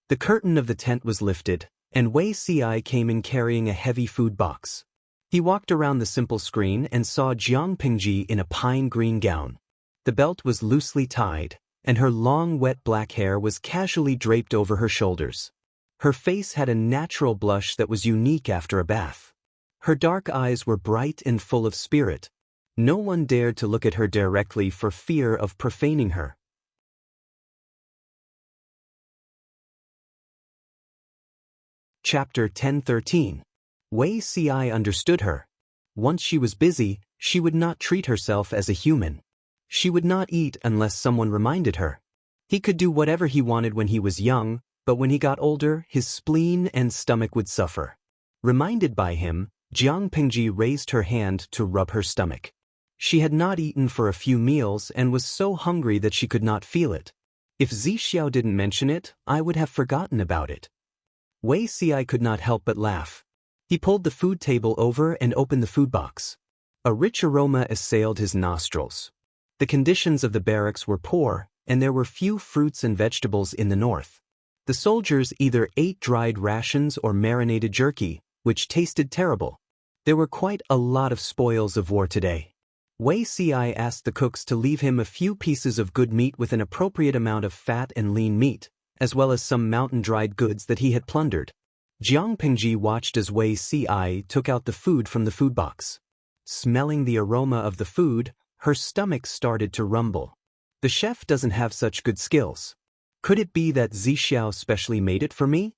The curtain of the tent was lifted, and Wei Ci came in carrying a heavy food box. He walked around the simple screen and saw Jiang Pingji in a pine green gown. The belt was loosely tied, and her long wet black hair was casually draped over her shoulders. Her face had a natural blush that was unique after a bath. Her dark eyes were bright and full of spirit. No one dared to look at her directly for fear of profaning her. Chapter 10:13. Wei Ci understood her. Once she was busy, she would not treat herself as a human. She would not eat unless someone reminded her. He could do whatever he wanted when he was young, but when he got older, his spleen and stomach would suffer. Reminded by him, Jiang Pingji raised her hand to rub her stomach. She had not eaten for a few meals and was so hungry that she could not feel it. If Zixiao didn't mention it, I would have forgotten about it. Wei Ci could not help but laugh. He pulled the food table over and opened the food box. A rich aroma assailed his nostrils. The conditions of the barracks were poor, and there were few fruits and vegetables in the north. The soldiers either ate dried rations or marinated jerky, which tasted terrible. There were quite a lot of spoils of war today. Wei Ci asked the cooks to leave him a few pieces of good meat with an appropriate amount of fat and lean meat, as well as some mountain-dried goods that he had plundered. Jiang Pingji watched as Wei Ci took out the food from the food box. Smelling the aroma of the food, her stomach started to rumble. The chef doesn't have such good skills. Could it be that Zixiao specially made it for me?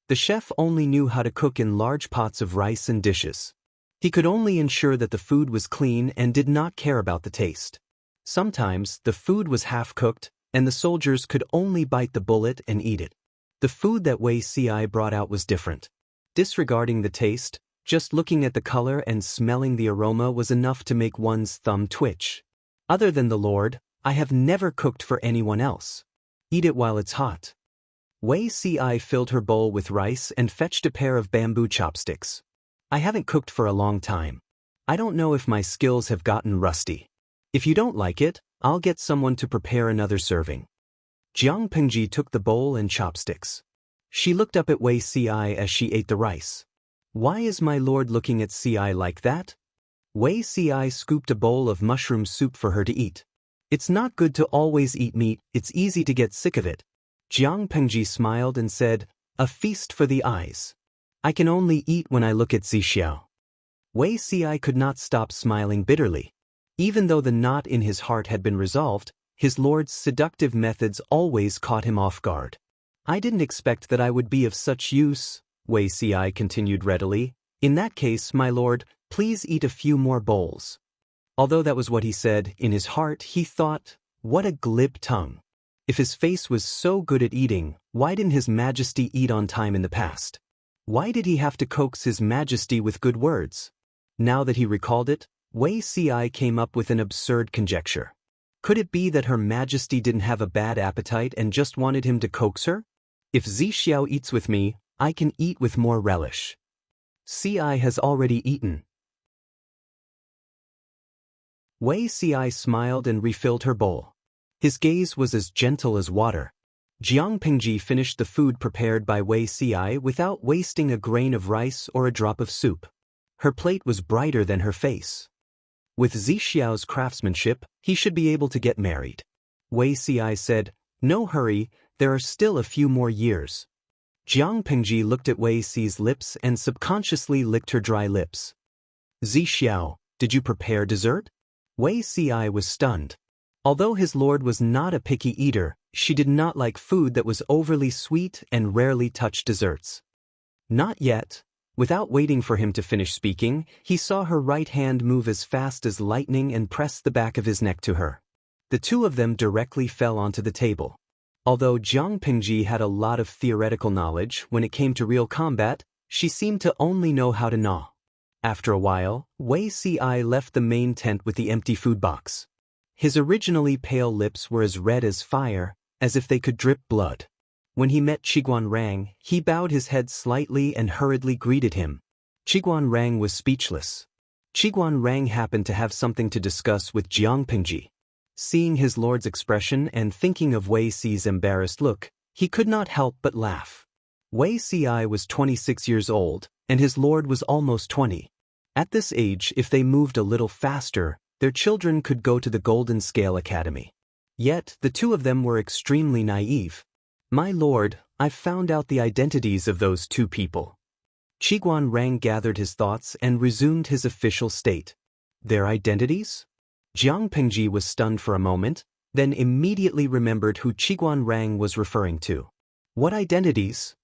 The chef only knew how to cook in large pots of rice and dishes. He could only ensure that the food was clean and did not care about the taste. Sometimes, the food was half-cooked, and the soldiers could only bite the bullet and eat it. The food that Wei Ci brought out was different. Disregarding the taste, just looking at the color and smelling the aroma was enough to make one's thumb twitch. Other than the Lord, I have never cooked for anyone else. Eat it while it's hot. Wei Ci filled her bowl with rice and fetched a pair of bamboo chopsticks. I haven't cooked for a long time. I don't know if my skills have gotten rusty. If you don't like it, I'll get someone to prepare another serving. Jiang Pengji took the bowl and chopsticks. She looked up at Wei Si as she ate the rice. Why is my lord looking at Si like that? Wei Si scooped a bowl of mushroom soup for her to eat. It's not good to always eat meat, it's easy to get sick of it. Jiang Pengji smiled and said, a feast for the eyes. I can only eat when I look at Zixiao. Wei Si could not stop smiling bitterly. Even though the knot in his heart had been resolved, his lord's seductive methods always caught him off guard. I didn't expect that I would be of such use, Wei Si continued readily. In that case, my lord, please eat a few more bowls. Although that was what he said, in his heart he thought, what a glib tongue. If his face was so good at eating, why didn't His Majesty eat on time in the past? Why did he have to coax His Majesty with good words? Now that he recalled it, Wei Si came up with an absurd conjecture. Could it be that Her Majesty didn't have a bad appetite and just wanted him to coax her? If Zixiao eats with me, I can eat with more relish. Si has already eaten. Wei Si smiled and refilled her bowl. His gaze was as gentle as water. Jiang Pengji finished the food prepared by Wei Si without wasting a grain of rice or a drop of soup. Her plate was brighter than her face. With Zixiao's craftsmanship, he should be able to get married. Wei Si said, no hurry, there are still a few more years. Jiang Pengji looked at Wei Si's lips and subconsciously licked her dry lips. Zixiao, did you prepare dessert? Wei Si was stunned. Although his lord was not a picky eater, she did not like food that was overly sweet and rarely touched desserts. Not yet. Without waiting for him to finish speaking, he saw her right hand move as fast as lightning and press the back of his neck to her. The two of them directly fell onto the table. Although Jiang Pengji had a lot of theoretical knowledge, when it came to real combat, she seemed to only know how to gnaw. After a while, Wei Si left the main tent with the empty food box. His originally pale lips were as red as fire, as if they could drip blood. When he met Qiguan Rang, he bowed his head slightly and hurriedly greeted him. Qiguan Rang was speechless. Qiguan Rang happened to have something to discuss with Jiang Pengji. Seeing his lord's expression and thinking of Wei Si's embarrassed look, he could not help but laugh. Wei Si was 26 years old, and his lord was almost 20. At this age, if they moved a little faster, their children could go to the Golden Scale Academy. Yet, the two of them were extremely naive. My lord, I've found out the identities of those two people. Qiguan Rang gathered his thoughts and resumed his official state. Their identities? Jiang Pengji was stunned for a moment, then immediately remembered who Qiguan Rang was referring to. What identities?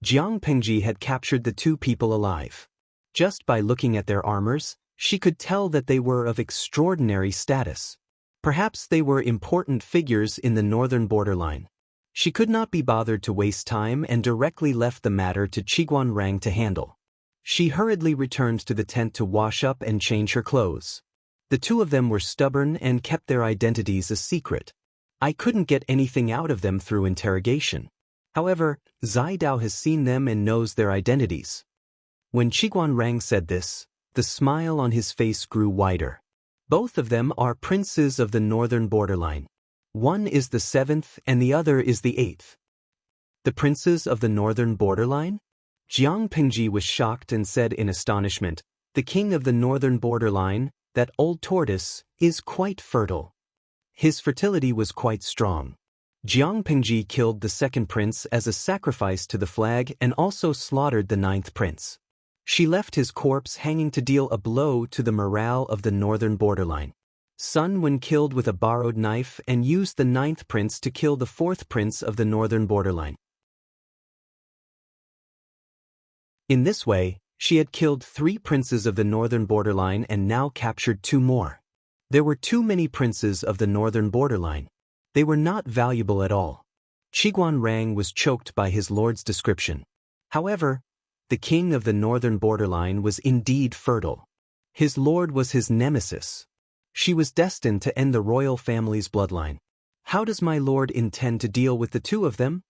Jiang Pengji had captured the two people alive. Just by looking at their armors, she could tell that they were of extraordinary status. Perhaps they were important figures in the northern borderline. She could not be bothered to waste time and directly left the matter to Qiguan Rang to handle. She hurriedly returned to the tent to wash up and change her clothes. The two of them were stubborn and kept their identities a secret. I couldn't get anything out of them through interrogation. However, Zai Dao has seen them and knows their identities. When Qiguan Rang said this, the smile on his face grew wider. Both of them are princes of the northern borderline. One is the 7th and the other is the 8th. The princes of the northern borderline? Jiang Pengji was shocked and said in astonishment, the king of the northern borderline, that old tortoise, is quite fertile. His fertility was quite strong. Jiang Pengji killed the 2nd prince as a sacrifice to the flag and also slaughtered the 9th prince. She left his corpse hanging to deal a blow to the morale of the northern borderline. Sun Wen killed with a borrowed knife and used the 9th prince to kill the 4th prince of the northern borderline. In this way, she had killed 3 princes of the northern borderline and now captured 2 more. There were too many princes of the northern borderline. They were not valuable at all. Qiguan Rang was choked by his lord's description. However, the king of the northern borderline was indeed fertile. His lord was his nemesis. She was destined to end the royal family's bloodline. How does my lord intend to deal with the two of them?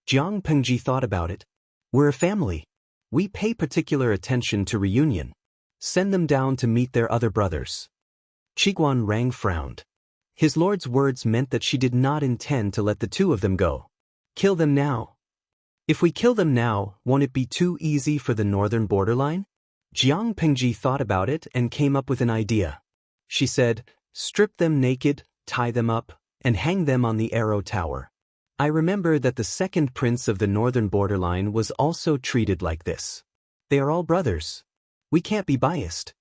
Jiang Pengji thought about it. We're a family. We pay particular attention to reunion. Send them down to meet their other brothers. Qiguan Rang frowned. His lord's words meant that she did not intend to let the two of them go. Kill them now. If we kill them now, won't it be too easy for the northern borderline? Jiang Pengji thought about it and came up with an idea. She said, strip them naked, tie them up, and hang them on the arrow tower. I remember that the second prince of the northern borderline was also treated like this. They are all brothers. We can't be biased.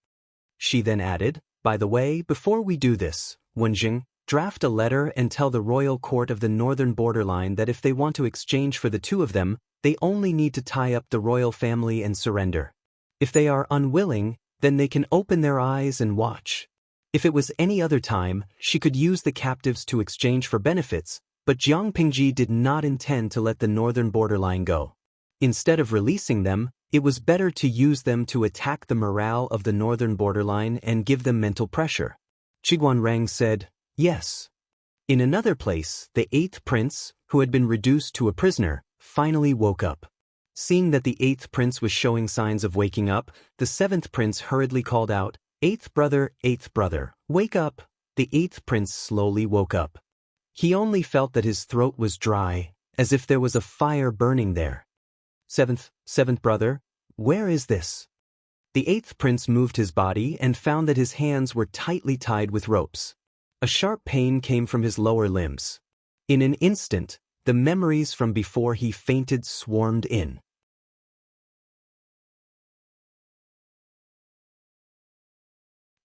She then added, by the way, before we do this, Wenjing, draft a letter and tell the royal court of the northern borderline that if they want to exchange for the two of them, they only need to tie up the royal family and surrender. If they are unwilling, then they can open their eyes and watch. If it was any other time, she could use the captives to exchange for benefits, but Jiang Pingji did not intend to let the northern borderline go. Instead of releasing them, it was better to use them to attack the morale of the northern borderline and give them mental pressure. Qiguanrang said, yes. In another place, the eighth prince, who had been reduced to a prisoner, finally woke up. Seeing that the eighth prince was showing signs of waking up, the seventh prince hurriedly called out, eighth brother, wake up. The eighth prince slowly woke up. He only felt that his throat was dry, as if there was a fire burning there. Seventh brother, where is this? The eighth prince moved his body and found that his hands were tightly tied with ropes. A sharp pain came from his lower limbs. In an instant, the memories from before he fainted swarmed in.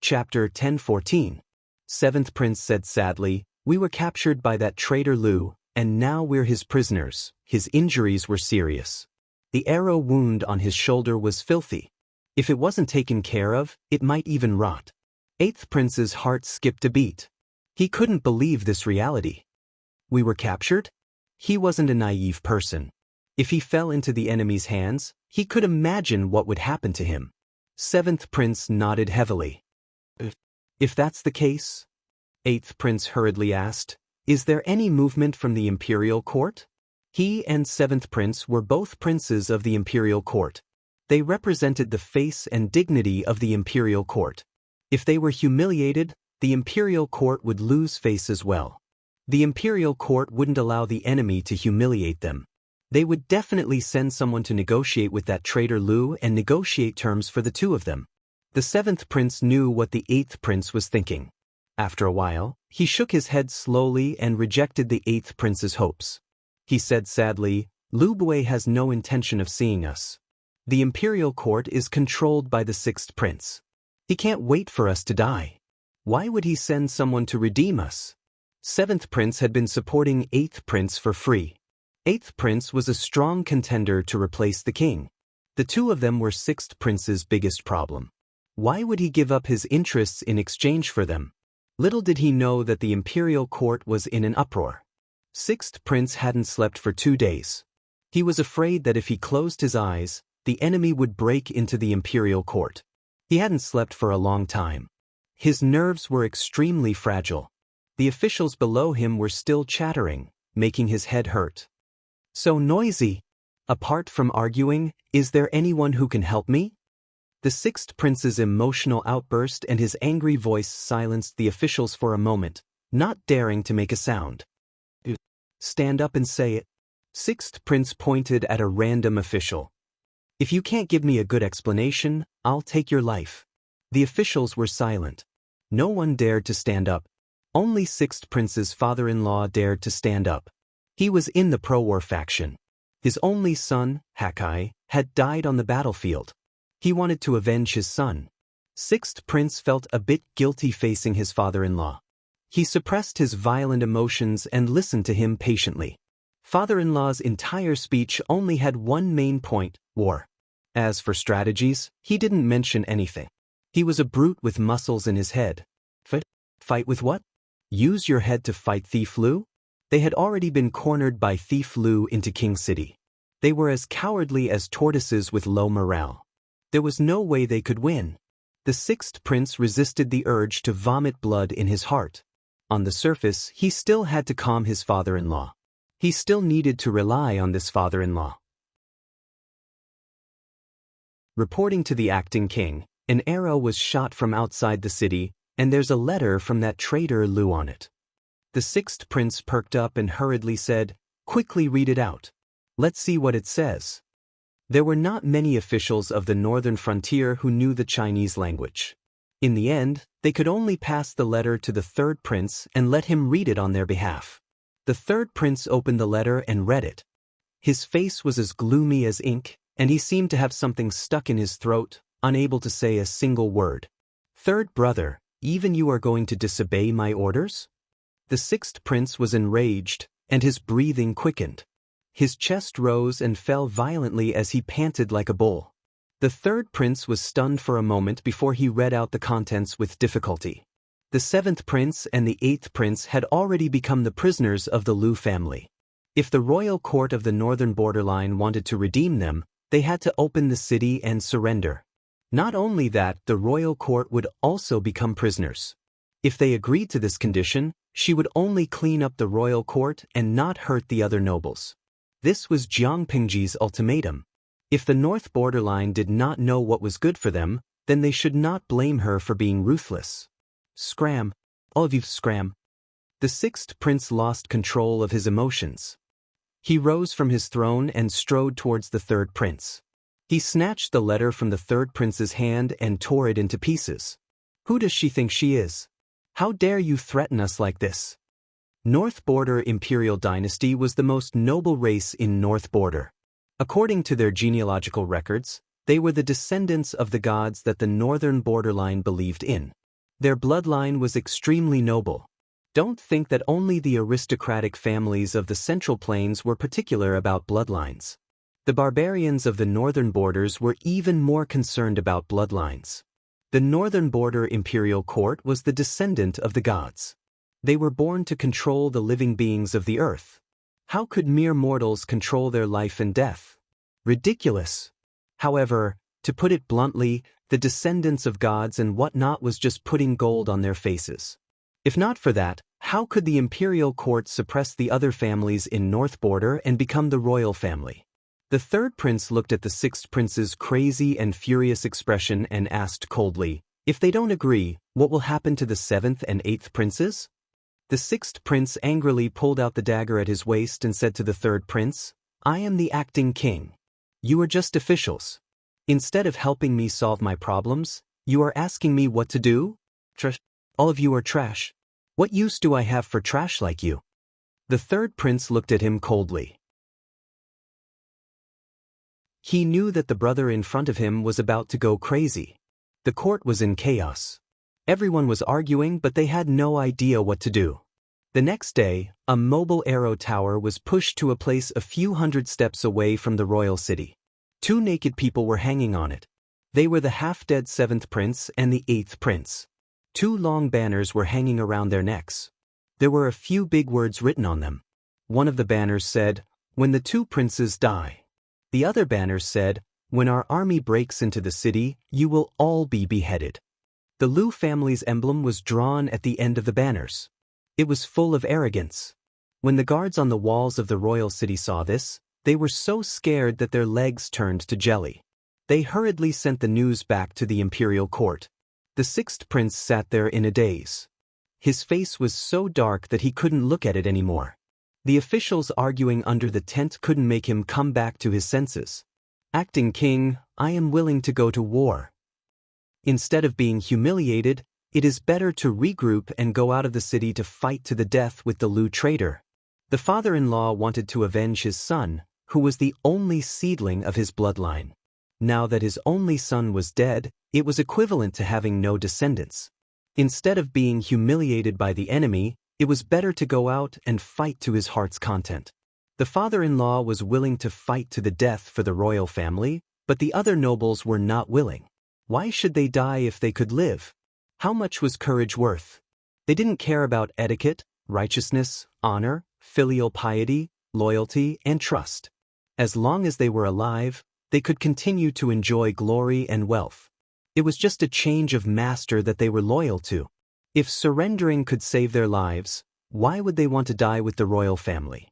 Chapter 10:14. Seventh prince said sadly, we were captured by that traitor Lu, and now we're his prisoners. His injuries were serious. The arrow wound on his shoulder was filthy. If it wasn't taken care of, it might even rot. Eighth prince's heart skipped a beat. He couldn't believe this reality. We were captured? He wasn't a naive person. If he fell into the enemy's hands, he could imagine what would happen to him. Seventh prince nodded heavily. If that's the case, eighth prince hurriedly asked, is there any movement from the imperial court? He and seventh prince were both princes of the imperial court. They represented the face and dignity of the imperial court. If they were humiliated, the imperial court would lose face as well. The imperial court wouldn't allow the enemy to humiliate them. They would definitely send someone to negotiate with that traitor Lu and negotiate terms for the two of them. The seventh prince knew what the eighth prince was thinking. After a while, he shook his head slowly and rejected the eighth prince's hopes. He said sadly, Lu Bui has no intention of seeing us. The imperial court is controlled by the sixth prince. He can't wait for us to die. Why would he send someone to redeem us? Seventh prince had been supporting eighth prince for free. Eighth prince was a strong contender to replace the king. The two of them were sixth prince's biggest problem. Why would he give up his interests in exchange for them? Little did he know that the imperial court was in an uproar. Sixth prince hadn't slept for 2 days. He was afraid that if he closed his eyes, the enemy would break into the imperial court. He hadn't slept for a long time. His nerves were extremely fragile. The officials below him were still chattering, making his head hurt. So noisy. Apart from arguing, is there anyone who can help me? The sixth prince's emotional outburst and his angry voice silenced the officials for a moment, not daring to make a sound. Stand up and say it. Sixth prince pointed at a random official. If you can't give me a good explanation, I'll take your life. The officials were silent. No one dared to stand up. Only sixth prince's father-in-law dared to stand up. He was in the pro-war faction. His only son, Hakai, had died on the battlefield. He wanted to avenge his son. Sixth prince felt a bit guilty facing his father-in-law. He suppressed his violent emotions and listened to him patiently. Father-in-law's entire speech only had one main point, war. As for strategies, he didn't mention anything. He was a brute with muscles in his head. Fight with what? Use your head to fight Thief Lu? They had already been cornered by Thief Lu into King City. They were as cowardly as tortoises with low morale. There was no way they could win. The sixth prince resisted the urge to vomit blood in his heart. On the surface, he still had to calm his father-in-law. He still needed to rely on this father-in-law. Reporting to the acting king, an arrow was shot from outside the city, and there's a letter from that traitor Lu on it. The sixth prince perked up and hurriedly said, "Quickly read it out. Let's see what it says." There were not many officials of the northern frontier who knew the Chinese language. In the end, they could only pass the letter to the third prince and let him read it on their behalf. The third prince opened the letter and read it. His face was as gloomy as ink, and he seemed to have something stuck in his throat, unable to say a single word. "Third brother, even you are going to disobey my orders?" The sixth prince was enraged, and his breathing quickened. His chest rose and fell violently as he panted like a bull. The third prince was stunned for a moment before he read out the contents with difficulty. The seventh prince and the eighth prince had already become the prisoners of the Lu family. If the royal court of the northern borderline wanted to redeem them, they had to open the city and surrender. Not only that, the royal court would also become prisoners. If they agreed to this condition, she would only clean up the royal court and not hurt the other nobles. This was Jiang Pingji's ultimatum. If the north borderline did not know what was good for them, then they should not blame her for being ruthless. Scram. All of you scram. The sixth prince lost control of his emotions. He rose from his throne and strode towards the third prince. He snatched the letter from the third prince's hand and tore it into pieces. "Who does she think she is? How dare you threaten us like this?" North Border Imperial Dynasty was the most noble race in North Border. According to their genealogical records, they were the descendants of the gods that the northern borderline believed in. Their bloodline was extremely noble. Don't think that only the aristocratic families of the Central Plains were particular about bloodlines. The barbarians of the northern borders were even more concerned about bloodlines. The northern border imperial court was the descendant of the gods. They were born to control the living beings of the earth. How could mere mortals control their life and death? Ridiculous. However, to put it bluntly, the descendants of gods and whatnot was just putting gold on their faces. If not for that, how could the imperial court suppress the other families in North Border and become the royal family? The third prince looked at the sixth prince's crazy and furious expression and asked coldly, "If they don't agree, what will happen to the seventh and eighth princes?" The sixth prince angrily pulled out the dagger at his waist and said to the third prince, "I am the acting king. You are just officials. Instead of helping me solve my problems, you are asking me what to do? Trash. All of you are trash. What use do I have for trash like you?" The third prince looked at him coldly. He knew that the brother in front of him was about to go crazy. The court was in chaos. Everyone was arguing, but they had no idea what to do. The next day, a mobile arrow tower was pushed to a place a few hundred steps away from the royal city. Two naked people were hanging on it. They were the half-dead seventh prince and the eighth prince. Two long banners were hanging around their necks. There were a few big words written on them. One of the banners said, "When the two princes die." The other banners said, "When our army breaks into the city, you will all be beheaded." The Lu family's emblem was drawn at the end of the banners. It was full of arrogance. When the guards on the walls of the royal city saw this, they were so scared that their legs turned to jelly. They hurriedly sent the news back to the imperial court. The sixth prince sat there in a daze. His face was so dark that he couldn't look at it anymore. The officials arguing under the tent couldn't make him come back to his senses. "Acting king, I am willing to go to war. Instead of being humiliated, it is better to regroup and go out of the city to fight to the death with the Lu traitor." The father-in-law wanted to avenge his son, who was the only seedling of his bloodline. Now that his only son was dead, it was equivalent to having no descendants. Instead of being humiliated by the enemy, it was better to go out and fight to his heart's content. The father-in-law was willing to fight to the death for the royal family, but the other nobles were not willing. Why should they die if they could live? How much was courage worth? They didn't care about etiquette, righteousness, honor, filial piety, loyalty, and trust. As long as they were alive, they could continue to enjoy glory and wealth. It was just a change of master that they were loyal to. If surrendering could save their lives, why would they want to die with the royal family?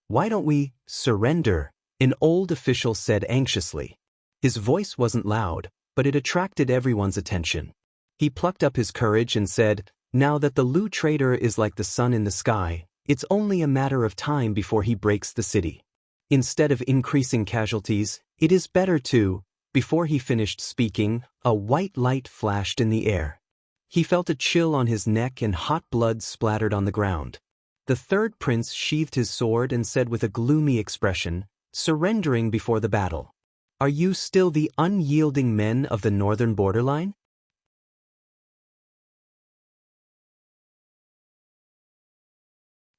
"Why don't we surrender?" an old official said anxiously. His voice wasn't loud, but it attracted everyone's attention. He plucked up his courage and said, Now that the Lu trader is like the sun in the sky, it's only a matter of time before he breaks the city. Instead of increasing casualties, it is better to. Before he finished speaking, a white light flashed in the air. He felt a chill on his neck and hot blood splattered on the ground. The third prince sheathed his sword and said with a gloomy expression, surrendering before the battle, "Are you still the unyielding men of the northern borderline?"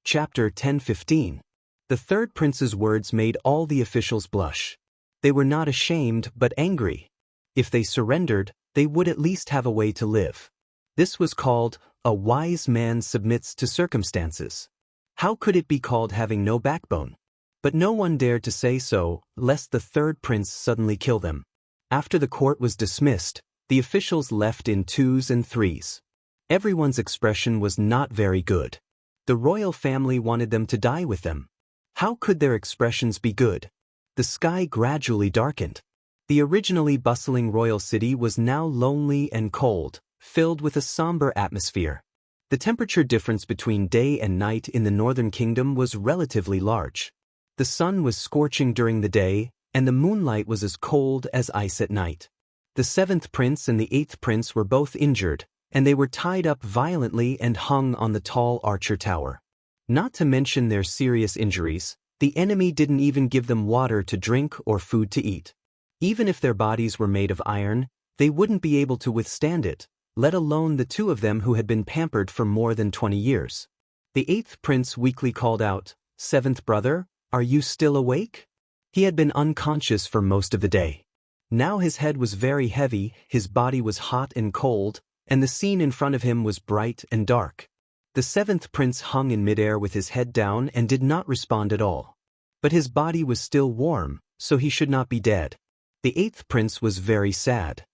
Chapter 10:15. The third prince's words made all the officials blush. They were not ashamed but angry. If they surrendered, they would at least have a way to live. This was called, "A wise man submits to circumstances." How could it be called having no backbone? But no one dared to say so, lest the third prince suddenly kill them. After the court was dismissed, the officials left in twos and threes. Everyone's expression was not very good. The royal family wanted them to die with them. How could their expressions be good? The sky gradually darkened. The originally bustling royal city was now lonely and cold, filled with a somber atmosphere. The temperature difference between day and night in the northern kingdom was relatively large. The sun was scorching during the day, and the moonlight was as cold as ice at night. The seventh prince and the eighth prince were both injured, and they were tied up violently and hung on the tall archer tower. Not to mention their serious injuries, the enemy didn't even give them water to drink or food to eat. Even if their bodies were made of iron, they wouldn't be able to withstand it, let alone the two of them who had been pampered for more than 20 years. The eighth prince weakly called out, "Seventh brother, are you still awake?" He had been unconscious for most of the day. Now his head was very heavy, his body was hot and cold, and the scene in front of him was bright and dark. The seventh prince hung in midair with his head down and did not respond at all. But his body was still warm, so he should not be dead. The eighth prince was very sad.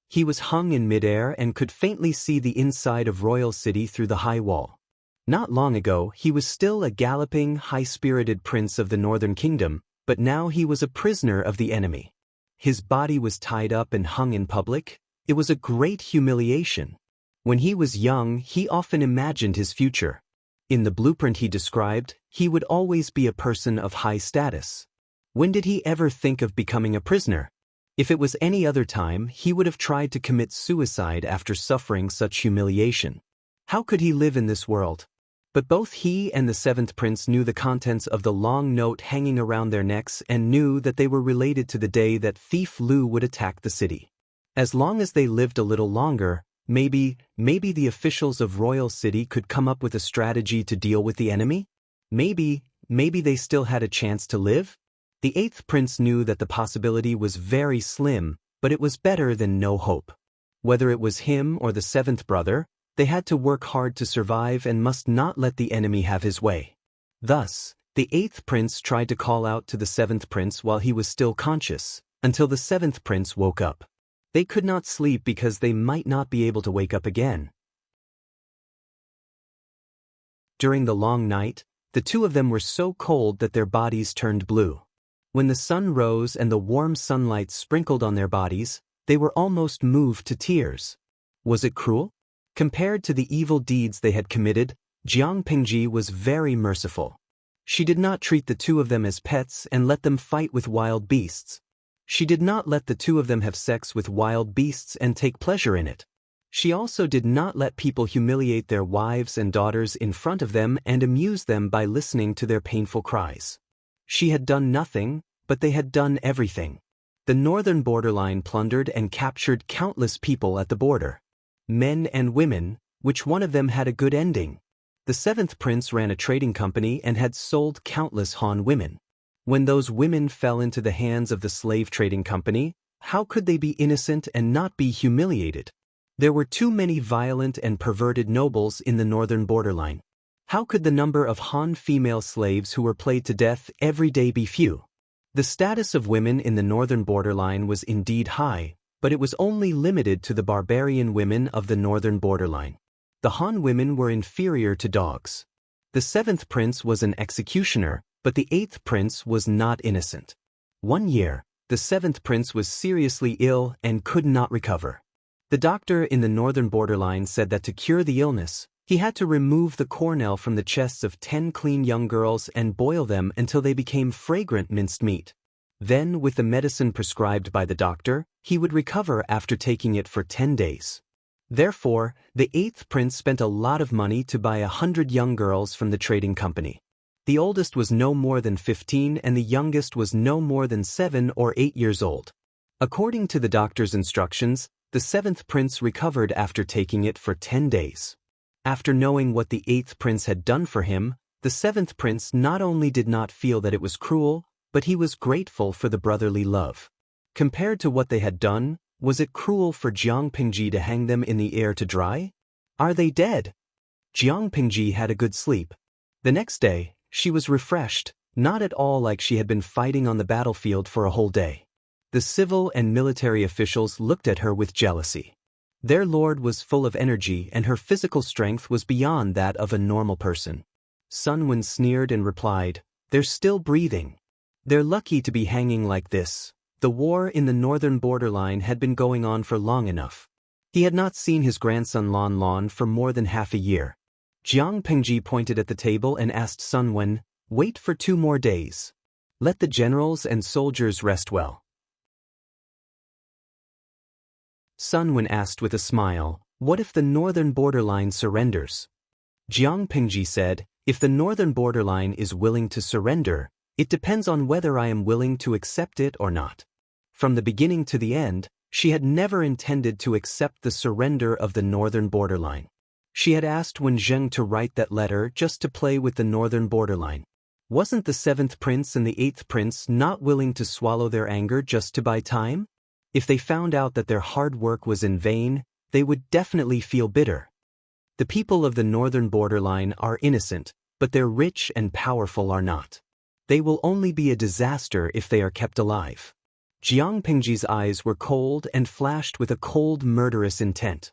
He was hung in midair and could faintly see the inside of Royal City through the high wall. Not long ago, he was still a galloping, high-spirited prince of the northern kingdom, but now he was a prisoner of the enemy. His body was tied up and hung in public. It was a great humiliation. When he was young, he often imagined his future. In the blueprint he described, he would always be a person of high status. When did he ever think of becoming a prisoner? If it was any other time, he would have tried to commit suicide after suffering such humiliation. How could he live in this world? But both he and the seventh prince knew the contents of the long note hanging around their necks and knew that they were related to the day that Thief Lu would attack the city. As long as they lived a little longer, maybe the officials of Royal City could come up with a strategy to deal with the enemy? Maybe they still had a chance to live? The eighth prince knew that the possibility was very slim, but it was better than no hope. Whether it was him or the seventh brother, they had to work hard to survive and must not let the enemy have his way. Thus, the eighth prince tried to call out to the seventh prince while he was still conscious, until the seventh prince woke up. They could not sleep because they might not be able to wake up again. During the long night, the two of them were so cold that their bodies turned blue. When the sun rose and the warm sunlight sprinkled on their bodies, they were almost moved to tears. Was it cruel? Compared to the evil deeds they had committed, Jiang Pingji was very merciful. She did not treat the two of them as pets and let them fight with wild beasts. She did not let the two of them have sex with wild beasts and take pleasure in it. She also did not let people humiliate their wives and daughters in front of them and amuse them by listening to their painful cries. She had done nothing, but they had done everything. The northern borderline plundered and captured countless people at the border. Men and women, which one of them had a good ending? The seventh prince ran a trading company and had sold countless Han women. When those women fell into the hands of the slave trading company, how could they be innocent and not be humiliated? There were too many violent and perverted nobles in the northern borderline. How could the number of Han female slaves who were played to death every day be few? The status of women in the northern borderline was indeed high, but it was only limited to the barbarian women of the northern borderline. The Han women were inferior to dogs. The seventh prince was an executioner, but the eighth prince was not innocent. One year, the seventh prince was seriously ill and could not recover. The doctor in the northern borderline said that to cure the illness, he had to remove the cornel from the chests of 10 clean young girls and boil them until they became fragrant minced meat. Then, with the medicine prescribed by the doctor, he would recover after taking it for 10 days. Therefore, the 8th prince spent a lot of money to buy 100 young girls from the trading company. The oldest was no more than 15 and the youngest was no more than 7 or 8 years old. According to the doctor's instructions, the 7th prince recovered after taking it for 10 days. After knowing what the 8th prince had done for him, the 7th prince not only did not feel that it was cruel, but he was grateful for the brotherly love. Compared to what they had done, was it cruel for Jiang Pingji to hang them in the air to dry? Are they dead? Jiang Pingji had a good sleep. The next day, she was refreshed, not at all like she had been fighting on the battlefield for a whole day. The civil and military officials looked at her with jealousy. Their lord was full of energy and her physical strength was beyond that of a normal person. Sun Wen sneered and replied, "They're still breathing. They're lucky to be hanging like this." The war in the northern borderline had been going on for long enough. He had not seen his grandson Lan Lan for more than half a year. Jiang Pingji pointed at the table and asked Sun Wen, "Wait for 2 more days. Let the generals and soldiers rest well." Sun Wen asked with a smile, "What if the northern borderline surrenders?" Jiang Pingji said, "If the northern borderline is willing to surrender, it depends on whether I am willing to accept it or not." From the beginning to the end, she had never intended to accept the surrender of the northern borderline. She had asked Wen Zheng to write that letter just to play with the northern borderline. Wasn't the 7th prince and the 8th prince not willing to swallow their anger just to buy time? If they found out that their hard work was in vain, they would definitely feel bitter. The people of the northern borderline are innocent, but their rich and powerful are not. They will only be a disaster if they are kept alive. Jiang Pingji's eyes were cold and flashed with a cold, murderous intent.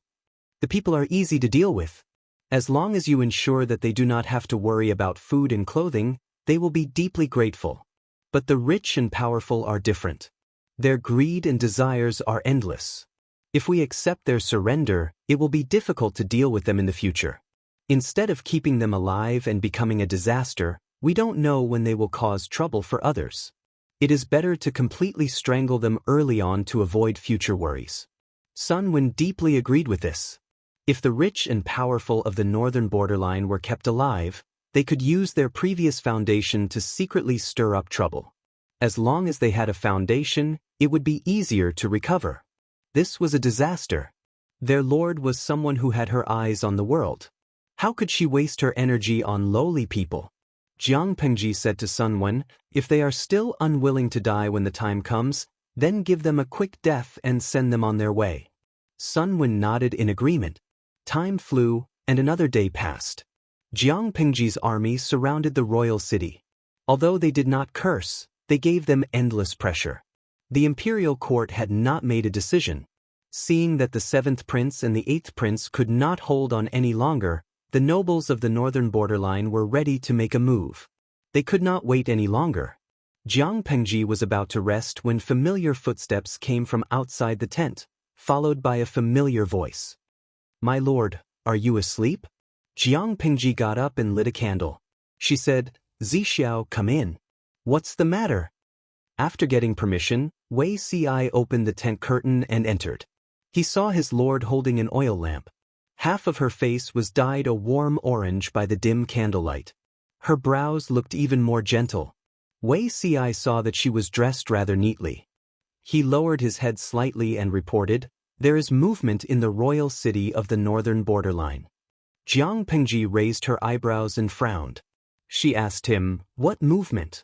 The people are easy to deal with. As long as you ensure that they do not have to worry about food and clothing, they will be deeply grateful. But the rich and powerful are different. Their greed and desires are endless. If we accept their surrender, it will be difficult to deal with them in the future. Instead of keeping them alive and becoming a disaster, we don't know when they will cause trouble for others. It is better to completely strangle them early on to avoid future worries. Sun Wen deeply agreed with this. If the rich and powerful of the northern borderline were kept alive, they could use their previous foundation to secretly stir up trouble. As long as they had a foundation, it would be easier to recover. This was a disaster. Their lord was someone who had her eyes on the world. How could she waste her energy on lowly people? Jiang Pingji said to Sun Wen, "If they are still unwilling to die when the time comes, then give them a quick death and send them on their way." Sun Wen nodded in agreement. Time flew, and another day passed. Jiang Pingji's army surrounded the royal city. Although they did not curse, they gave them endless pressure. The imperial court had not made a decision. Seeing that the 7th prince and the 8th prince could not hold on any longer, the nobles of the northern borderline were ready to make a move. They could not wait any longer. Jiang Pingji was about to rest when familiar footsteps came from outside the tent, followed by a familiar voice. "My lord, are you asleep?" Jiang Pingji got up and lit a candle. She said, "Zixiao, come in. What's the matter?" After getting permission, Wei Ci opened the tent curtain and entered. He saw his lord holding an oil lamp. Half of her face was dyed a warm orange by the dim candlelight. Her brows looked even more gentle. Wei Ci saw that she was dressed rather neatly. He lowered his head slightly and reported, "There is movement in the royal city of the northern borderline." Jiang Pingji raised her eyebrows and frowned. She asked him, "What movement?"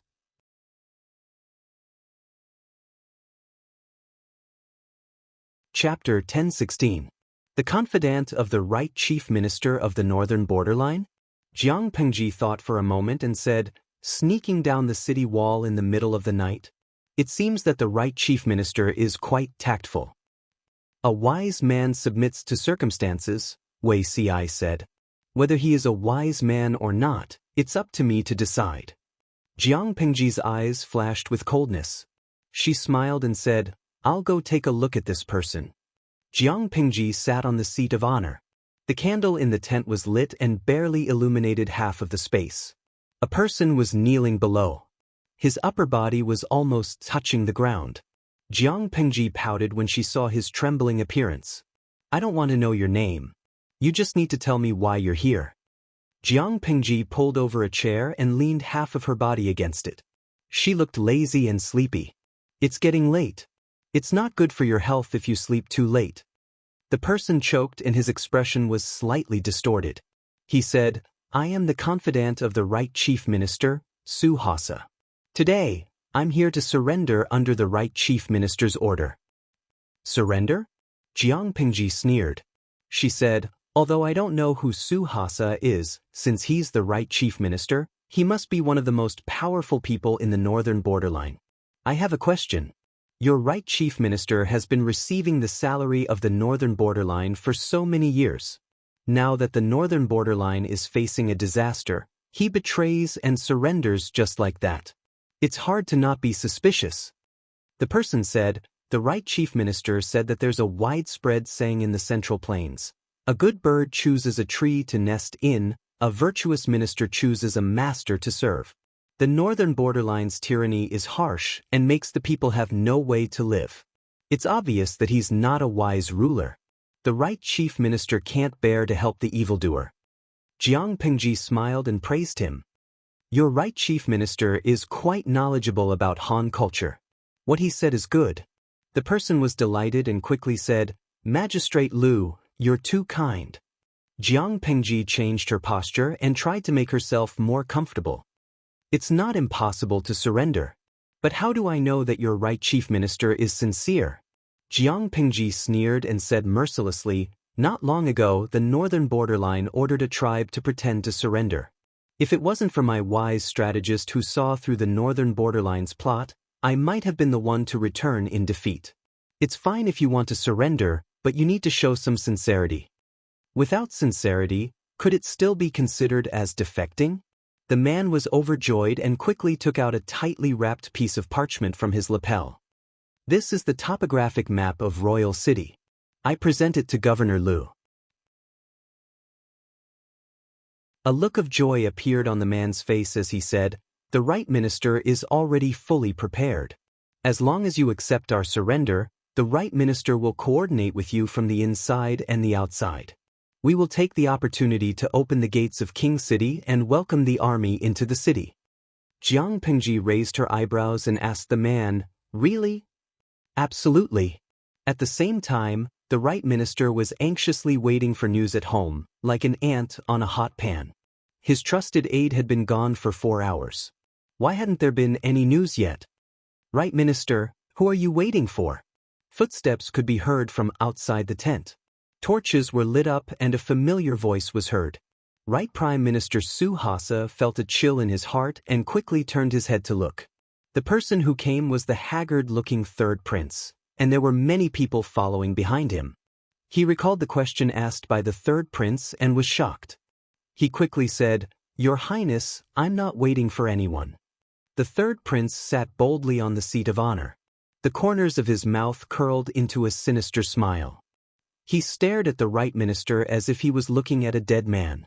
Chapter 1016. The confidant of the right chief minister of the northern borderline? Jiang Pingji thought for a moment and said, "Sneaking down the city wall in the middle of the night? It seems that the right chief minister is quite tactful." "A wise man submits to circumstances," Wei Ci said. "Whether he is a wise man or not, it's up to me to decide." Jiang Pingji's eyes flashed with coldness. She smiled and said, "I'll go take a look at this person." Jiang Pingji sat on the seat of honor. The candle in the tent was lit and barely illuminated half of the space. A person was kneeling below. His upper body was almost touching the ground. Jiang Pingji pouted when she saw his trembling appearance. I don't want to know your name. You just need to tell me why you're here. Jiang Pingji pulled over a chair and leaned half of her body against it. She looked lazy and sleepy. It's getting late. It's not good for your health if you sleep too late. The person choked and his expression was slightly distorted. He said, I am the confidant of the right chief minister, Su Hasa. Today, I'm here to surrender under the right chief minister's order. Surrender? Jiang Pingji sneered. She said, although I don't know who Su Hasa is, since he's the right chief minister, he must be one of the most powerful people in the northern borderline. I have a question. Your right chief minister has been receiving the salary of the northern borderline for so many years. Now that the northern borderline is facing a disaster, he betrays and surrenders just like that. It's hard to not be suspicious. The person said, the right chief minister said that there's a widespread saying in the Central Plains. A good bird chooses a tree to nest in, a virtuous minister chooses a master to serve. The northern borderline's tyranny is harsh and makes the people have no way to live. It's obvious that he's not a wise ruler. The right chief minister can't bear to help the evildoer. Jiang Pingji smiled and praised him. Your right chief minister is quite knowledgeable about Han culture. What he said is good. The person was delighted and quickly said, Magistrate Lu, you're too kind. Jiang Pingji changed her posture and tried to make herself more comfortable. It's not impossible to surrender. But how do I know that your right chief minister is sincere? Jiang Pingji sneered and said mercilessly, not long ago the northern borderline ordered a tribe to pretend to surrender. If it wasn't for my wise strategist who saw through the northern borderline's plot, I might have been the one to return in defeat. It's fine if you want to surrender, but you need to show some sincerity. Without sincerity, could it still be considered as defecting? The man was overjoyed and quickly took out a tightly wrapped piece of parchment from his lapel. This is the topographic map of Royal City. I present it to Governor Lu. A look of joy appeared on the man's face as he said, the right minister is already fully prepared. As long as you accept our surrender, the right minister will coordinate with you from the inside and the outside. We will take the opportunity to open the gates of King City and welcome the army into the city. Jiang Pingji raised her eyebrows and asked the man, really? Absolutely. At the same time, the right minister was anxiously waiting for news at home, like an ant on a hot pan. His trusted aide had been gone for 4 hours. Why hadn't there been any news yet? Right minister, who are you waiting for? Footsteps could be heard from outside the tent. Torches were lit up and a familiar voice was heard. Right Prime Minister Su Hasa felt a chill in his heart and quickly turned his head to look. The person who came was the haggard-looking third prince, and there were many people following behind him. He recalled the question asked by the third prince and was shocked. He quickly said, Your Highness, I'm not waiting for anyone. The third prince sat boldly on the seat of honor. The corners of his mouth curled into a sinister smile. He stared at the right minister as if he was looking at a dead man.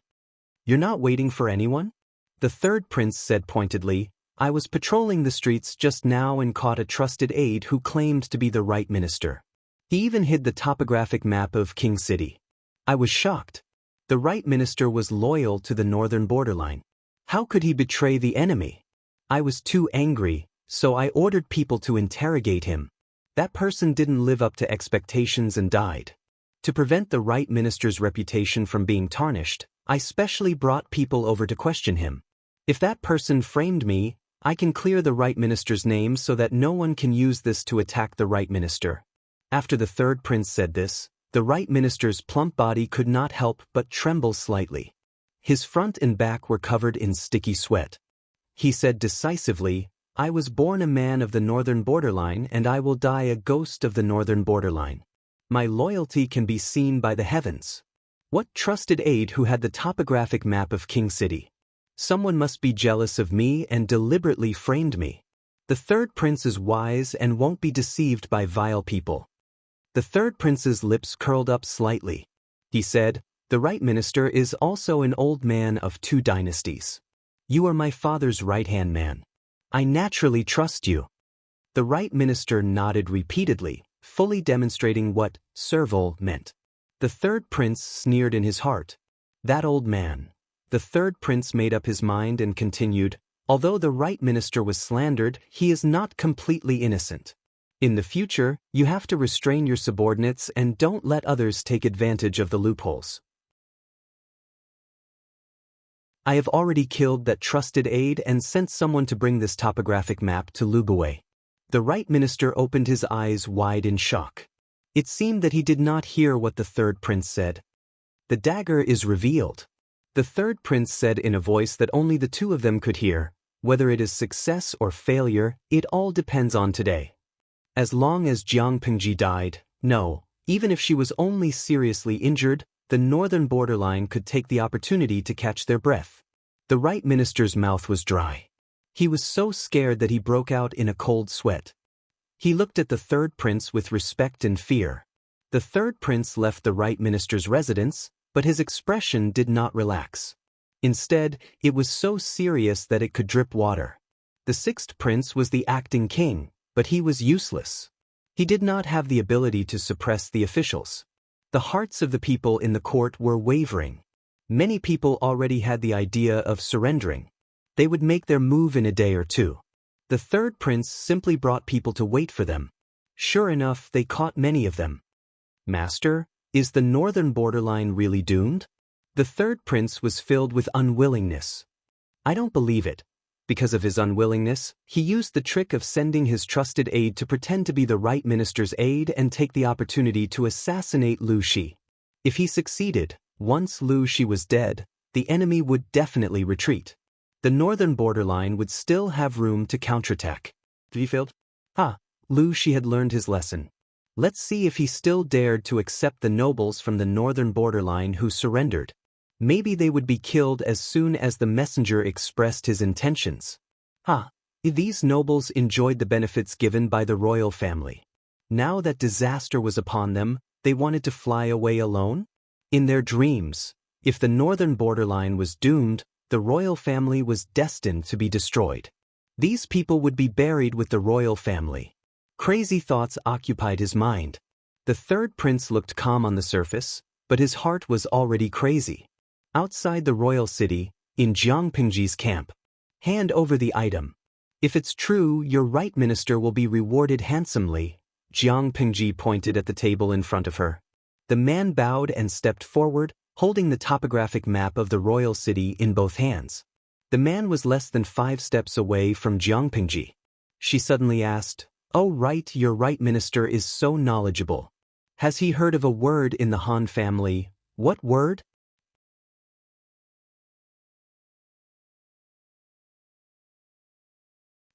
You're not waiting for anyone? The third prince said pointedly, I was patrolling the streets just now and caught a trusted aide who claimed to be the right minister. He even hid the topographic map of King City. I was shocked. The right minister was loyal to the northern borderline. How could he betray the enemy? I was too angry, so I ordered people to interrogate him. That person didn't live up to expectations and died. To prevent the right minister's reputation from being tarnished, I specially brought people over to question him. If that person framed me, I can clear the right minister's name so that no one can use this to attack the right minister. After the third prince said this, the right minister's plump body could not help but tremble slightly. His front and back were covered in sticky sweat. He said decisively, I was born a man of the northern borderline and I will die a ghost of the northern borderline. My loyalty can be seen by the heavens. What trusted aide who had the topographic map of King City? Someone must be jealous of me and deliberately framed me. The third prince is wise and won't be deceived by vile people. The third prince's lips curled up slightly. He said, "The right minister is also an old man of 2 dynasties. You are my father's right-hand man. I naturally trust you." The right minister nodded repeatedly, fully demonstrating what servile meant. The third prince sneered in his heart. That old man. The third prince made up his mind and continued, "Although the right minister was slandered, he is not completely innocent. In the future, you have to restrain your subordinates and don't let others take advantage of the loopholes." I have already killed that trusted aide and sent someone to bring this topographic map to Lugaway. The right minister opened his eyes wide in shock. It seemed that he did not hear what the third prince said. "The dagger is revealed." The third prince said in a voice that only the 2 of them could hear, "Whether it is success or failure, it all depends on today. As long as Jiang Pingji died, no, even if she was only seriously injured, the northern borderline could take the opportunity to catch their breath." The right minister's mouth was dry. He was so scared that he broke out in a cold sweat. He looked at the third prince with respect and fear. The third prince left the right minister's residence, but his expression did not relax. Instead, it was so serious that it could drip water. The sixth prince was the acting king, but he was useless. He did not have the ability to suppress the officials. The hearts of the people in the court were wavering. Many people already had the idea of surrendering. They would make their move in a day or 2. The third prince simply brought people to wait for them. Sure enough, they caught many of them. "Master, is the northern borderline really doomed?" The third prince was filled with unwillingness. "I don't believe it." Because of his unwillingness, he used the trick of sending his trusted aide to pretend to be the right minister's aide and take the opportunity to assassinate Lu Shi. If he succeeded, once Lu Shi was dead, the enemy would definitely retreat. The northern borderline would still have room to counterattack. He failed? Lu Shi had learned his lesson. Let's see if he still dared to accept the nobles from the northern borderline who surrendered. Maybe they would be killed as soon as the messenger expressed his intentions. These nobles enjoyed the benefits given by the royal family. Now that disaster was upon them, they wanted to fly away alone? In their dreams, if the northern borderline was doomed, the royal family was destined to be destroyed. These people would be buried with the royal family. Crazy thoughts occupied his mind. The third prince looked calm on the surface, but his heart was already crazy. Outside the royal city, in Jiang Pingji's camp. "Hand over the item. If it's true, your right minister will be rewarded handsomely." Jiang Pingji pointed at the table in front of her. The man bowed and stepped forward, holding the topographic map of the royal city in both hands. The man was less than 5 steps away from Jiang Pingji. She suddenly asked, "Oh right, your right minister is so knowledgeable. Has he heard of a word in the Han family? What word?"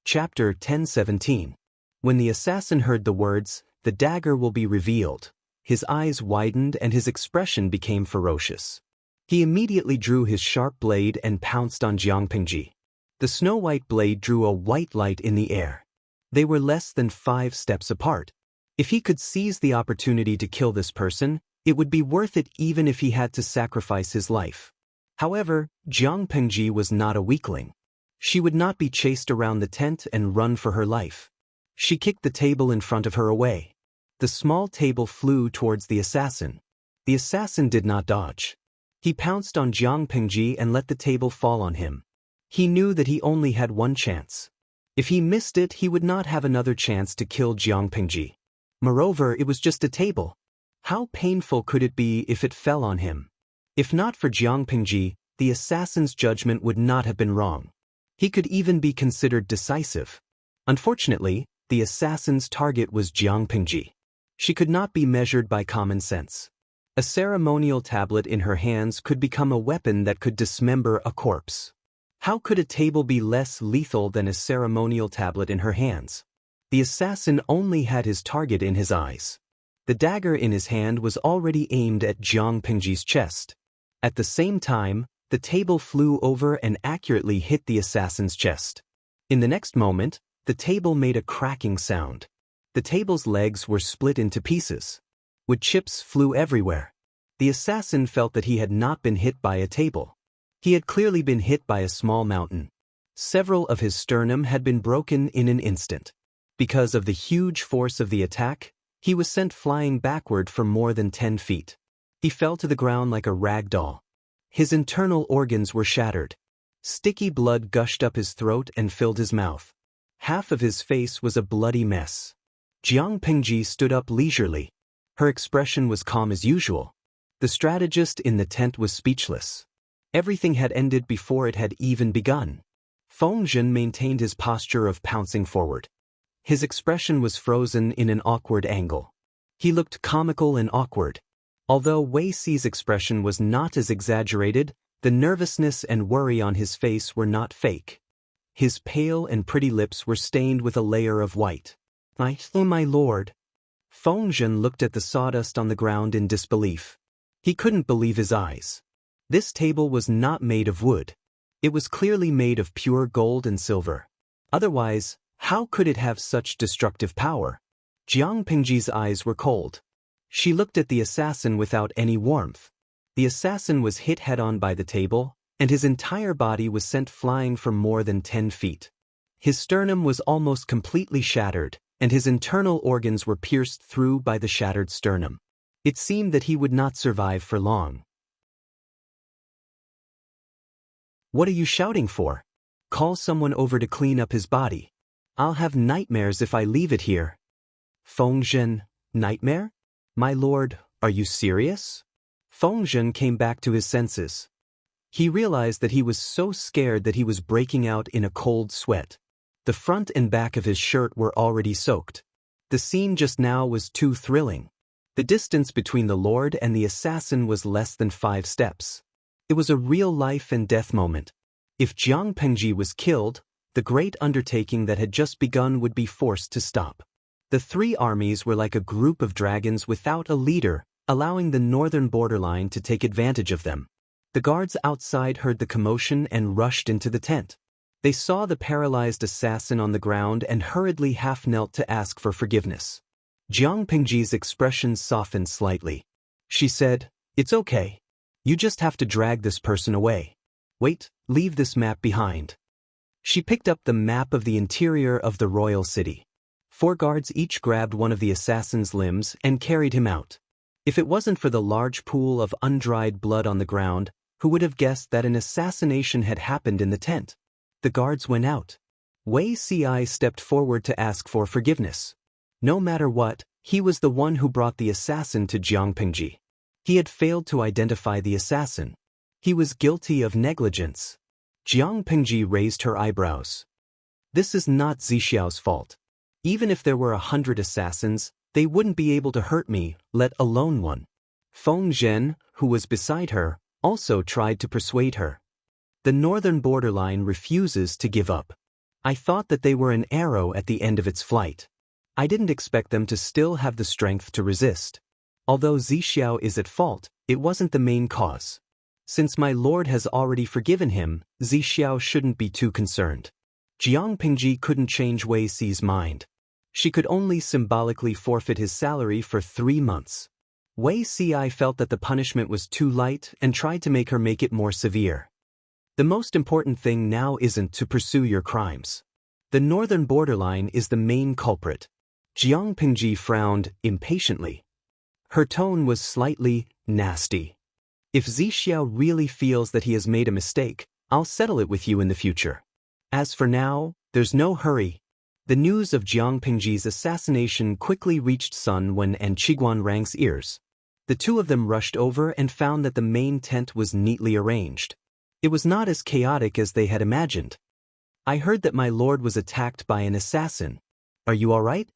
Chapter 10:17. When the assassin heard the words, "The dagger will be revealed," his eyes widened and his expression became ferocious. He immediately drew his sharp blade and pounced on Jiang Pingji. The snow-white blade drew a white light in the air. They were less than 5 steps apart. If he could seize the opportunity to kill this person, it would be worth it even if he had to sacrifice his life. However, Jiang Pingji was not a weakling. She would not be chased around the tent and run for her life. She kicked the table in front of her away. The small table flew towards the assassin. The assassin did not dodge. He pounced on Jiang Pingji and let the table fall on him. He knew that he only had one chance. If he missed it, he would not have another chance to kill Jiang Pingji. Moreover, it was just a table. How painful could it be if it fell on him? If not for Jiang Pingji, the assassin's judgment would not have been wrong. He could even be considered decisive. Unfortunately, the assassin's target was Jiang Pingji. She could not be measured by common sense. A ceremonial tablet in her hands could become a weapon that could dismember a corpse. How could a table be less lethal than a ceremonial tablet in her hands? The assassin only had his target in his eyes. The dagger in his hand was already aimed at Jiang Pingji's chest. At the same time, the table flew over and accurately hit the assassin's chest. In the next moment, the table made a cracking sound. The table's legs were split into pieces. Wood chips flew everywhere. The assassin felt that he had not been hit by a table. He had clearly been hit by a small mountain. Several of his sternum had been broken in an instant. Because of the huge force of the attack, he was sent flying backward for more than 10 feet. He fell to the ground like a rag doll. His internal organs were shattered. Sticky blood gushed up his throat and filled his mouth. Half of his face was a bloody mess. Jiang Pengji stood up leisurely. Her expression was calm as usual. The strategist in the tent was speechless. Everything had ended before it had even begun. Feng Zhen maintained his posture of pouncing forward. His expression was frozen in an awkward angle. He looked comical and awkward. Although Wei Si's expression was not as exaggerated, the nervousness and worry on his face were not fake. His pale and pretty lips were stained with a layer of white. "Oh my lord." Feng Zhen looked at the sawdust on the ground in disbelief. He couldn't believe his eyes. This table was not made of wood. It was clearly made of pure gold and silver. Otherwise, how could it have such destructive power? Jiang Pengji's eyes were cold. She looked at the assassin without any warmth. The assassin was hit head-on by the table, and his entire body was sent flying for more than 10 feet. His sternum was almost completely shattered, and his internal organs were pierced through by the shattered sternum. It seemed that he would not survive for long. "What are you shouting for? Call someone over to clean up his body. I'll have nightmares if I leave it here." Feng Zhen, nightmare? My lord, are you serious? Feng Zhen came back to his senses. He realized that he was so scared that he was breaking out in a cold sweat. The front and back of his shirt were already soaked. The scene just now was too thrilling. The distance between the lord and the assassin was less than 5 steps. It was a real life and death moment. If Jiang Pengji was killed, the great undertaking that had just begun would be forced to stop. The 3 armies were like a group of dragons without a leader, allowing the northern borderline to take advantage of them. The guards outside heard the commotion and rushed into the tent. They saw the paralyzed assassin on the ground and hurriedly half-knelt to ask for forgiveness. Jiang Pengji's expression softened slightly. She said, "It's okay. You just have to drag this person away. Wait, leave this map behind." She picked up the map of the interior of the royal city. 4 guards each grabbed one of the assassin's limbs and carried him out. If it wasn't for the large pool of undried blood on the ground, who would have guessed that an assassination had happened in the tent? The guards went out. Wei Si stepped forward to ask for forgiveness. No matter what, he was the one who brought the assassin to Jiang Pengji. He had failed to identify the assassin. He was guilty of negligence. Jiang Pengji raised her eyebrows. "This is not Zixiao's fault. Even if there were 100 assassins, they wouldn't be able to hurt me, let alone one." Feng Zhen, who was beside her, also tried to persuade her. "The northern borderline refuses to give up. I thought that they were an arrow at the end of its flight. I didn't expect them to still have the strength to resist. Although Zixiao is at fault, it wasn't the main cause. Since my lord has already forgiven him, Zixiao shouldn't be too concerned." Jiang Pengji couldn't change Wei Si's mind. She could only symbolically forfeit his salary for 3 months. Wei Si felt that the punishment was too light and tried to make her make it more severe. "The most important thing now isn't to pursue your crimes. The northern borderline is the main culprit." Jiang Pengji frowned impatiently. Her tone was slightly nasty. "If Zixiao really feels that he has made a mistake, I'll settle it with you in the future. As for now, there's no hurry." The news of Jiang Pengji's assassination quickly reached Sun Wen and Qiguan Rang's ears. The 2 of them rushed over and found that the main tent was neatly arranged. It was not as chaotic as they had imagined. "I heard that my lord was attacked by an assassin. Are you all right?"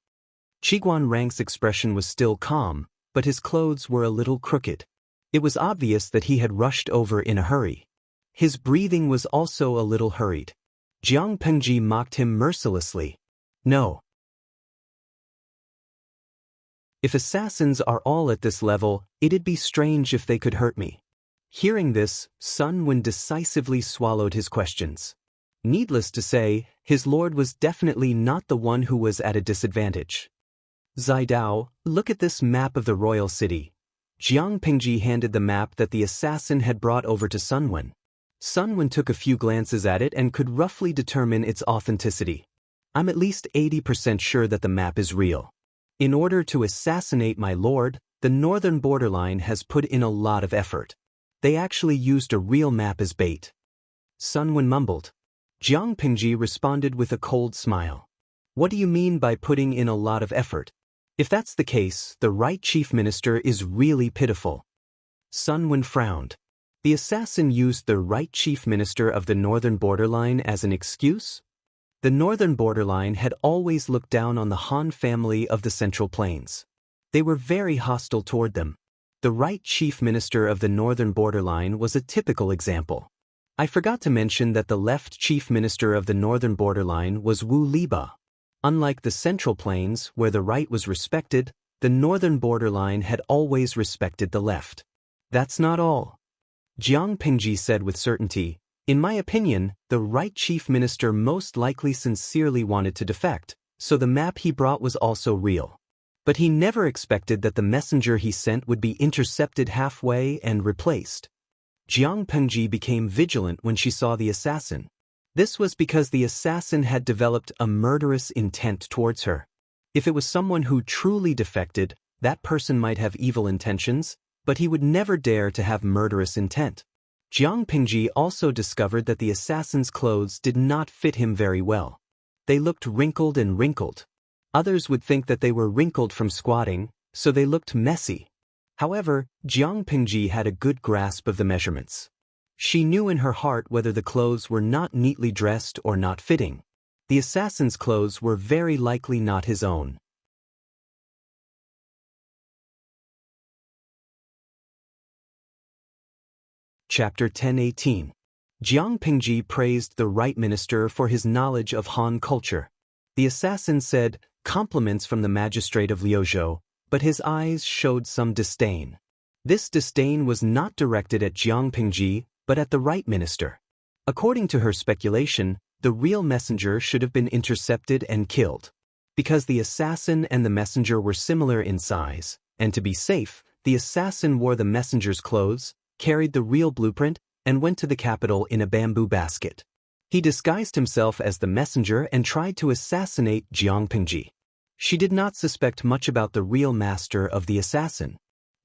Qiguan Rang's expression was still calm, but his clothes were a little crooked. It was obvious that he had rushed over in a hurry. His breathing was also a little hurried. Jiang Pengji mocked him mercilessly. "No. If assassins are all at this level, it'd be strange if they could hurt me." Hearing this, Sun Wen decisively swallowed his questions. Needless to say, his lord was definitely not the one who was at a disadvantage. Zidao, look at this map of the royal city. Jiang Pingji handed the map that the assassin had brought over to Sunwen. Sunwen took a few glances at it and could roughly determine its authenticity. I'm at least 80% sure that the map is real. In order to assassinate my lord, the northern borderline has put in a lot of effort. They actually used a real map as bait. Sunwen mumbled. Jiang Pingji responded with a cold smile. What do you mean by putting in a lot of effort? If that's the case, the right chief minister is really pitiful. Sunwen frowned. The assassin used the right chief minister of the northern borderline as an excuse? The northern borderline had always looked down on the Han family of the Central Plains. They were very hostile toward them. The right chief minister of the northern borderline was a typical example. I forgot to mention that the left chief minister of the northern borderline was Wu Liba. Unlike the Central Plains, where the right was respected, the northern borderline had always respected the left. That's not all. Jiang Pingji said with certainty, in my opinion, the right chief minister most likely sincerely wanted to defect, so the map he brought was also real. But he never expected that the messenger he sent would be intercepted halfway and replaced. Jiang Pingji became vigilant when she saw the assassin. This was because the assassin had developed a murderous intent towards her. If it was someone who truly defected, that person might have evil intentions, but he would never dare to have murderous intent. Jiang Pingji also discovered that the assassin's clothes did not fit him very well. They looked wrinkled and wrinkled. Others would think that they were wrinkled from squatting, so they looked messy. However, Jiang Pingji had a good grasp of the measurements. She knew in her heart whether the clothes were not neatly dressed or not fitting. The assassin's clothes were very likely not his own. Chapter 10:18. Jiang Pingji praised the right minister for his knowledge of Han culture. The assassin said, compliments from the magistrate of Liuzhou, but his eyes showed some disdain. This disdain was not directed at Jiang Pingji, but at the right minister. According to her speculation, the real messenger should have been intercepted and killed. Because the assassin and the messenger were similar in size, and to be safe, the assassin wore the messenger's clothes, carried the real blueprint, and went to the capital in a bamboo basket. He disguised himself as the messenger and tried to assassinate Jiang Pingji. She did not suspect much about the real master of the assassin.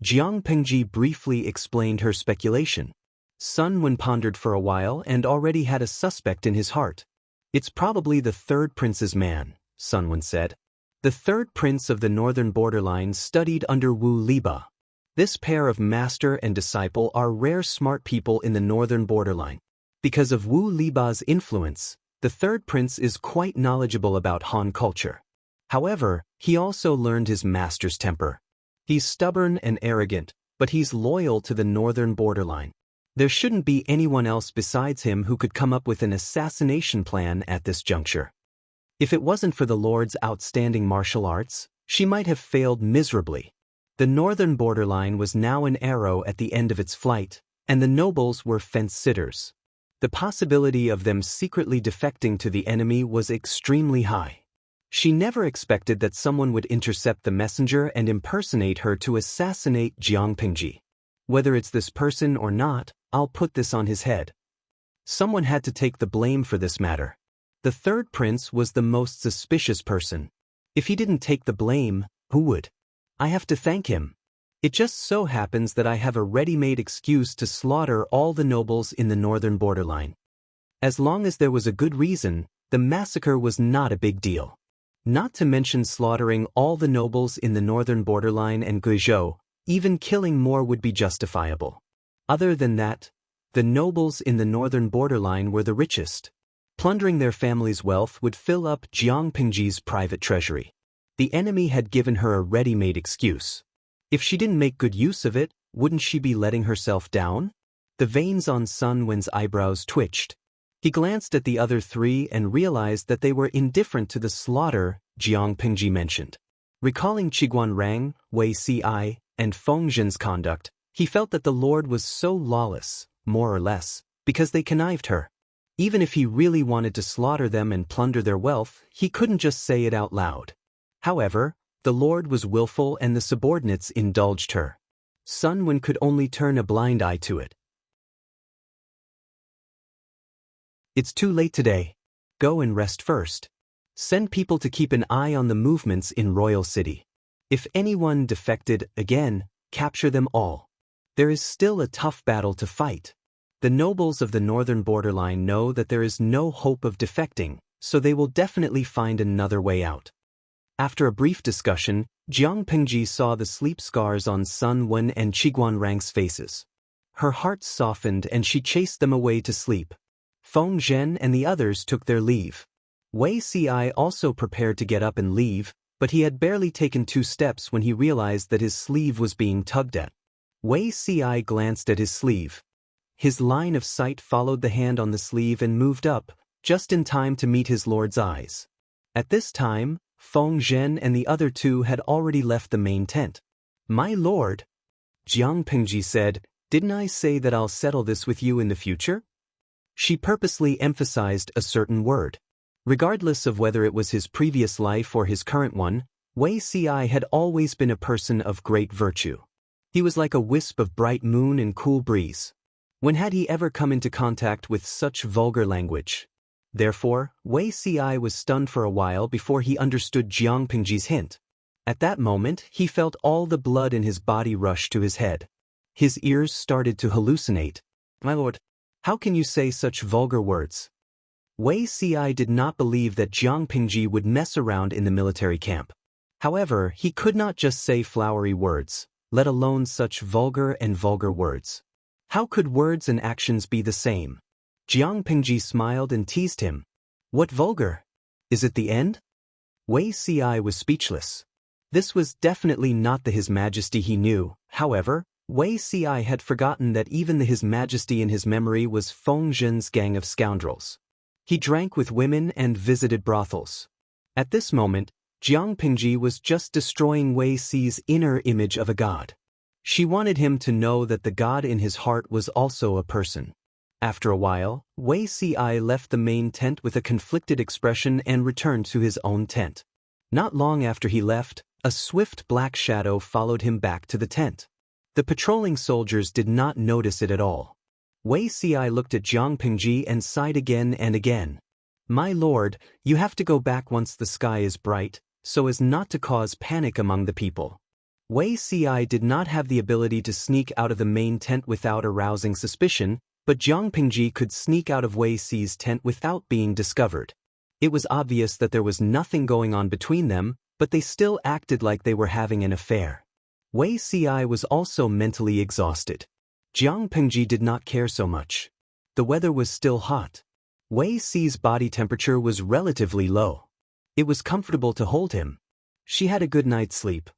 Jiang Pingji briefly explained her speculation. Sunwen pondered for a while and already had a suspect in his heart. It's probably the third prince's man, Sunwen said. The third prince of the northern borderline studied under Wu Liba. This pair of master and disciple are rare smart people in the northern borderline. Because of Wu Liba's influence, the third prince is quite knowledgeable about Han culture. However, he also learned his master's temper. He's stubborn and arrogant, but he's loyal to the northern borderline. There shouldn't be anyone else besides him who could come up with an assassination plan at this juncture. If it wasn't for the Lord's outstanding martial arts, she might have failed miserably. The northern borderline was now an arrow at the end of its flight, and the nobles were fence-sitters. The possibility of them secretly defecting to the enemy was extremely high. She never expected that someone would intercept the messenger and impersonate her to assassinate Jiang Pingji. Whether it's this person or not, I'll put this on his head. Someone had to take the blame for this matter. The third prince was the most suspicious person. If he didn't take the blame, who would? I have to thank him. It just so happens that I have a ready-made excuse to slaughter all the nobles in the northern borderline. As long as there was a good reason, the massacre was not a big deal. Not to mention slaughtering all the nobles in the northern borderline and Guizhou, even killing more would be justifiable. Other than that, the nobles in the northern borderline were the richest. Plundering their family's wealth would fill up Jiang Pingji's private treasury. The enemy had given her a ready-made excuse. If she didn't make good use of it, wouldn't she be letting herself down? The veins on Sunwen's eyebrows twitched. He glanced at the other three and realized that they were indifferent to the slaughter Jiang Pingji mentioned. Recalling Qiguanrang, Wei Si, and Feng Zhen's conduct, he felt that the Lord was so lawless, more or less, because they connived her. Even if he really wanted to slaughter them and plunder their wealth, he couldn't just say it out loud. However, The lord was willful and the subordinates indulged her. Sun Wen could only turn a blind eye to it. It's too late today. Go and rest first. Send people to keep an eye on the movements in Royal City. If anyone defected again, capture them all. There is still a tough battle to fight. The nobles of the northern borderline know that there is no hope of defecting, so they will definitely find another way out. After a brief discussion, Jiang Pengji saw the sleep scars on Sun Wen and Qiguan Rang's faces. Her heart softened and she chased them away to sleep. Feng Zhen and the others took their leave. Wei Ci also prepared to get up and leave, but he had barely taken 2 steps when he realized that his sleeve was being tugged at. Wei Ci glanced at his sleeve. His line of sight followed the hand on the sleeve and moved up, just in time to meet his lord's eyes. At this time, Feng Zhen and the other 2 had already left the main tent. "My lord," Jiang Pengji said, "didn't I say that I'll settle this with you in the future?" She purposely emphasized a certain word. Regardless of whether it was his previous life or his current one, Wei Ci had always been a person of great virtue. He was like a wisp of bright moon and cool breeze. When had he ever come into contact with such vulgar language? Therefore, Wei Ci was stunned for a while before he understood Jiang Pengji's hint. At that moment, he felt all the blood in his body rush to his head. His ears started to hallucinate. "My lord, how can you say such vulgar words?" Wei Ci did not believe that Jiang Pengji would mess around in the military camp. However, he could not just say flowery words, let alone such vulgar words. How could words and actions be the same? Jiang Pengji smiled and teased him. "What vulgar? Is it the end?" Wei Ci was speechless. This was definitely not the His Majesty he knew. However, Wei Ci had forgotten that even the His Majesty in his memory was Feng Zhen's gang of scoundrels. He drank with women and visited brothels. At this moment, Jiang Pengji was just destroying Wei Ci's inner image of a god. She wanted him to know that the god in his heart was also a person. After a while, Wei Ci left the main tent with a conflicted expression and returned to his own tent. Not long after he left, a swift black shadow followed him back to the tent. The patrolling soldiers did not notice it at all. Wei Ci looked at Jiang Pengji and sighed again and again. "My lord, you have to go back once the sky is bright, so as not to cause panic among the people." Wei Ci did not have the ability to sneak out of the main tent without arousing suspicion, but Jiang Pengji could sneak out of Wei Ci's tent without being discovered. It was obvious that there was nothing going on between them, but they still acted like they were having an affair. Wei Ci was also mentally exhausted. Jiang Pengji did not care so much. The weather was still hot. Wei Ci's body temperature was relatively low. It was comfortable to hold him. She had a good night's sleep.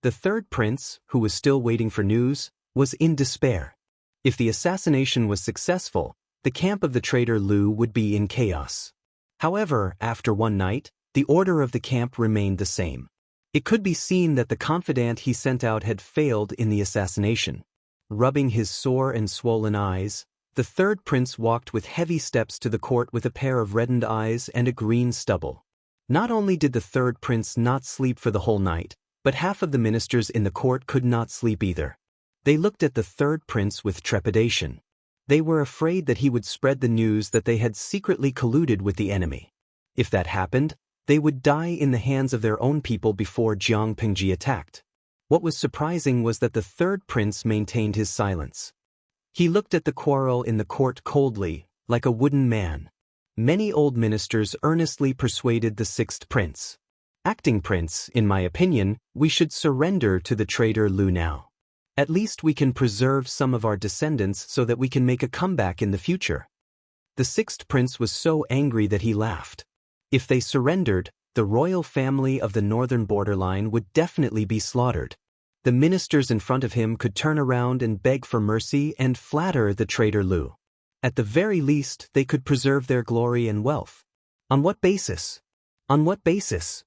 The third prince, who was still waiting for news, was in despair. If the assassination was successful, the camp of the traitor Lu would be in chaos. However, after one night, the order of the camp remained the same. It could be seen that the confidant he sent out had failed in the assassination. Rubbing his sore and swollen eyes, the third prince walked with heavy steps to the court with a pair of reddened eyes and a green stubble. Not only did the third prince not sleep for the whole night, but half of the ministers in the court could not sleep either. They looked at the third prince with trepidation. They were afraid that he would spread the news that they had secretly colluded with the enemy. If that happened, they would die in the hands of their own people before Jiang Pengji attacked. What was surprising was that the third prince maintained his silence. He looked at the quarrel in the court coldly, like a wooden man. Many old ministers earnestly persuaded the sixth prince. "Acting prince, in my opinion, we should surrender to the traitor Lu now. At least we can preserve some of our descendants so that we can make a comeback in the future." The sixth prince was so angry that he laughed. If they surrendered, the royal family of the northern borderline would definitely be slaughtered. The ministers in front of him could turn around and beg for mercy and flatter the traitor Lu. At the very least, they could preserve their glory and wealth. On what basis? On what basis?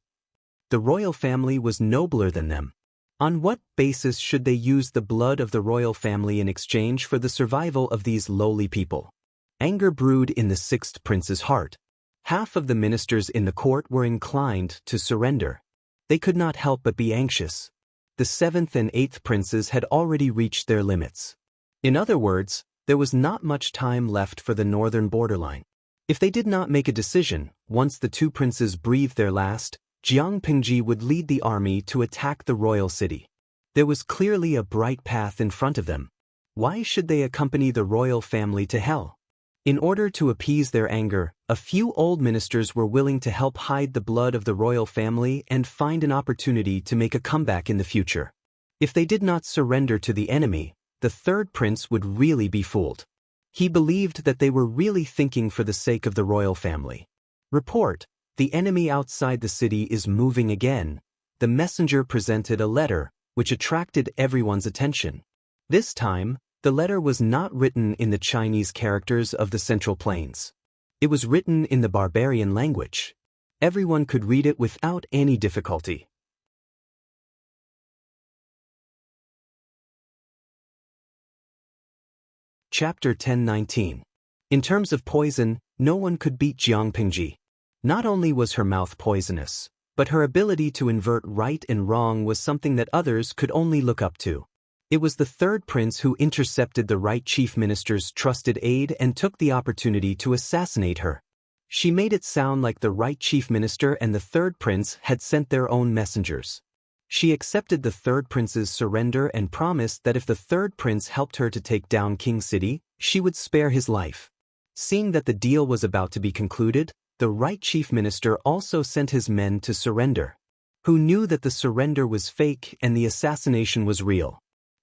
The royal family was nobler than them. On what basis should they use the blood of the royal family in exchange for the survival of these lowly people? Anger brewed in the sixth prince's heart. Half of the ministers in the court were inclined to surrender. They could not help but be anxious. The 7th and 8th princes had already reached their limits. In other words, there was not much time left for the northern borderline. If they did not make a decision, once the 2 princes breathed their last, Jiang Pingji would lead the army to attack the royal city. There was clearly a bright path in front of them. Why should they accompany the royal family to hell? In order to appease their anger, a few old ministers were willing to help hide the blood of the royal family and find an opportunity to make a comeback in the future. If they did not surrender to the enemy, the 3rd prince would really be fooled. He believed that they were really thinking for the sake of the royal family. Report: the enemy outside the city is moving again. The messenger presented a letter, which attracted everyone's attention. This time, the letter was not written in the Chinese characters of the Central Plains. It was written in the barbarian language. Everyone could read it without any difficulty. Chapter 10:19. In terms of poison, no one could beat Jiang Pingji. Not only was her mouth poisonous, but her ability to invert right and wrong was something that others could only look up to. It was the 3rd prince who intercepted the right chief minister's trusted aide and took the opportunity to assassinate her. She made it sound like the right chief minister and the 3rd prince had sent their own messengers. She accepted the 3rd prince's surrender and promised that if the 3rd prince helped her to take down King City, she would spare his life. Seeing that the deal was about to be concluded, the right chief minister also sent his men to surrender. Who knew that the surrender was fake and the assassination was real?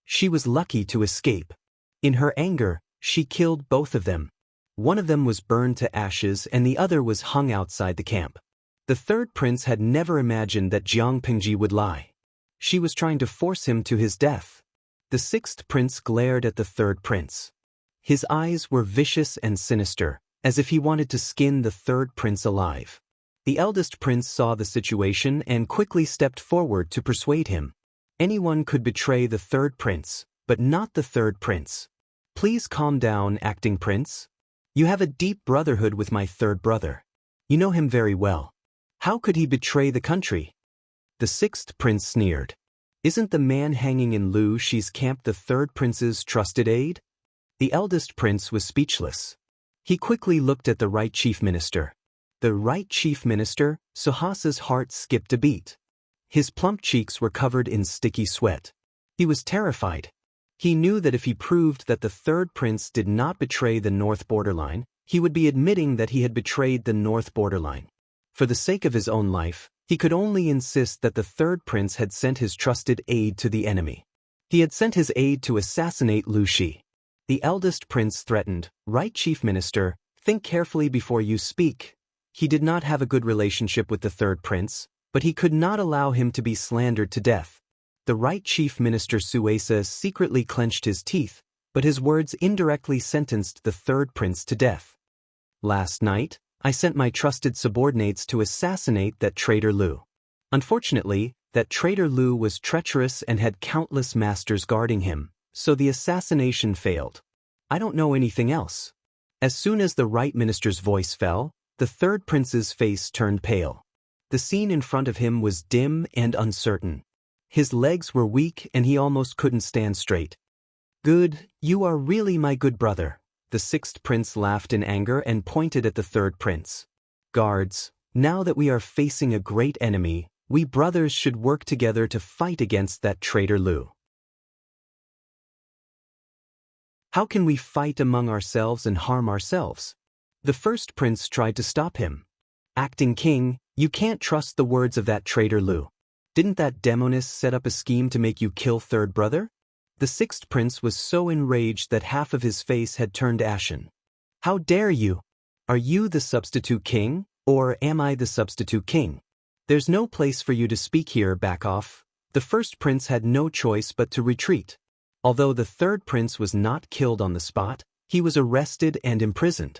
She was lucky to escape. In her anger, she killed both of them. One of them was burned to ashes and the other was hung outside the camp. The 3rd prince had never imagined that Jiang Pingji would lie. She was trying to force him to his death. The 6th prince glared at the 3rd prince. His eyes were vicious and sinister, as if he wanted to skin the 3rd prince alive. The eldest prince saw the situation and quickly stepped forward to persuade him. Anyone could betray the 3rd prince, but not the 3rd prince. Please calm down, acting prince. You have a deep brotherhood with my 3rd brother. You know him very well. How could he betray the country? The 6th prince sneered. Isn't the man hanging in Lu Shi's camp the 3rd prince's trusted aide? The eldest prince was speechless. He quickly looked at the right chief minister. The right chief minister, Suhasa's heart skipped a beat. His plump cheeks were covered in sticky sweat. He was terrified. He knew that if he proved that the 3rd prince did not betray the north borderline, he would be admitting that he had betrayed the north borderline. For the sake of his own life, he could only insist that the 3rd prince had sent his trusted aide to the enemy. He had sent his aide to assassinate Lu Shi. The eldest prince threatened, "Right, chief minister, think carefully before you speak." He did not have a good relationship with the 3rd prince, but he could not allow him to be slandered to death. The right chief minister Suesa secretly clenched his teeth, but his words indirectly sentenced the 3rd prince to death. Last night, I sent my trusted subordinates to assassinate that traitor Lu. Unfortunately, that traitor Lu was treacherous and had countless masters guarding him, so the assassination failed. I don't know anything else. As soon as the right minister's voice fell, the 3rd prince's face turned pale. The scene in front of him was dim and uncertain. His legs were weak and he almost couldn't stand straight. Good, you are really my good brother. The 6th prince laughed in anger and pointed at the 3rd prince. Guards, now that we are facing a great enemy, we brothers should work together to fight against that traitor Lu. How can we fight among ourselves and harm ourselves? The 1st prince tried to stop him. Acting king, you can't trust the words of that traitor Lu. Didn't that demonist set up a scheme to make you kill 3rd brother? The 6th prince was so enraged that half of his face had turned ashen. How dare you? Are you the substitute king, or am I the substitute king? There's no place for you to speak here, back off. The 1st prince had no choice but to retreat. Although the 3rd prince was not killed on the spot, he was arrested and imprisoned.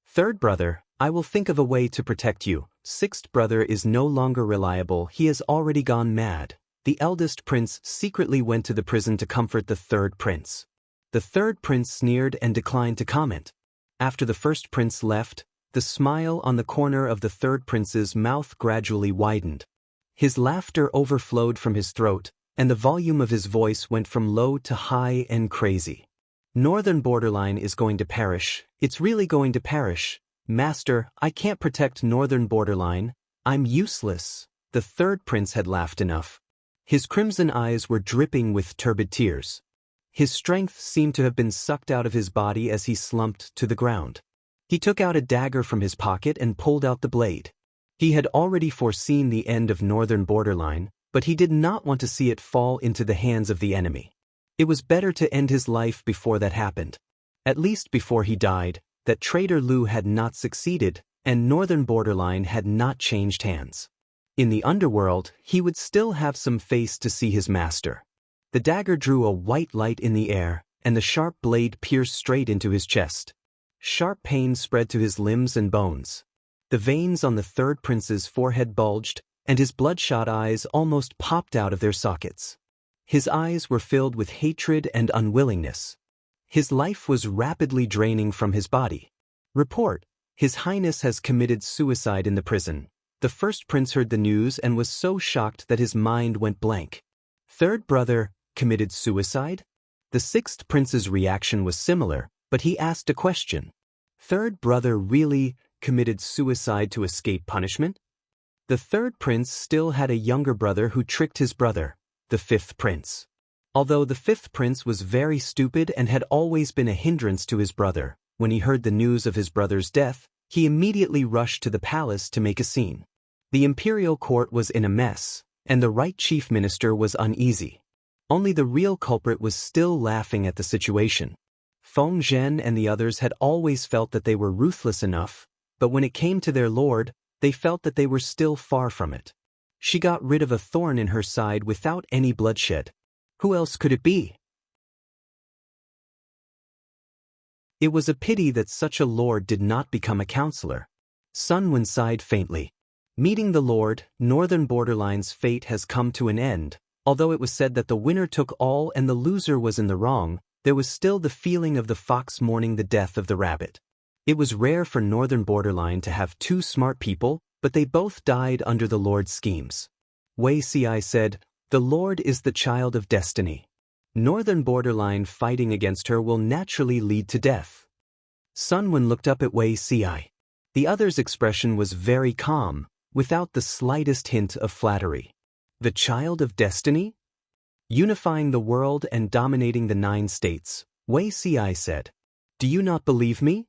3rd brother, I will think of a way to protect you. 6th brother is no longer reliable, he has already gone mad. The eldest prince secretly went to the prison to comfort the 3rd prince. The 3rd prince sneered and declined to comment. After the 1st prince left, The smile on the corner of the third prince's mouth gradually widened. His laughter overflowed from his throat, and the volume of his voice went from low to high and crazy. Northern borderline is going to perish. It's really going to perish. Master, I can't protect northern borderline. I'm useless. The third prince had laughed enough. His crimson eyes were dripping with turbid tears. His strength seemed to have been sucked out of his body as he slumped to the ground. He took out a dagger from his pocket and pulled out the blade. He had already foreseen the end of northern borderline, but he did not want to see it fall into the hands of the enemy. It was better to end his life before that happened. At least before he died, that traitor Lu had not succeeded, and northern borderline had not changed hands. In the underworld, he would still have some face to see his master. The dagger drew a white light in the air, and the sharp blade pierced straight into his chest. Sharp pain spread to his limbs and bones. The veins on the third prince's forehead bulged, and his bloodshot eyes almost popped out of their sockets. His eyes were filled with hatred and unwillingness. His life was rapidly draining from his body. Report: His Highness has committed suicide in the prison. The first prince heard the news and was so shocked that his mind went blank. Third brother committed suicide? The sixth prince's reaction was similar, but he asked a question. Third brother really committed suicide to escape punishment? The third prince still had a younger brother who tricked his brother, the fifth prince. Although the fifth prince was very stupid and had always been a hindrance to his brother, when he heard the news of his brother's death, he immediately rushed to the palace to make a scene. The imperial court was in a mess, and the right chief minister was uneasy. Only the real culprit was still laughing at the situation. Feng Zhen and the others had always felt that they were ruthless enough, but when it came to their lord, they felt that they were still far from it. She got rid of a thorn in her side without any bloodshed. Who else could it be? It was a pity that such a lord did not become a counselor. Sun Wen sighed faintly. Meeting the lord, northern borderline's fate has come to an end. Although it was said that the winner took all and the loser was in the wrong, there was still the feeling of the fox mourning the death of the rabbit. It was rare for northern borderline to have two smart people, but they both died under the lord's schemes. Wei Ci said, "The lord is the child of destiny. Northern borderline fighting against her will naturally lead to death." Sun Wen looked up at Wei Ci. The other's expression was very calm, without the slightest hint of flattery. The child of destiny? Unifying the world and dominating the 9 states, Wei Ci said. "Do you not believe me?"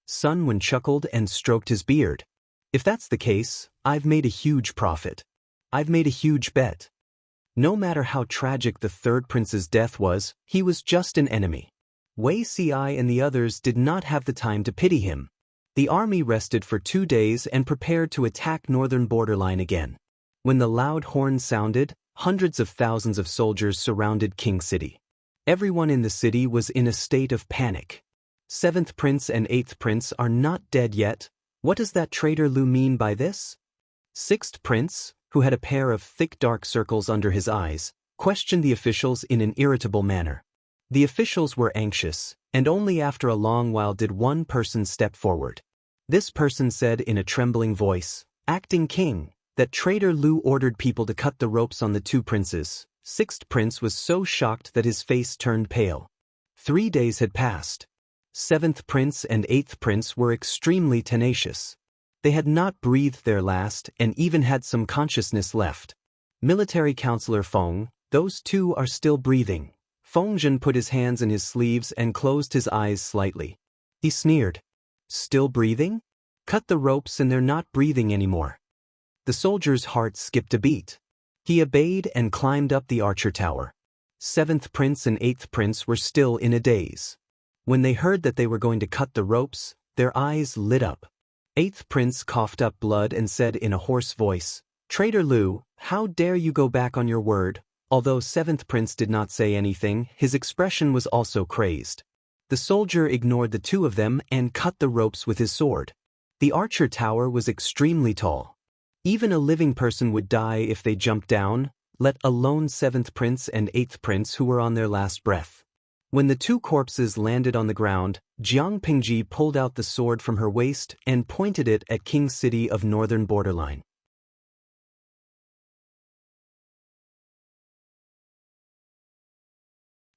Sun Wen chuckled and stroked his beard. "If that's the case, I've made a huge profit. I've made a huge bet." No matter how tragic the third prince's death was, he was just an enemy. Wei Ci and the others did not have the time to pity him. The army rested for 2 days and prepared to attack northern borderline again. When the loud horn sounded, hundreds of thousands of soldiers surrounded King City. Everyone in the city was in a state of panic. 7th prince and 8th prince are not dead yet. What does that traitor Lu mean by this? 6th prince, who had a pair of thick dark circles under his eyes, questioned the officials in an irritable manner. The officials were anxious, and only after a long while did one person step forward. This person said in a trembling voice, "Acting king, that traitor Lu ordered people to cut the ropes on the 2 princes." 6th prince was so shocked that his face turned pale. 3 days had passed. 7th prince and 8th prince were extremely tenacious. They had not breathed their last and even had some consciousness left. Military Counselor Feng, those 2 are still breathing. Feng Zhen put his hands in his sleeves and closed his eyes slightly. He sneered. Still breathing? Cut the ropes and they're not breathing anymore. The soldier's heart skipped a beat. He obeyed and climbed up the archer tower. 7th prince and 8th prince were still in a daze. When they heard that they were going to cut the ropes, their eyes lit up. 8th prince coughed up blood and said in a hoarse voice, "Traitor Lu, how dare you go back on your word?" Although 7th prince did not say anything, his expression was also crazed. The soldier ignored the 2 of them and cut the ropes with his sword. The archer tower was extremely tall. Even a living person would die if they jumped down, let alone 7th prince and 8th prince who were on their last breath. When the two corpses landed on the ground, Jiang Pingji pulled out the sword from her waist and pointed it at King's city of northern borderline.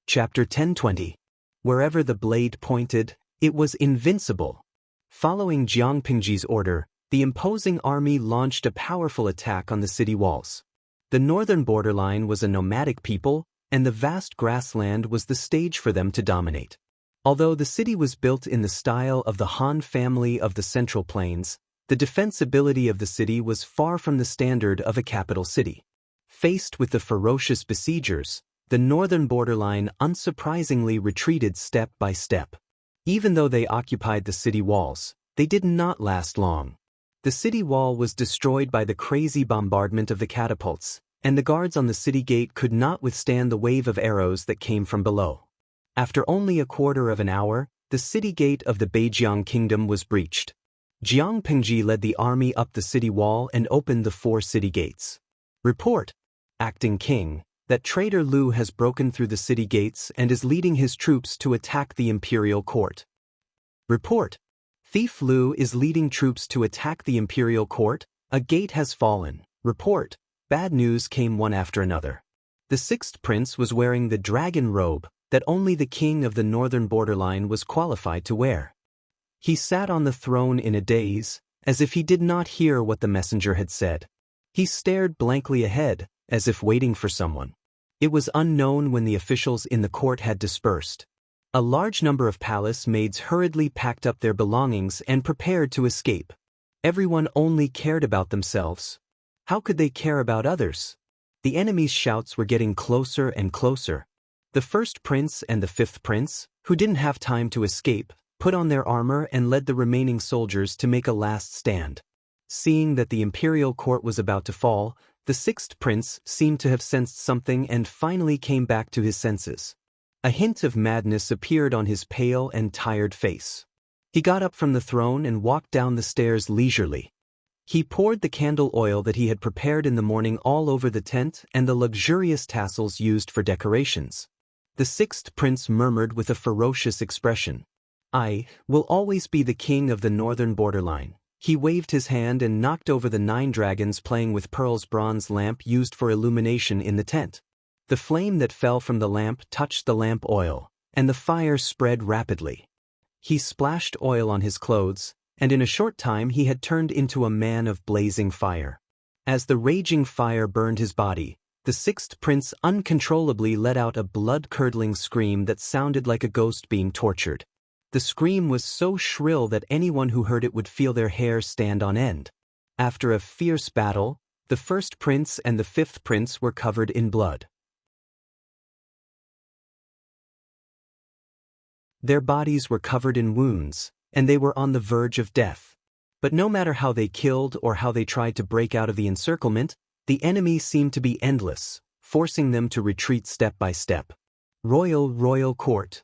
Chapter 1020. Wherever the blade pointed, it was invincible. Following Jiang Pingji's order, the imposing army launched a powerful attack on the city walls. The northern borderline was a nomadic people, and the vast grassland was the stage for them to dominate. Although the city was built in the style of the Han family of the Central Plains, the defensibility of the city was far from the standard of a capital city. Faced with the ferocious besiegers, the northern borderline unsurprisingly retreated step by step. Even though they occupied the city walls, they did not last long. The city wall was destroyed by the crazy bombardment of the catapults, and the guards on the city gate could not withstand the wave of arrows that came from below. After only a quarter of an hour, the city gate of the Beijiang kingdom was breached. Jiang Pingji led the army up the city wall and opened the 4 city gates. Report, acting king, that traitor Lu has broken through the city gates and is leading his troops to attack the imperial court. Report, thief Lu is leading troops to attack the imperial court. A gate has fallen. Report, bad news came one after another. The 6th prince was wearing the dragon robe that only the king of the northern borderline was qualified to wear. He sat on the throne in a daze, as if he did not hear what the messenger had said. He stared blankly ahead, as if waiting for someone. It was unknown when the officials in the court had dispersed. A large number of palace maids hurriedly packed up their belongings and prepared to escape. Everyone only cared about themselves. How could they care about others? The enemy's shouts were getting closer and closer. The 1st prince and the 5th prince, who didn't have time to escape, put on their armor and led the remaining soldiers to make a last stand. Seeing that the imperial court was about to fall, the 6th prince seemed to have sensed something and finally came back to his senses. A hint of madness appeared on his pale and tired face. He got up from the throne and walked down the stairs leisurely. He poured the candle oil that he had prepared in the morning all over the tent and the luxurious tassels used for decorations. The 6th prince murmured with a ferocious expression, "I will always be the king of the northern borderline." He waved his hand and knocked over the 9 dragons playing with Pearl's bronze lamp used for illumination in the tent. The flame that fell from the lamp touched the lamp oil, and the fire spread rapidly. He splashed oil on his clothes, and in a short time he had turned into a man of blazing fire. As the raging fire burned his body, the 6th prince uncontrollably let out a blood-curdling scream that sounded like a ghost being tortured. The scream was so shrill that anyone who heard it would feel their hair stand on end. After a fierce battle, the 1st prince and the 5th prince were covered in blood. Their bodies were covered in wounds, and they were on the verge of death. But no matter how they killed or how they tried to break out of the encirclement, the enemy seemed to be endless, forcing them to retreat step by step. Royal court.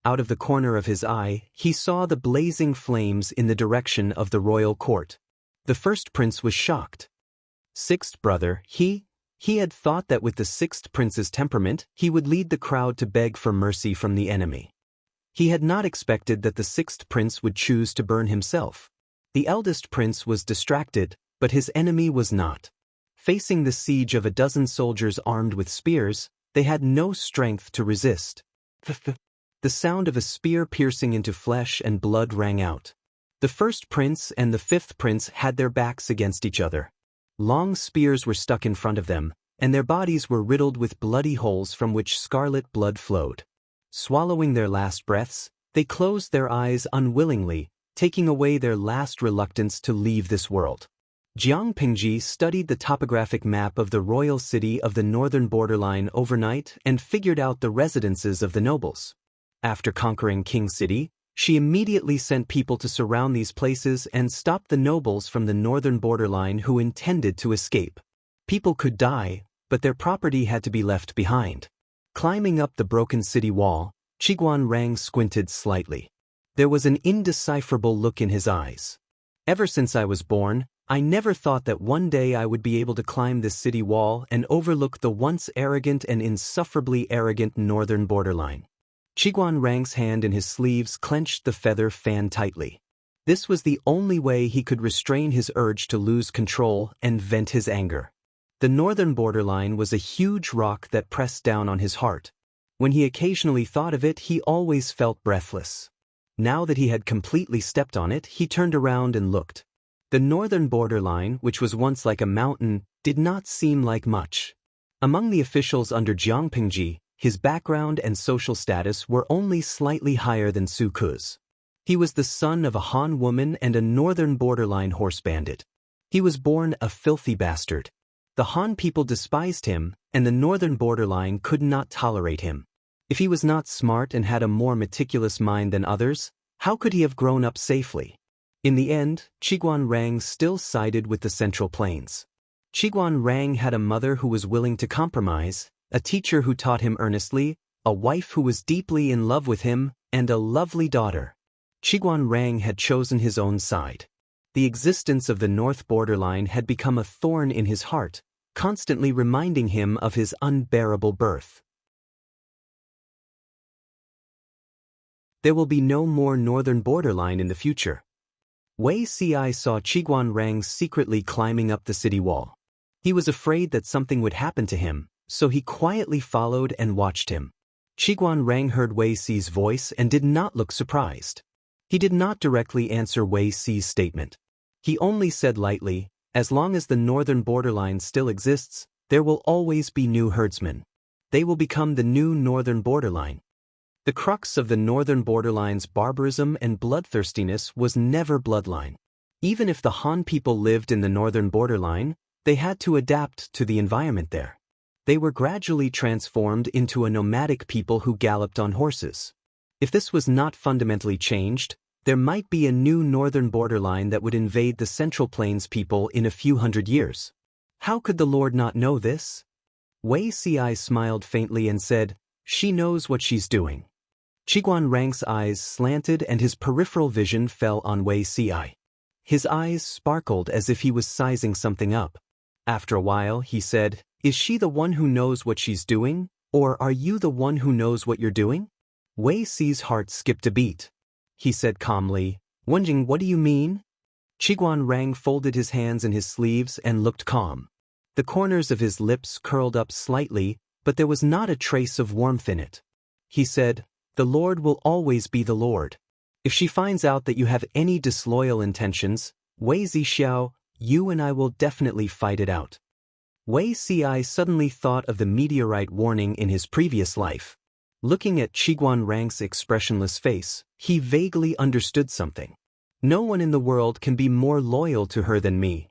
Out of the corner of his eye, he saw the blazing flames in the direction of the royal court. The 1st prince was shocked. 6th brother, he had thought that with the 6th prince's temperament, he would lead the crowd to beg for mercy from the enemy. He had not expected that the 6th prince would choose to burn himself. The eldest prince was distracted, but his enemy was not. Facing the siege of a dozen soldiers armed with spears, they had no strength to resist. The sound of a spear piercing into flesh and blood rang out. The 1st prince and the 5th prince had their backs against each other. Long spears were stuck in front of them, and their bodies were riddled with bloody holes from which scarlet blood flowed. Swallowing their last breaths, they closed their eyes unwillingly, taking away their last reluctance to leave this world. Jiang Pingji studied the topographic map of the royal city of the northern borderline overnight and figured out the residences of the nobles. After conquering King City, she immediately sent people to surround these places and stop the nobles from the northern borderline who intended to escape. People could die, but their property had to be left behind. Climbing up the broken city wall, Qiguan Rang squinted slightly. There was an indecipherable look in his eyes. Ever since I was born, I never thought that one day I would be able to climb this city wall and overlook the once arrogant and insufferably arrogant northern borderline. Qiguan Rang's hand in his sleeves clenched the feather fan tightly. This was the only way he could restrain his urge to lose control and vent his anger. The northern borderline was a huge rock that pressed down on his heart. When he occasionally thought of it, he always felt breathless. Now that he had completely stepped on it, he turned around and looked. The northern borderline, which was once like a mountain, did not seem like much. Among the officials under Jiang Pingji, his background and social status were only slightly higher than Su Ku's. He was the son of a Han woman and a northern borderline horse bandit. He was born a filthy bastard. The Han people despised him, and the northern borderline could not tolerate him. If he was not smart and had a more meticulous mind than others, how could he have grown up safely? In the end, Qiguan Rang still sided with the Central Plains. Qiguan Rang had a mother who was willing to compromise, a teacher who taught him earnestly, a wife who was deeply in love with him, and a lovely daughter. Qiguan Rang had chosen his own side. The existence of the north borderline had become a thorn in his heart, constantly reminding him of his unbearable birth. There will be no more northern borderline in the future. Wei Ci saw Qiguan Rang secretly climbing up the city wall. He was afraid that something would happen to him, so he quietly followed and watched him. Qiguan Rang heard Wei Ci's voice and did not look surprised. He did not directly answer Wei Ci's statement. He only said lightly, "As long as the northern borderline still exists, there will always be new herdsmen. They will become the new northern borderline." The crux of the northern borderline's barbarism and bloodthirstiness was never bloodline. Even if the Han people lived in the northern borderline, they had to adapt to the environment there. They were gradually transformed into a nomadic people who galloped on horses. If this was not fundamentally changed, there might be a new northern borderline that would invade the Central Plains people in a few hundred years. How could the Lord not know this? Wei Ci smiled faintly and said, "She knows what she's doing." Qiguan Rang's eyes slanted and his peripheral vision fell on Wei Ci. His eyes sparkled as if he was sizing something up. After a while, he said, "Is she the one who knows what she's doing, or are you the one who knows what you're doing?" Wei Ci's heart skipped a beat. He said calmly, "Wenjing, what do you mean?" Qiguan Rang folded his hands in his sleeves and looked calm. The corners of his lips curled up slightly, but there was not a trace of warmth in it. He said, "The Lord will always be the Lord. If she finds out that you have any disloyal intentions, Wei Zixiao, you and I will definitely fight it out." Wei Ci suddenly thought of the meteorite warning in his previous life. Looking at Qiguan Rang's expressionless face, he vaguely understood something. "No one in the world can be more loyal to her than me."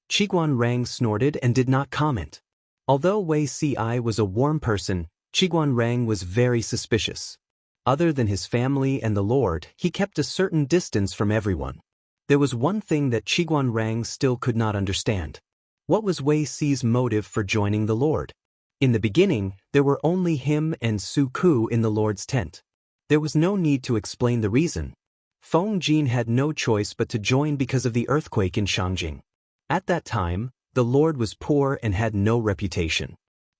Qiguan Rang snorted and did not comment. Although Wei Ci was a warm person, Qiguan Rang was very suspicious. Other than his family and the Lord, he kept a certain distance from everyone. There was one thing that Qiguan Rang still could not understand. What was Wei Ci's motive for joining the Lord? In the beginning, there were only him and Su Ku in the Lord's tent. There was no need to explain the reason. Feng Jin had no choice but to join because of the earthquake in Shangjing. At that time, the Lord was poor and had no reputation.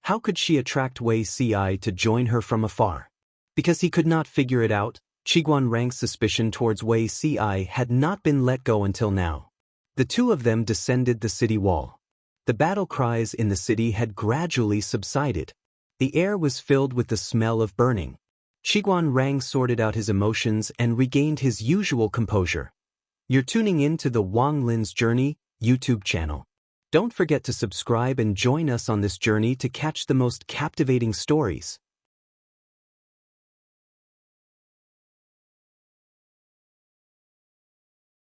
How could she attract Wei Ci to join her from afar? Because he could not figure it out, Qiguan Rang's suspicion towards Wei Ci had not been let go until now. The two of them descended the city wall. The battle cries in the city had gradually subsided. The air was filled with the smell of burning. Qiguan Rang sorted out his emotions and regained his usual composure. You're tuning in to the Wang Lin's Journey YouTube channel. Don't forget to subscribe and join us on this journey to catch the most captivating stories.